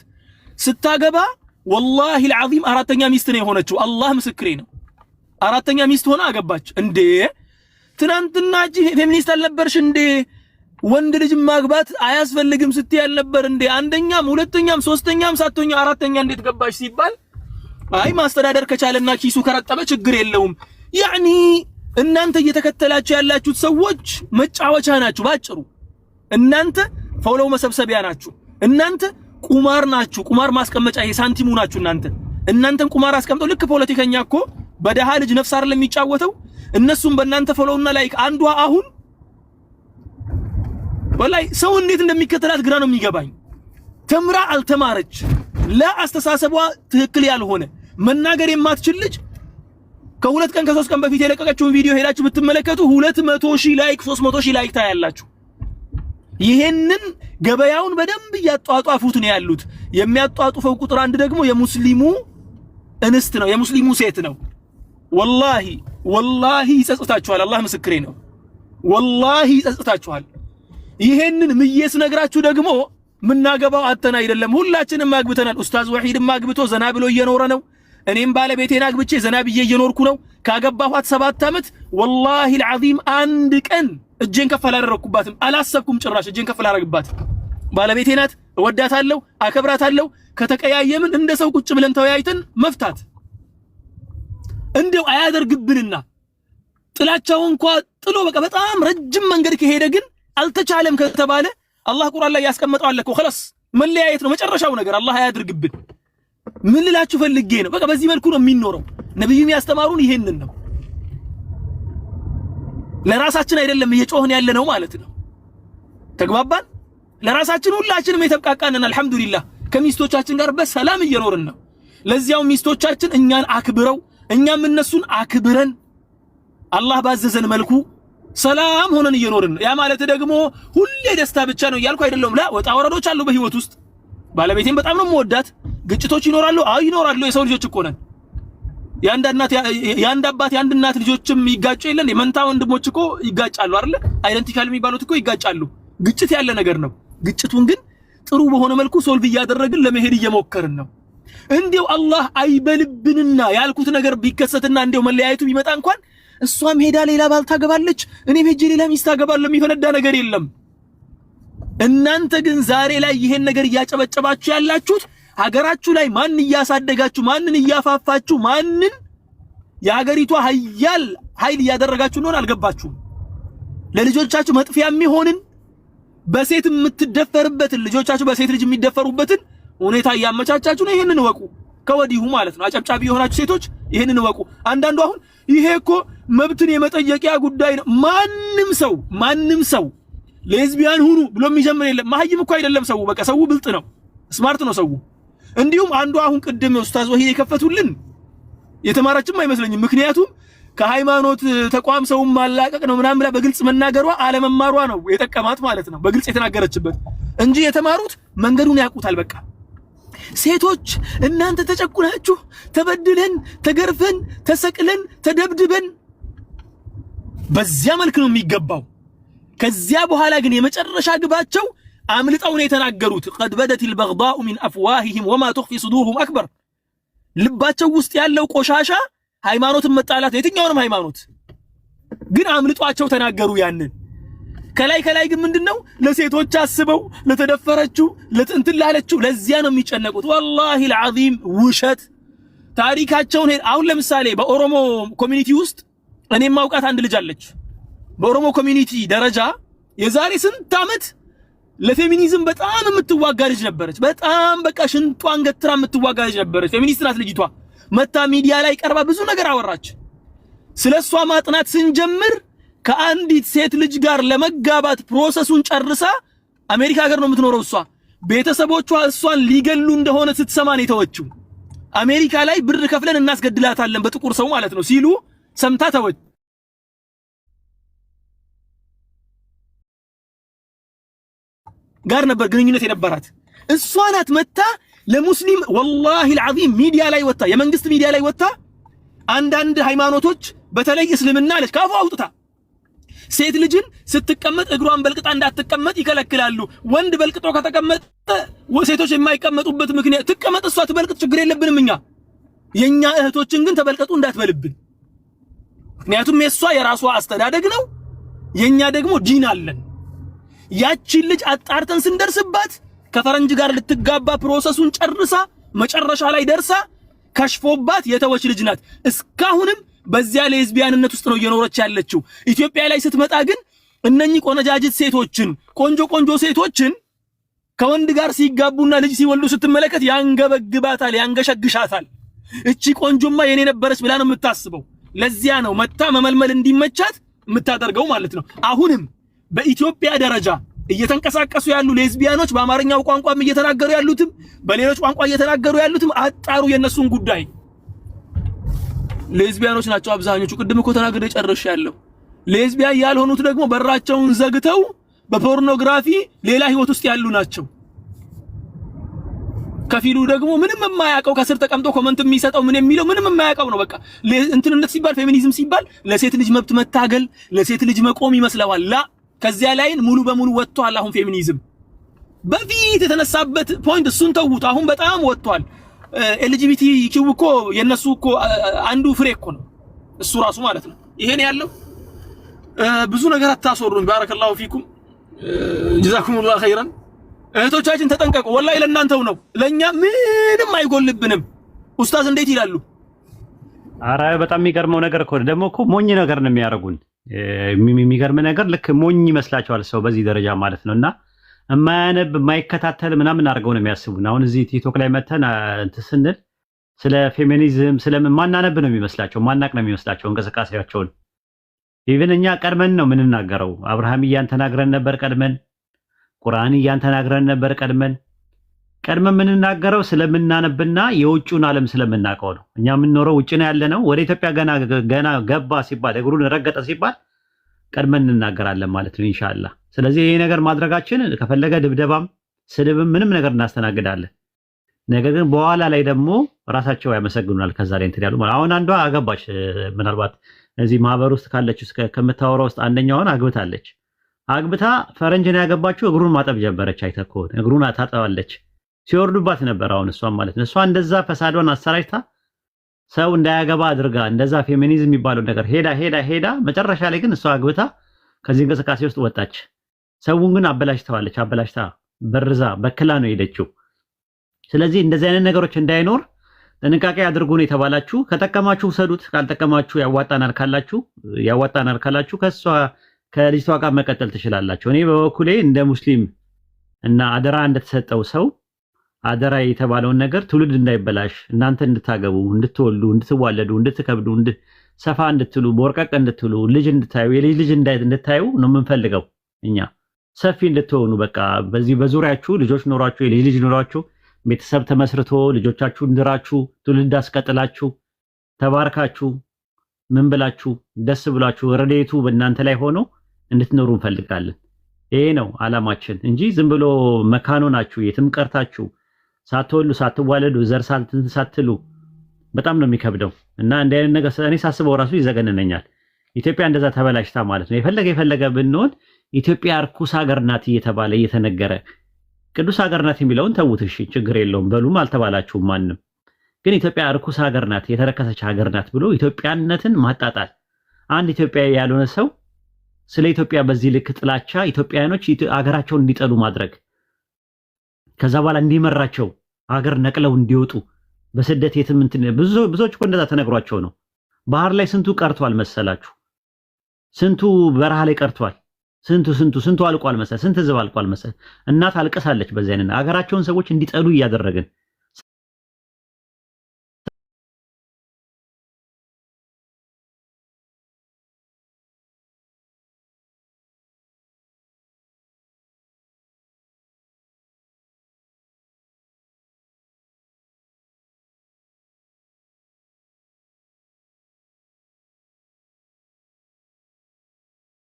ስታገባ ወላሂ العظيم አራተኛ ሚስት ነው የሆነችው። አላህ ምስክሬ ነው። አራተኛ ሚስት ሆና አገባች። እንዴ ትናንትና እጂ ፌሚኒስት አልነበርሽ እንዴ? ወንድ ልጅ ማግባት አያስፈልግም ስትይ አልነበር እንዴ? አንደኛም ሁለተኛም ሶስተኛም ሳትሆኛ አራተኛ እንዴት ገባሽ ሲባል አይ ማስተዳደር ከቻለና ኪሱ ከረጠበ ችግር የለውም። ያኒ እናንተ እየተከተላችሁ ያላችሁት ሰዎች መጫወቻ ናችሁ። ባጭሩ እናንተ ፎሎው መሰብሰቢያ ናችሁ። እናንተ ቁማር ናችሁ። ቁማር ማስቀመጫ የሳንቲሙ ናችሁ። እናንተን ቁማር አስቀምጠው ልክ ፖለቲከኛ እኮ በደሃ ልጅ ነፍስ አይደለም የሚጫወተው። እነሱም በእናንተ ፎሎውና ላይክ አንዷ አሁን ወላይ ሰው እንዴት እንደሚከተላት ግራ ነው የሚገባኝ። ተምራ አልተማረች ለአስተሳሰቧ ትክክል ያልሆነ መናገር የማትችል ልጅ ከሁለት ቀን ከሶስት ቀን በፊት የለቀቀችውን ቪዲዮ ሄዳችሁ ብትመለከቱ 200,000 ላይክ 300,000 ላይክ ታያላችሁ። ይሄንን ገበያውን በደንብ ያጧጧፉት ነው ያሉት። የሚያጧጡፈው ቁጥር አንድ ደግሞ የሙስሊሙ እንስት ነው፣ የሙስሊሙ ሴት ነው። ወላሂ ይጸጽታችኋል። አላህ ምስክሬ ነው። ወላሂ ይጸጽታችኋል። ይሄንን ምየስ ነግራችሁ ደግሞ ምናገባው አተና አይደለም፣ ሁላችንም አግብተናል። ኡስታዝ ወሂድም አግብቶ ዘና ብሎ እየኖረ ነው። እኔም ባለቤቴን አግብቼ ዘና ብዬ እየኖርኩ ነው። ካገባኋት 7 ዓመት ወላሂ العظيم አንድ ቀን እጄን ከፍ አላደረኩባትም። አላሰብኩም ጭራሽ እጄን ከፍ አላደርግባት። ባለቤቴ ናት፣ እወዳታለሁ፣ አከብራታለሁ። ከተቀያየምን እንደ ሰው ቁጭ ብለን ተወያይተን መፍታት እንደው አያደርግብንና ጥላቻው እንኳን ጥሎ በቃ በጣም ረጅም መንገድ ከሄደ ግን አልተቻለም ከተባለ አላህ ቁርአን ላይ ያስቀመጠው አለ እኮ خلاص መለያየት ነው መጨረሻው ነገር። አላህ አያድርግብን። ምን ልላችሁ ፈልጌ ነው፣ በቃ በዚህ መልኩ ነው የሚኖረው። ነብዩም ያስተማሩን ይሄንን ነው። ለራሳችን አይደለም እየጮህን ያለ ነው ማለት ነው። ተግባባን? ለራሳችን ሁላችንም የተብቃቃንን አልহামዱሊላህ ከሚስቶቻችን ጋር በሰላም እየኖርን ነው። ለዚያው ሚስቶቻችን እኛን አክብረው እኛም እነሱን አክብረን አላህ ባዘዘን መልኩ ሰላም ሆነን እየኖርን ነው። ያ ማለት ደግሞ ሁሌ ደስታ ብቻ ነው እያልኩ አይደለም። ላ ወጣ ወረዶች አሉ በህይወት ውስጥ። ባለቤቴን በጣም ነው የምወዳት። ግጭቶች ይኖራሉ። አይ ይኖራሉ። የሰው ልጆች እኮ ነን። ያንድ አባት ያንድ እናት ልጆችም ይጋጩ የለን? የመንታ ወንድሞች እኮ ይጋጫሉ አይደል? አይደንቲካል የሚባሉት እኮ ይጋጫሉ። ግጭት ያለ ነገር ነው። ግጭቱን ግን ጥሩ በሆነ መልኩ ሶልቭ እያደረግን ለመሄድ እየሞከርን ነው። እንዴው አላህ አይበልብንና ያልኩት ነገር ቢከሰትና እንዴው መለያየቱ ቢመጣ እንኳን እሷም ሄዳ ሌላ ባል ታገባለች፣ እኔም ሄጄ ሌላ ሚስት ታገባለሁ፣ የሚፈነዳ ነገር የለም። እናንተ ግን ዛሬ ላይ ይሄን ነገር እያጨበጨባችሁ ያላችሁት ሀገራችሁ ላይ ማን እያሳደጋችሁ ማንን እያፋፋችሁ ማንን የሀገሪቷ ኃይል እያደረጋችሁ እንደሆነ አልገባችሁም። ለልጆቻችሁ መጥፊያ የሚሆንን በሴት የምትደፈርበትን ልጆቻችሁ በሴት ልጅ የሚደፈሩበትን ሁኔታ እያመቻቻችሁ ነው። ይሄንን ወቁ ከወዲሁ ማለት ነው። አጨብጫቢ የሆናችሁ ሴቶች ይሄንን ወቁ። አንዳንዱ አሁን ይሄ እኮ መብትን የመጠየቂያ ጉዳይ ነው። ማንም ሰው ሌዝቢያን ሁኑ ብሎ የሚጀምር የለም። ማህይም እኮ አይደለም ሰው፣ በቃ ሰው ብልጥ ነው፣ ስማርት ነው ሰው። እንዲሁም አንዱ አሁን ቅድም ኡስታዝ ወሂድ የከፈቱልን የተማረችም አይመስለኝም። ምክንያቱም ከሃይማኖት ተቋም ሰው ማላቀቅ ነው ምናምን ብላ በግልጽ መናገሯ አለመማሯ ነው የጠቀማት ማለት ነው። በግልጽ የተናገረችበት እንጂ የተማሩት መንገዱን ያውቁታል። በቃ ሴቶች እናንተ ተጨቁናችሁ ተበድለን ተገርፈን ተሰቅለን ተደብድበን በዚያ መልክ ነው የሚገባው። ከዚያ በኋላ ግን የመጨረሻ ግባቸው አምልጠው ነው የተናገሩት። قد بدت البغضاء من افواههم وما تخفي صدورهم اكبر። ልባቸው ውስጥ ያለው ቆሻሻ ሃይማኖትን መጣላት የትኛውንም ሃይማኖት ግን አምልጧቸው ተናገሩ። ያንን ከላይ ግን ምንድነው ለሴቶች አስበው ለተደፈረችው ለጥንት ላለችው ለዚያ ነው የሚጨነቁት። والله العظيم ውሸት ታሪካቸውን አሁን ለምሳሌ በኦሮሞ ኮሚኒቲ ውስጥ እኔም ማውቃት አንድ ልጅ አለች። በኦሮሞ ኮሚኒቲ ደረጃ የዛሬ ስንት ዓመት ለፌሚኒዝም በጣም የምትዋጋ ልጅ ነበረች። በጣም በቃ ሽንጧን ገትራ የምትዋጋ ልጅ ነበረች። ፌሚኒስት ናት ልጅቷ። መታ ሚዲያ ላይ ቀርባ ብዙ ነገር አወራች። ስለሷ ማጥናት ስንጀምር ከአንዲት ሴት ልጅ ጋር ለመጋባት ፕሮሰሱን ጨርሳ አሜሪካ ሀገር ነው የምትኖረው። እሷ ቤተሰቦቿ እሷን ሊገሉ እንደሆነ ስትሰማ ነው የተወችው። አሜሪካ ላይ ብር ከፍለን እናስገድላታለን በጥቁር ሰው ማለት ነው ሲሉ ሰምታ ተወች። ጋር ነበር ግንኙነት የነበራት እሷ ናት። መታ ለሙስሊም ወላሂ العظيم ሚዲያ ላይ ወጣ፣ የመንግስት ሚዲያ ላይ ወጣ። አንዳንድ ሃይማኖቶች በተለይ እስልምና አለች ካፉ አውጥታ ሴት ልጅን ስትቀመጥ እግሯን በልቅጣ እንዳትቀመጥ ይከለክላሉ። ወንድ በልቅጦ ከተቀመጠ ሴቶች የማይቀመጡበት ምክንያት ትቀመጥ፣ እሷ ትበልቅጥ፣ ችግር የለብንም እኛ። የኛ እህቶችን ግን ተበልቀጡ እንዳትበልብን። ምክንያቱም የሷ የራሷ አስተዳደግ ነው፣ የኛ ደግሞ ዲን አለን። ያቺን ልጅ አጣርተን ስንደርስባት ከፈረንጅ ጋር ልትጋባ ፕሮሰሱን ጨርሳ መጨረሻ ላይ ደርሳ ከሽፎባት የተወች ልጅ ናት። እስካሁንም በዚያ ሌዝቢያንነት ውስጥ ነው እየኖረች ያለችው። ኢትዮጵያ ላይ ስትመጣ ግን እነኚህ ቆነጃጅት ሴቶችን ቆንጆ ሴቶችን ከወንድ ጋር ሲጋቡና ልጅ ሲወልዱ ስትመለከት ያንገበግባታል፣ ያንገሸግሻታል። እቺ ቆንጆማ የኔ ነበረች ብላ ነው የምታስበው። ለዚያ ነው መታ መመልመል እንዲመቻት የምታደርገው ማለት ነው። አሁንም በኢትዮጵያ ደረጃ እየተንቀሳቀሱ ያሉ ሌዝቢያኖች በአማርኛው ቋንቋም እየተናገሩ ያሉትም በሌሎች ቋንቋ እየተናገሩ ያሉትም አጣሩ የነሱን ጉዳይ። ሌዝቢያኖች ናቸው አብዛኞቹ። ቅድም እኮ ተናግሬ ጨርሻለሁ። ሌዝቢያን ያልሆኑት ደግሞ በራቸውን ዘግተው በፖርኖግራፊ ሌላ ህይወት ውስጥ ያሉ ናቸው። ከፊሉ ደግሞ ምንም የማያውቀው ከስር ተቀምጦ ኮመንት የሚሰጠው ምን የሚለው ምንም የማያውቀው ነው። በቃ እንትንነት ሲባል ፌሚኒዝም ሲባል ለሴት ልጅ መብት መታገል ለሴት ልጅ መቆም ይመስለዋል። ላ ከዚያ ላይን ሙሉ በሙሉ ወጥቷል። አሁን ፌሚኒዝም በፊት የተነሳበት ፖይንት እሱን ተውት። አሁን በጣም ወጥቷል። ኤልጂቢቲ ኪው እኮ የነሱ እኮ አንዱ ፍሬ እኮ ነው እሱ ራሱ ማለት ነው። ይሄን ያለው ብዙ ነገር አታስወሩኝ። ባረከላሁ ፊኩም ጀዛኩሙላሁ ኸይራን። እህቶቻችን ተጠንቀቁ። ወላሂ ለእናንተው ነው፣ ለኛ ምንም አይጎልብንም። ኡስታዝ እንዴት ይላሉ? አረ በጣም የሚገርመው ነገር እኮ ደግሞ እኮ ሞኝ ነገር ነው የሚያደርጉን። የሚገርም ነገር ልክ ሞኝ ይመስላቸዋል ሰው በዚህ ደረጃ ማለት ነውና የማያነብ የማይከታተል ምናምን አድርገው ነው የሚያስቡን። አሁን እዚህ ቲክቶክ ላይ መተን እንትን ስንል ስለ ፌሚኒዝም ስለምን ማናነብ ነው የሚመስላቸው፣ ማናቅ ነው የሚመስላቸው እንቅስቃሴያቸውን። ኢቭን እኛ ቀድመን ነው የምንናገረው። አብርሃም እያን ተናግረን ነበር ቀድመን፣ ቁርአን እያን ተናግረን ነበር ቀድመን የምንናገረው ስለምናነብና የውጭውን ዓለም ስለምናውቀው ነው። እኛ የምንኖረው ውጭ ነው ያለነው። ወደ ኢትዮጵያ ገና ገባ ሲባል እግሩን ረገጠ ሲባል ቀድመን እንናገራለን ማለት ነው ኢንሻአላህ። ስለዚህ ይሄ ነገር ማድረጋችን ከፈለገ ድብደባም ስድብም ምንም ነገር እናስተናግዳለን። ነገር ግን በኋላ ላይ ደግሞ ራሳቸው ያመሰግኑናል። ከዛ ላይ እንትን ያሉ አሁን አንዷ አገባች። ምናልባት እዚህ ማህበር ውስጥ ካለች ከምታወራው ውስጥ አንደኛውን አግብታለች። አግብታ ፈረንጅን ያገባችው እግሩን ማጠብ ጀመረች። አይተህ ከሆነ እግሩን ታጠባለች። ሲወርዱባት ነበር አሁን እሷን ማለት ነው። እሷ እንደዛ ፈሳዷን አሰራጭታ ሰው እንዳያገባ አድርጋ እንደዛ ፌሚኒዝም የሚባለው ነገር ሄዳ መጨረሻ ላይ ግን እሷ አግብታ ከዚህ እንቅስቃሴ ውስጥ ወጣች። ሰውን ግን አበላሽታ በርዛ በክላ ነው ሄደችው። ስለዚህ እንደዚህ አይነት ነገሮች እንዳይኖር ጥንቃቄ አድርጉ ነው የተባላችሁ። ከጠቀማችሁ ሰዱት፣ ካልጠቀማችሁ ያዋጣናል ካላችሁ ከልጅቷ ጋር መቀጠል ትችላላችሁ። እኔ በበኩሌ እንደ ሙስሊም እና አደራ እንደተሰጠው ሰው አደራ የተባለውን ነገር ትውልድ እንዳይበላሽ እናንተ እንድታገቡ፣ እንድትወልዱ፣ እንድትዋለዱ፣ እንድትከብዱ፣ ሰፋ እንድትሉ፣ በወርቀቅ እንድትሉ፣ ልጅ እንድታዩ፣ የልጅ ልጅ እንድታዩ ነው የምንፈልገው። እኛ ሰፊ እንድትሆኑ በቃ በዚህ በዙሪያችሁ ልጆች ኖሯችሁ የልጅ ልጅ ኖሯችሁ ቤተሰብ ተመስርቶ ልጆቻችሁ እንድራችሁ ትውልድ አስቀጥላችሁ ተባርካችሁ ምን ብላችሁ ደስ ብላችሁ ረድኤቱ በእናንተ ላይ ሆኖ እንድትኖሩ እንፈልጋለን። ይሄ ነው አላማችን እንጂ ዝም ብሎ መካኖ ናችሁ የትም ቀርታችሁ ሳትወሉ ሳትዋለዱ ዘር ሳትሉ በጣም ነው የሚከብደው። እና እንደ አይነት ነገር እኔ ሳስበው ራሱ ይዘገነነኛል። ኢትዮጵያ እንደዛ ተበላሽታ ማለት ነው። የፈለገ ብንሆን ኢትዮጵያ እርኩስ ሀገር ናት እየተባለ እየተነገረ ቅዱስ ሀገር ናት የሚለውን ተውት እሺ፣ ችግር የለውም በሉም አልተባላችሁም ማንም። ግን ኢትዮጵያ እርኩስ ሀገር ናት የተረከሰች ሀገር ናት ብሎ ኢትዮጵያነትን ማጣጣል፣ አንድ ኢትዮጵያዊ ያልሆነ ሰው ስለ ኢትዮጵያ በዚህ ልክ ጥላቻ ኢትዮጵያውያኖች ሀገራቸውን እንዲጠሉ ማድረግ፣ ከዛ በኋላ እንዲመራቸው ሀገር ነቅለው እንዲወጡ በስደት የትም እንትን ብዙዎች እኮ እንደዛ ተነግሯቸው ነው። ባህር ላይ ስንቱ ቀርቷል መሰላችሁ? ስንቱ በረሃ ላይ ቀርቷል። ስንቱ አልቋል መሰል፣ ስንት ህዝብ አልቋል መሰል። እናት አልቀሳለች። በዚህ አይነት ሀገራቸውን ሰዎች እንዲጠሉ እያደረግን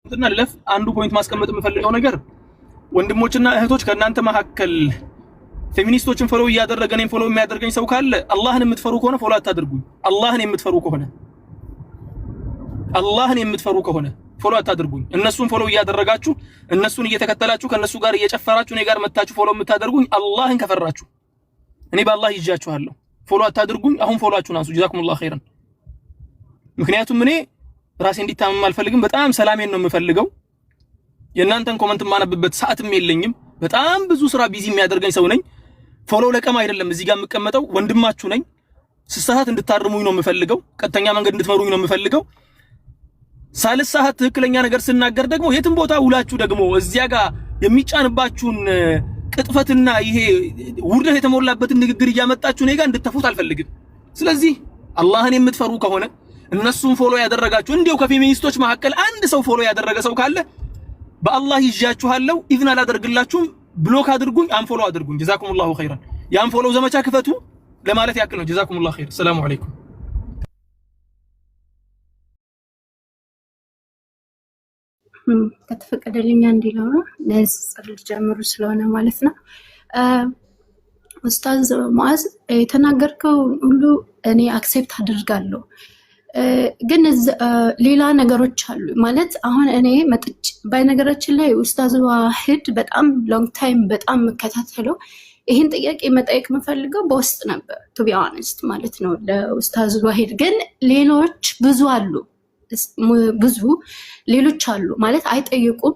ላስቀምጥና ልለፍ። አንዱ ፖይንት ማስቀመጥ የምፈልገው ነገር ወንድሞችና እህቶች ከእናንተ መካከል ፌሚኒስቶችን ፎሎ እያደረገ እኔን ፎሎ የሚያደርገኝ ሰው ካለ አላህን የምትፈሩ ከሆነ ፎሎ አታድርጉኝ። አላህን የምትፈሩ ከሆነ ፎሎ አታድርጉኝ። እነሱን ፎሎ እያደረጋችሁ እነሱን እየተከተላችሁ ከነሱ ጋር እየጨፈራችሁ እኔ ጋር መታችሁ ፎሎ የምታደርጉኝ አላህን ከፈራችሁ እኔ በአላህ ይጃችኋለሁ። ፎሎ አታድርጉኝ። አሁን ፎሎአችሁን አንሱ። ጀዛኩሙላህ ኸይረን። ምክንያቱም እኔ ራሴ እንዲታመም አልፈልግም። በጣም ሰላሜን ነው የምፈልገው። የእናንተን ኮመንት ማነብበት ሰዓትም የለኝም። በጣም ብዙ ስራ ቢዚ የሚያደርገኝ ሰው ነኝ። ፎሎ ለቀማ አይደለም እዚህ ጋር የምቀመጠው፣ ወንድማችሁ ነኝ። ስሳት እንድታርሙኝ ነው የምፈልገው። ቀጥተኛ መንገድ እንድትመሩኝ ነው የምፈልገው። ሳልሳት ትክክለኛ ነገር ስናገር ደግሞ የትም ቦታ ውላችሁ ደግሞ እዚያ ጋር የሚጫንባችሁን ቅጥፈትና ይሄ ውርደት የተሞላበትን ንግግር እያመጣችሁ እኔ ጋር እንድትተፉት አልፈልግም። ስለዚህ አላህን የምትፈሩ ከሆነ እነሱን ፎሎ ያደረጋችሁ እንዲያው ከፌሚኒስቶች መካከል አንድ ሰው ፎሎ ያደረገ ሰው ካለ በአላህ ይጃችኋለሁ። ኢቭን አላደርግላችሁም። ብሎክ አድርጉኝ፣ አንፎሎ አድርጉኝ። ጀዛኩሙላሁ ኸይረን። የአንፎሎ ዘመቻ ክፈቱ ለማለት ያክል ነው። ጀዛኩሙላሁ ኸይር። ሰላም አለይኩም። ከተፈቀደልኝ እንዲለው ነው ለጽል ጀምሩ ስለሆነ ማለት ነው። ኡስታዝ ሙአዝ የተናገርከው ሁሉ እኔ አክሴፕት አድርጋለሁ። ግን ሌላ ነገሮች አሉ ማለት አሁን እኔ መጥቼ በነገራችን ላይ ኡስታዝ ዋሂድ በጣም ሎንግ ታይም በጣም መከታተለው ይሄን ጥያቄ መጠየቅ የምፈልገው በውስጥ ነበር ቱ ቢ ኦነስት ማለት ነው ለኡስታዝ ዋሂድ። ግን ሌሎች ብዙ አሉ ሌሎች አሉ ማለት አይጠይቁም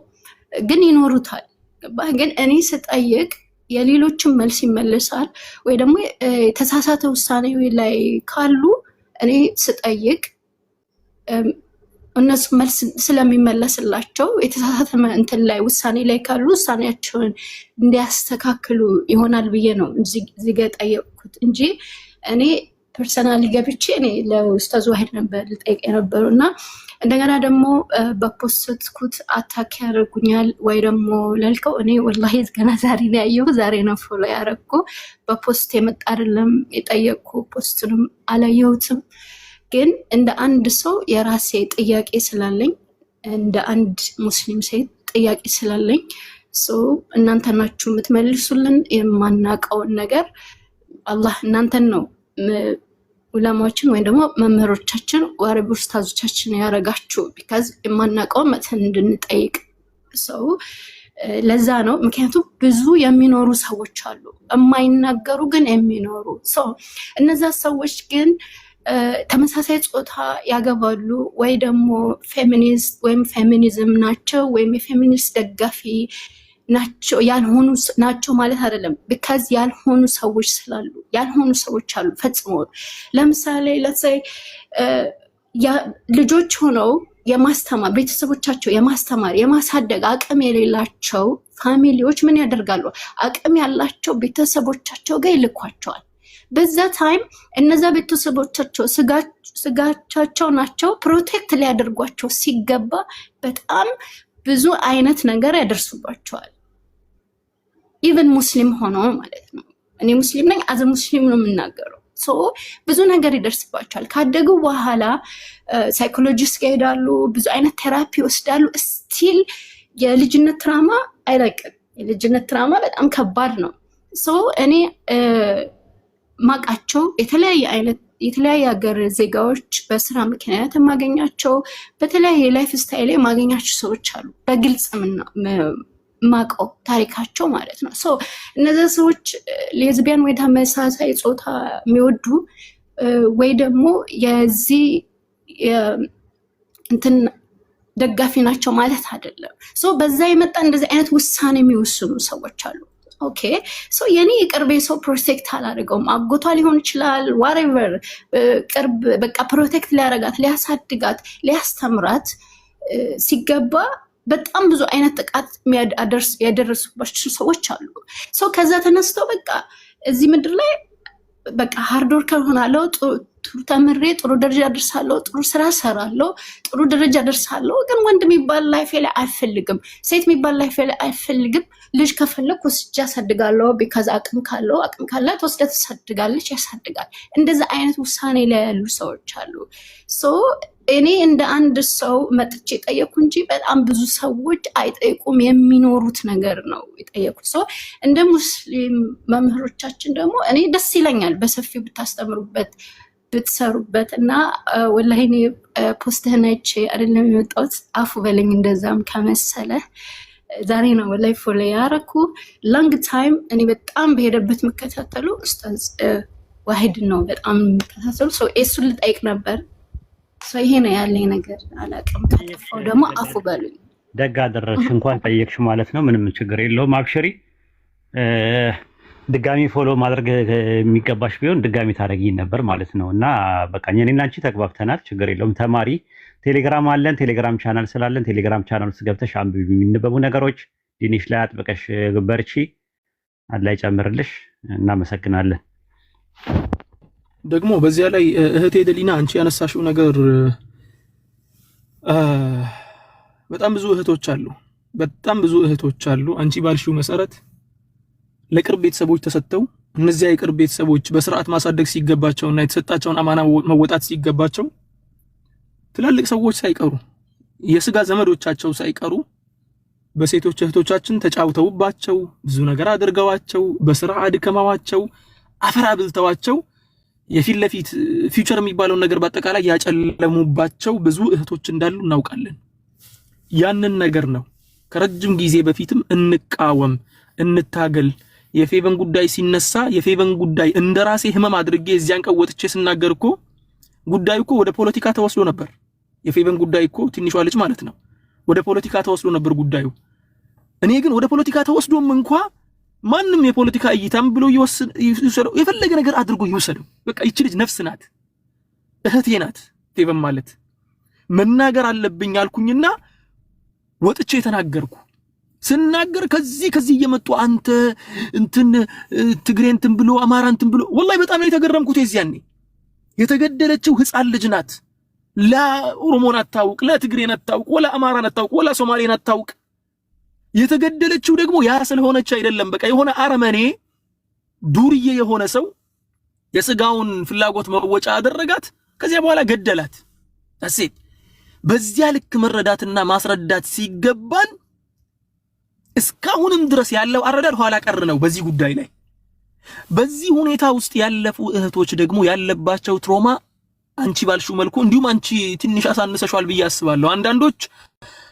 ግን ይኖሩታል። ግን እኔ ስጠይቅ የሌሎችን መልስ ይመለሳል ወይ ደግሞ የተሳሳተ ውሳኔ ላይ ካሉ እኔ ስጠይቅ እነሱ መልስ ስለሚመለስላቸው የተሳሳተ እንትን ላይ ውሳኔ ላይ ካሉ ውሳኔያቸውን እንዲያስተካክሉ ይሆናል ብዬ ነው እዚህ ጋር ጠየቅኩት እንጂ እኔ ፐርሰናሊ ገብቼ እኔ ለኡስታዝ ዋሂድ ነበር ልጠይቅ የነበረውና እንደገና ደግሞ በፖስትኩት አታክ ያደርጉኛል ወይ ደግሞ ለልከው እኔ ወላሂ ገና ዛሬ ነው ያየው ዛሬ ነው ፎሎ ያደረኩ በፖስት የመጣ አይደለም የጠየቅኩ ፖስትንም አላየሁትም። ግን እንደ አንድ ሰው የራሴ ጥያቄ ስላለኝ እንደ አንድ ሙስሊም ሴት ጥያቄ ስላለኝ እናንተ ናችሁ የምትመልሱልን የማናውቀውን ነገር አላህ እናንተን ነው ዑለማዎችን ወይ ደግሞ መምህሮቻችን ወረብ ኡስታዞቻችን ያረጋችሁ ቢካዝ የማናውቀው መተን እንድንጠይቅ ለዛ ነው። ምክንያቱም ብዙ የሚኖሩ ሰዎች አሉ የማይናገሩ ግን የሚኖሩ እነዛ ሰዎች ግን ተመሳሳይ ጾታ ያገባሉ ወይ ደግሞ ፌሚኒስት ወይም ፌሚኒዝም ናቸው ወይም የፌሚኒስት ደጋፊ ናቸው ያልሆኑ ናቸው ማለት አይደለም። ቢካዝ ያልሆኑ ሰዎች ስላሉ ያልሆኑ ሰዎች አሉ ፈጽሞ። ለምሳሌ ለሰይ ልጆች ሆነው የማስተማር ቤተሰቦቻቸው የማስተማር የማሳደግ አቅም የሌላቸው ፋሚሊዎች ምን ያደርጋሉ? አቅም ያላቸው ቤተሰቦቻቸው ጋር ይልኳቸዋል። በዛ ታይም እነዛ ቤተሰቦቻቸው ስጋቻቸው ናቸው ፕሮቴክት ሊያደርጓቸው ሲገባ በጣም ብዙ አይነት ነገር ያደርሱባቸዋል። ኢቨን ሙስሊም ሆኖ ማለት ነው። እኔ ሙስሊም ነኝ አዘ ሙስሊም ነው የምናገረው። ብዙ ነገር ይደርስባቸዋል። ካደጉ በኋላ ሳይኮሎጂስት ጋር ይሄዳሉ፣ ብዙ አይነት ቴራፒ ይወስዳሉ። ስቲል የልጅነት ትራማ አይለቅም። የልጅነት ትራማ በጣም ከባድ ነው። እኔ ማቃቸው የተለያየ ሀገር ዜጋዎች በስራ ምክንያት የማገኛቸው በተለያየ ላይፍ ስታይል የማገኛቸው ሰዎች አሉ። በግልጽ ማቀው ታሪካቸው ማለት ነው። እነዛ ሰዎች ሌዝቢያን ወይ ተመሳሳይ ጾታ የሚወዱ ወይ ደግሞ የዚህ እንትን ደጋፊ ናቸው ማለት አይደለም። በዛ የመጣ እንደዚህ አይነት ውሳኔ የሚወስኑ ሰዎች አሉ። ኦኬ የኔ ቅርቤ ሰው ፕሮቴክት አላደርገውም። አጎቷ ሊሆን ይችላል ዋሬቨር ቅርብ በቃ ፕሮቴክት ሊያረጋት ሊያሳድጋት ሊያስተምራት ሲገባ በጣም ብዙ አይነት ጥቃት ያደረሱባቸው ሰዎች አሉ። ከዛ ተነስተው በቃ እዚህ ምድር ላይ በቃ ሃርድ ወርከር ሆናለሁ፣ ጥሩ ተምሬ ጥሩ ደረጃ ደርሳለሁ፣ ጥሩ ስራ ሰራለሁ፣ ጥሩ ደረጃ ደርሳለሁ። ግን ወንድ የሚባል ላይፍ ላይ አልፈልግም፣ ሴት የሚባል ላይፍ ላይ አልፈልግም። ልጅ ከፈለኩ ወስጄ አሳድጋለሁ። ቢካዝ አቅም ካላት ወስዳ ታሳድጋለች፣ ያሳድጋል። እንደዛ አይነት ውሳኔ ላይ ያሉ ሰዎች አሉ። እኔ እንደ አንድ ሰው መጥቼ ጠየቅኩ እንጂ በጣም ብዙ ሰዎች አይጠይቁም። የሚኖሩት ነገር ነው የጠየቁት። ሰው እንደ ሙስሊም መምህሮቻችን ደግሞ እኔ ደስ ይለኛል በሰፊው ብታስተምሩበት ብትሰሩበት እና ወላሂ እኔ ፖስትህን አይቼ አይደለም የመጣሁት አፉ በለኝ እንደዛም ከመሰለ ዛሬ ነው ወላሂ ፎሎ ያረኩ ሎንግ ታይም እኔ በጣም በሄደበት መከታተሉ ኡስታዝ ዋሂድ ነው በጣም መከታተሉ ሰው እሱን ልጠይቅ ነበር። ሰው ይሄ ነው ያለኝ ነገር አላውቅም። ከጠፋው ደግሞ አፉ በሉኝ። ደግ አደረግሽ እንኳን ጠየቅሽ ማለት ነው። ምንም ችግር የለውም። አብሽሪ። ድጋሚ ፎሎ ማድረግ የሚገባሽ ቢሆን ድጋሚ ታደርጊኝ ነበር ማለት ነው። እና በቃ እኔና አንቺ ተግባብተናል። ችግር የለውም። ተማሪ ቴሌግራም አለን። ቴሌግራም ቻናል ስላለን ቴሌግራም ቻናል ውስጥ ገብተሽ አንብቢ። የሚነበቡ ነገሮች ዲኒሽ ላይ አጥብቀሽ በርቺ። አላህ ይጨምርልሽ። እናመሰግናለን። ደግሞ በዚያ ላይ እህቴ ደሊና አንቺ ያነሳሽው ነገር በጣም ብዙ እህቶች አሉ። አንቺ ባልሽው መሰረት ለቅርብ ቤተሰቦች ተሰጥተው እነዚያ የቅርብ ቤተሰቦች በስርዓት ማሳደግ ሲገባቸውና የተሰጣቸውን አማና መወጣት ሲገባቸው ትላልቅ ሰዎች ሳይቀሩ የስጋ ዘመዶቻቸው ሳይቀሩ በሴቶች እህቶቻችን ተጫውተውባቸው ብዙ ነገር አድርገዋቸው በስራ አድከማዋቸው አፈር አብልተዋቸው የፊት ለፊት ፊውቸር የሚባለው ነገር በአጠቃላይ ያጨለሙባቸው ብዙ እህቶች እንዳሉ እናውቃለን። ያንን ነገር ነው ከረጅም ጊዜ በፊትም እንቃወም እንታገል። የፌበን ጉዳይ ሲነሳ የፌበን ጉዳይ እንደራሴ ህመም አድርጌ እዚያን ቀን ወጥቼ ስናገር እኮ ጉዳዩ እኮ ወደ ፖለቲካ ተወስዶ ነበር። የፌበን ጉዳይ እኮ ትንሿ ልጅ ማለት ነው ወደ ፖለቲካ ተወስዶ ነበር ጉዳዩ። እኔ ግን ወደ ፖለቲካ ተወስዶም እንኳ ማንም የፖለቲካ እይታም ብሎ ይወስደው የፈለገ ነገር አድርጎ ይወሰደው። በቃ ይቺ ልጅ ነፍስ ናት፣ እህቴ ናት። ፌበን ማለት መናገር አለብኝ አልኩኝና ወጥቼ ተናገርኩ። ስናገር ከዚህ እየመጡ አንተ እንትን ትግሬ እንትን ብሎ አማራ እንትን ብሎ ወላሂ በጣም ነው የተገረምኩት። የዚያኔ የተገደለችው ህፃን ልጅ ናት። ለኦሮሞን አታውቅ፣ ለትግሬን አታውቅ፣ ወላ አማራን አታውቅ፣ ወላ ሶማሌን አታውቅ። የተገደለችው ደግሞ ያ ስለሆነች አይደለም። በቃ የሆነ አረመኔ ዱርዬ የሆነ ሰው የስጋውን ፍላጎት መወጫ አደረጋት። ከዚያ በኋላ ገደላት። አሴት በዚያ ልክ መረዳትና ማስረዳት ሲገባን እስካሁንም ድረስ ያለው አረዳድ ኋላ ቀር ነው። በዚህ ጉዳይ ላይ በዚህ ሁኔታ ውስጥ ያለፉ እህቶች ደግሞ ያለባቸው ትሮማ አንቺ ባልሽው መልኩ እንዲሁም አንቺ ትንሽ አሳንሰሻል ብዬ አስባለሁ። አንዳንዶች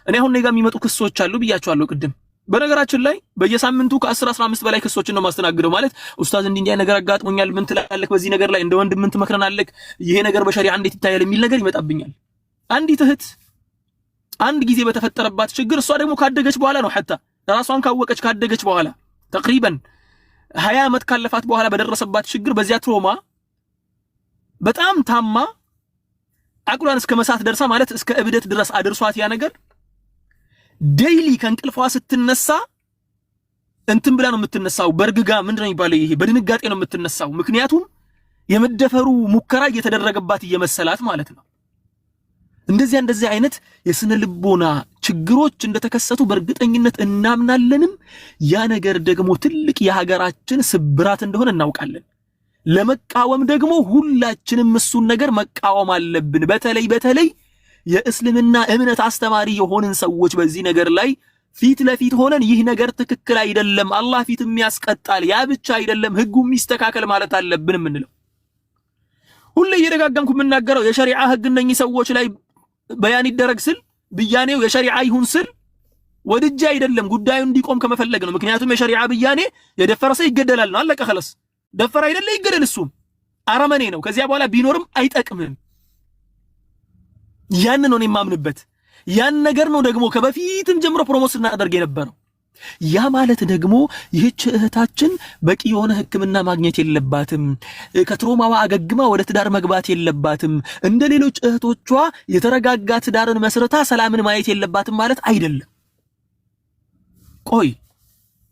እኔ አሁን ነገ የሚመጡ ክሶች አሉ ብያቸዋለሁ ቅድም። በነገራችን ላይ በየሳምንቱ ከ10-15 በላይ ክሶችን ነው ማስተናግደው። ማለት ኡስታዝ እንዲህ ነገር አጋጥሞኛል ምን ትላለህ በዚህ ነገር ላይ እንደ ወንድም ምን ትመክረናለህ ይሄ ነገር በሸሪዓ እንዴት ይታያል የሚል ነገር ይመጣብኛል። አንዲት እህት አንድ ጊዜ በተፈጠረባት ችግር እሷ ደግሞ ካደገች በኋላ ነው ሐታ ራሷን ካወቀች ካደገች በኋላ ተቅሪበን 20 ዓመት ካለፋት በኋላ በደረሰባት ችግር በዚያ ትሮማ በጣም ታማ አቁላን እስከ መሳት ደርሳ ማለት እስከ እብደት ድረስ አድርሷት ያ ነገር ዴይሊ ከእንቅልፏ ስትነሳ እንትን ብላ ነው የምትነሳው። በርግጋ ምንድነው የሚባለው ይሄ በድንጋጤ ነው የምትነሳው። ምክንያቱም የመደፈሩ ሙከራ እየተደረገባት እየመሰላት ማለት ነው። እንደዚህ አይነት የስነ ልቦና ችግሮች እንደተከሰቱ በእርግጠኝነት እናምናለንም። ያ ነገር ደግሞ ትልቅ የሀገራችን ስብራት እንደሆነ እናውቃለን። ለመቃወም ደግሞ ሁላችንም እሱን ነገር መቃወም አለብን። በተለይ የእስልምና እምነት አስተማሪ የሆንን ሰዎች በዚህ ነገር ላይ ፊት ለፊት ሆነን ይህ ነገር ትክክል አይደለም፣ አላህ ፊት የሚያስቀጣል፣ ያ ብቻ አይደለም ህጉ የሚስተካከል ማለት አለብን የምንለው። ሁሌ እየደጋገምኩ የምናገረው የሸሪዓ ህግ እነኚህ ሰዎች ላይ በያን ይደረግ ስል ብያኔው የሸሪዓ ይሁን ስል ወድጄ አይደለም፣ ጉዳዩ እንዲቆም ከመፈለግ ነው። ምክንያቱም የሸሪዓ ብያኔ የደፈረ ሰው ይገደላል ነው፣ አለቀ خلاص። ደፈረ አይደለ ይገደል፣ እሱም አረመኔ ነው። ከዚያ በኋላ ቢኖርም አይጠቅምም። ያን ነው የማምንበት። ያን ነገር ነው ደግሞ ከበፊትም ጀምሮ ፕሮሞት እናደርግ የነበረው። ያ ማለት ደግሞ ይህች እህታችን በቂ የሆነ ሕክምና ማግኘት የለባትም፣ ከትሮማዋ አገግማ ወደ ትዳር መግባት የለባትም፣ እንደ ሌሎች እህቶቿ የተረጋጋ ትዳርን መስረታ ሰላምን ማየት የለባትም ማለት አይደለም። ቆይ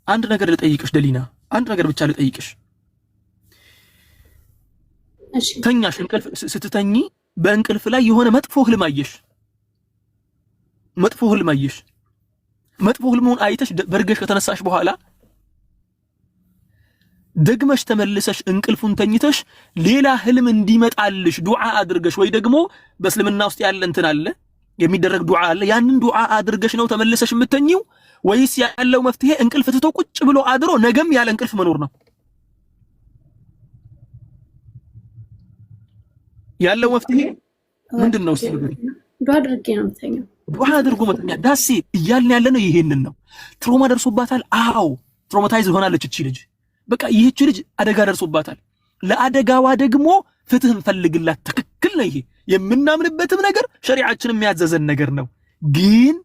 አንድ ነገር ልጠይቅሽ ደሊና፣ አንድ ነገር ብቻ ልጠይቅሽ። ተኛሽ፣ እንቅልፍ ስትተኚ በእንቅልፍ ላይ የሆነ መጥፎ ህልም አየሽ። መጥፎ ህልሙን አይተሽ በርገሽ ከተነሳሽ በኋላ ደግመሽ ተመልሰሽ እንቅልፉን ተኝተሽ ሌላ ህልም እንዲመጣልሽ ዱዓ አድርገሽ ወይ ደግሞ በእስልምና ውስጥ ያለ እንትን አለ የሚደረግ ዱዓ አለ ያንን ዱዓ አድርገሽ ነው ተመልሰሽ የምትተኚው ወይስ ያለው መፍትሄ እንቅልፍ ትቶ ቁጭ ብሎ አድሮ ነገም ያለ እንቅልፍ መኖር ነው? ያለው መፍትሄ ምንድነው? ዱዓ አድርጌ ነው የምተኛው። ዱዓ አድርጎ መተኛ ዳሴ እያልን ያለ ነው። ይሄንን ነው። ትሮማ ደርሶባታል። አዎ ትሮማታይዝ ሆናለች እቺ ልጅ። በቃ ይህች ልጅ አደጋ ደርሶባታል። ለአደጋዋ ደግሞ ፍትህ እንፈልግላት። ትክክል ነው። ይሄ የምናምንበትም ነገር ሸሪዓችን የሚያዘዘን ነገር ነው። ግን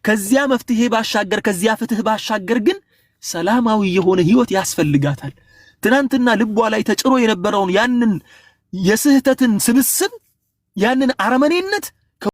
ከዚያ መፍትሄ ባሻገር ከዚያ ፍትህ ባሻገር ግን ሰላማዊ የሆነ ህይወት ያስፈልጋታል። ትናንትና ልቧ ላይ ተጭሮ የነበረውን ያንን የስህተትን ስብስብ ያንን አረመኔነት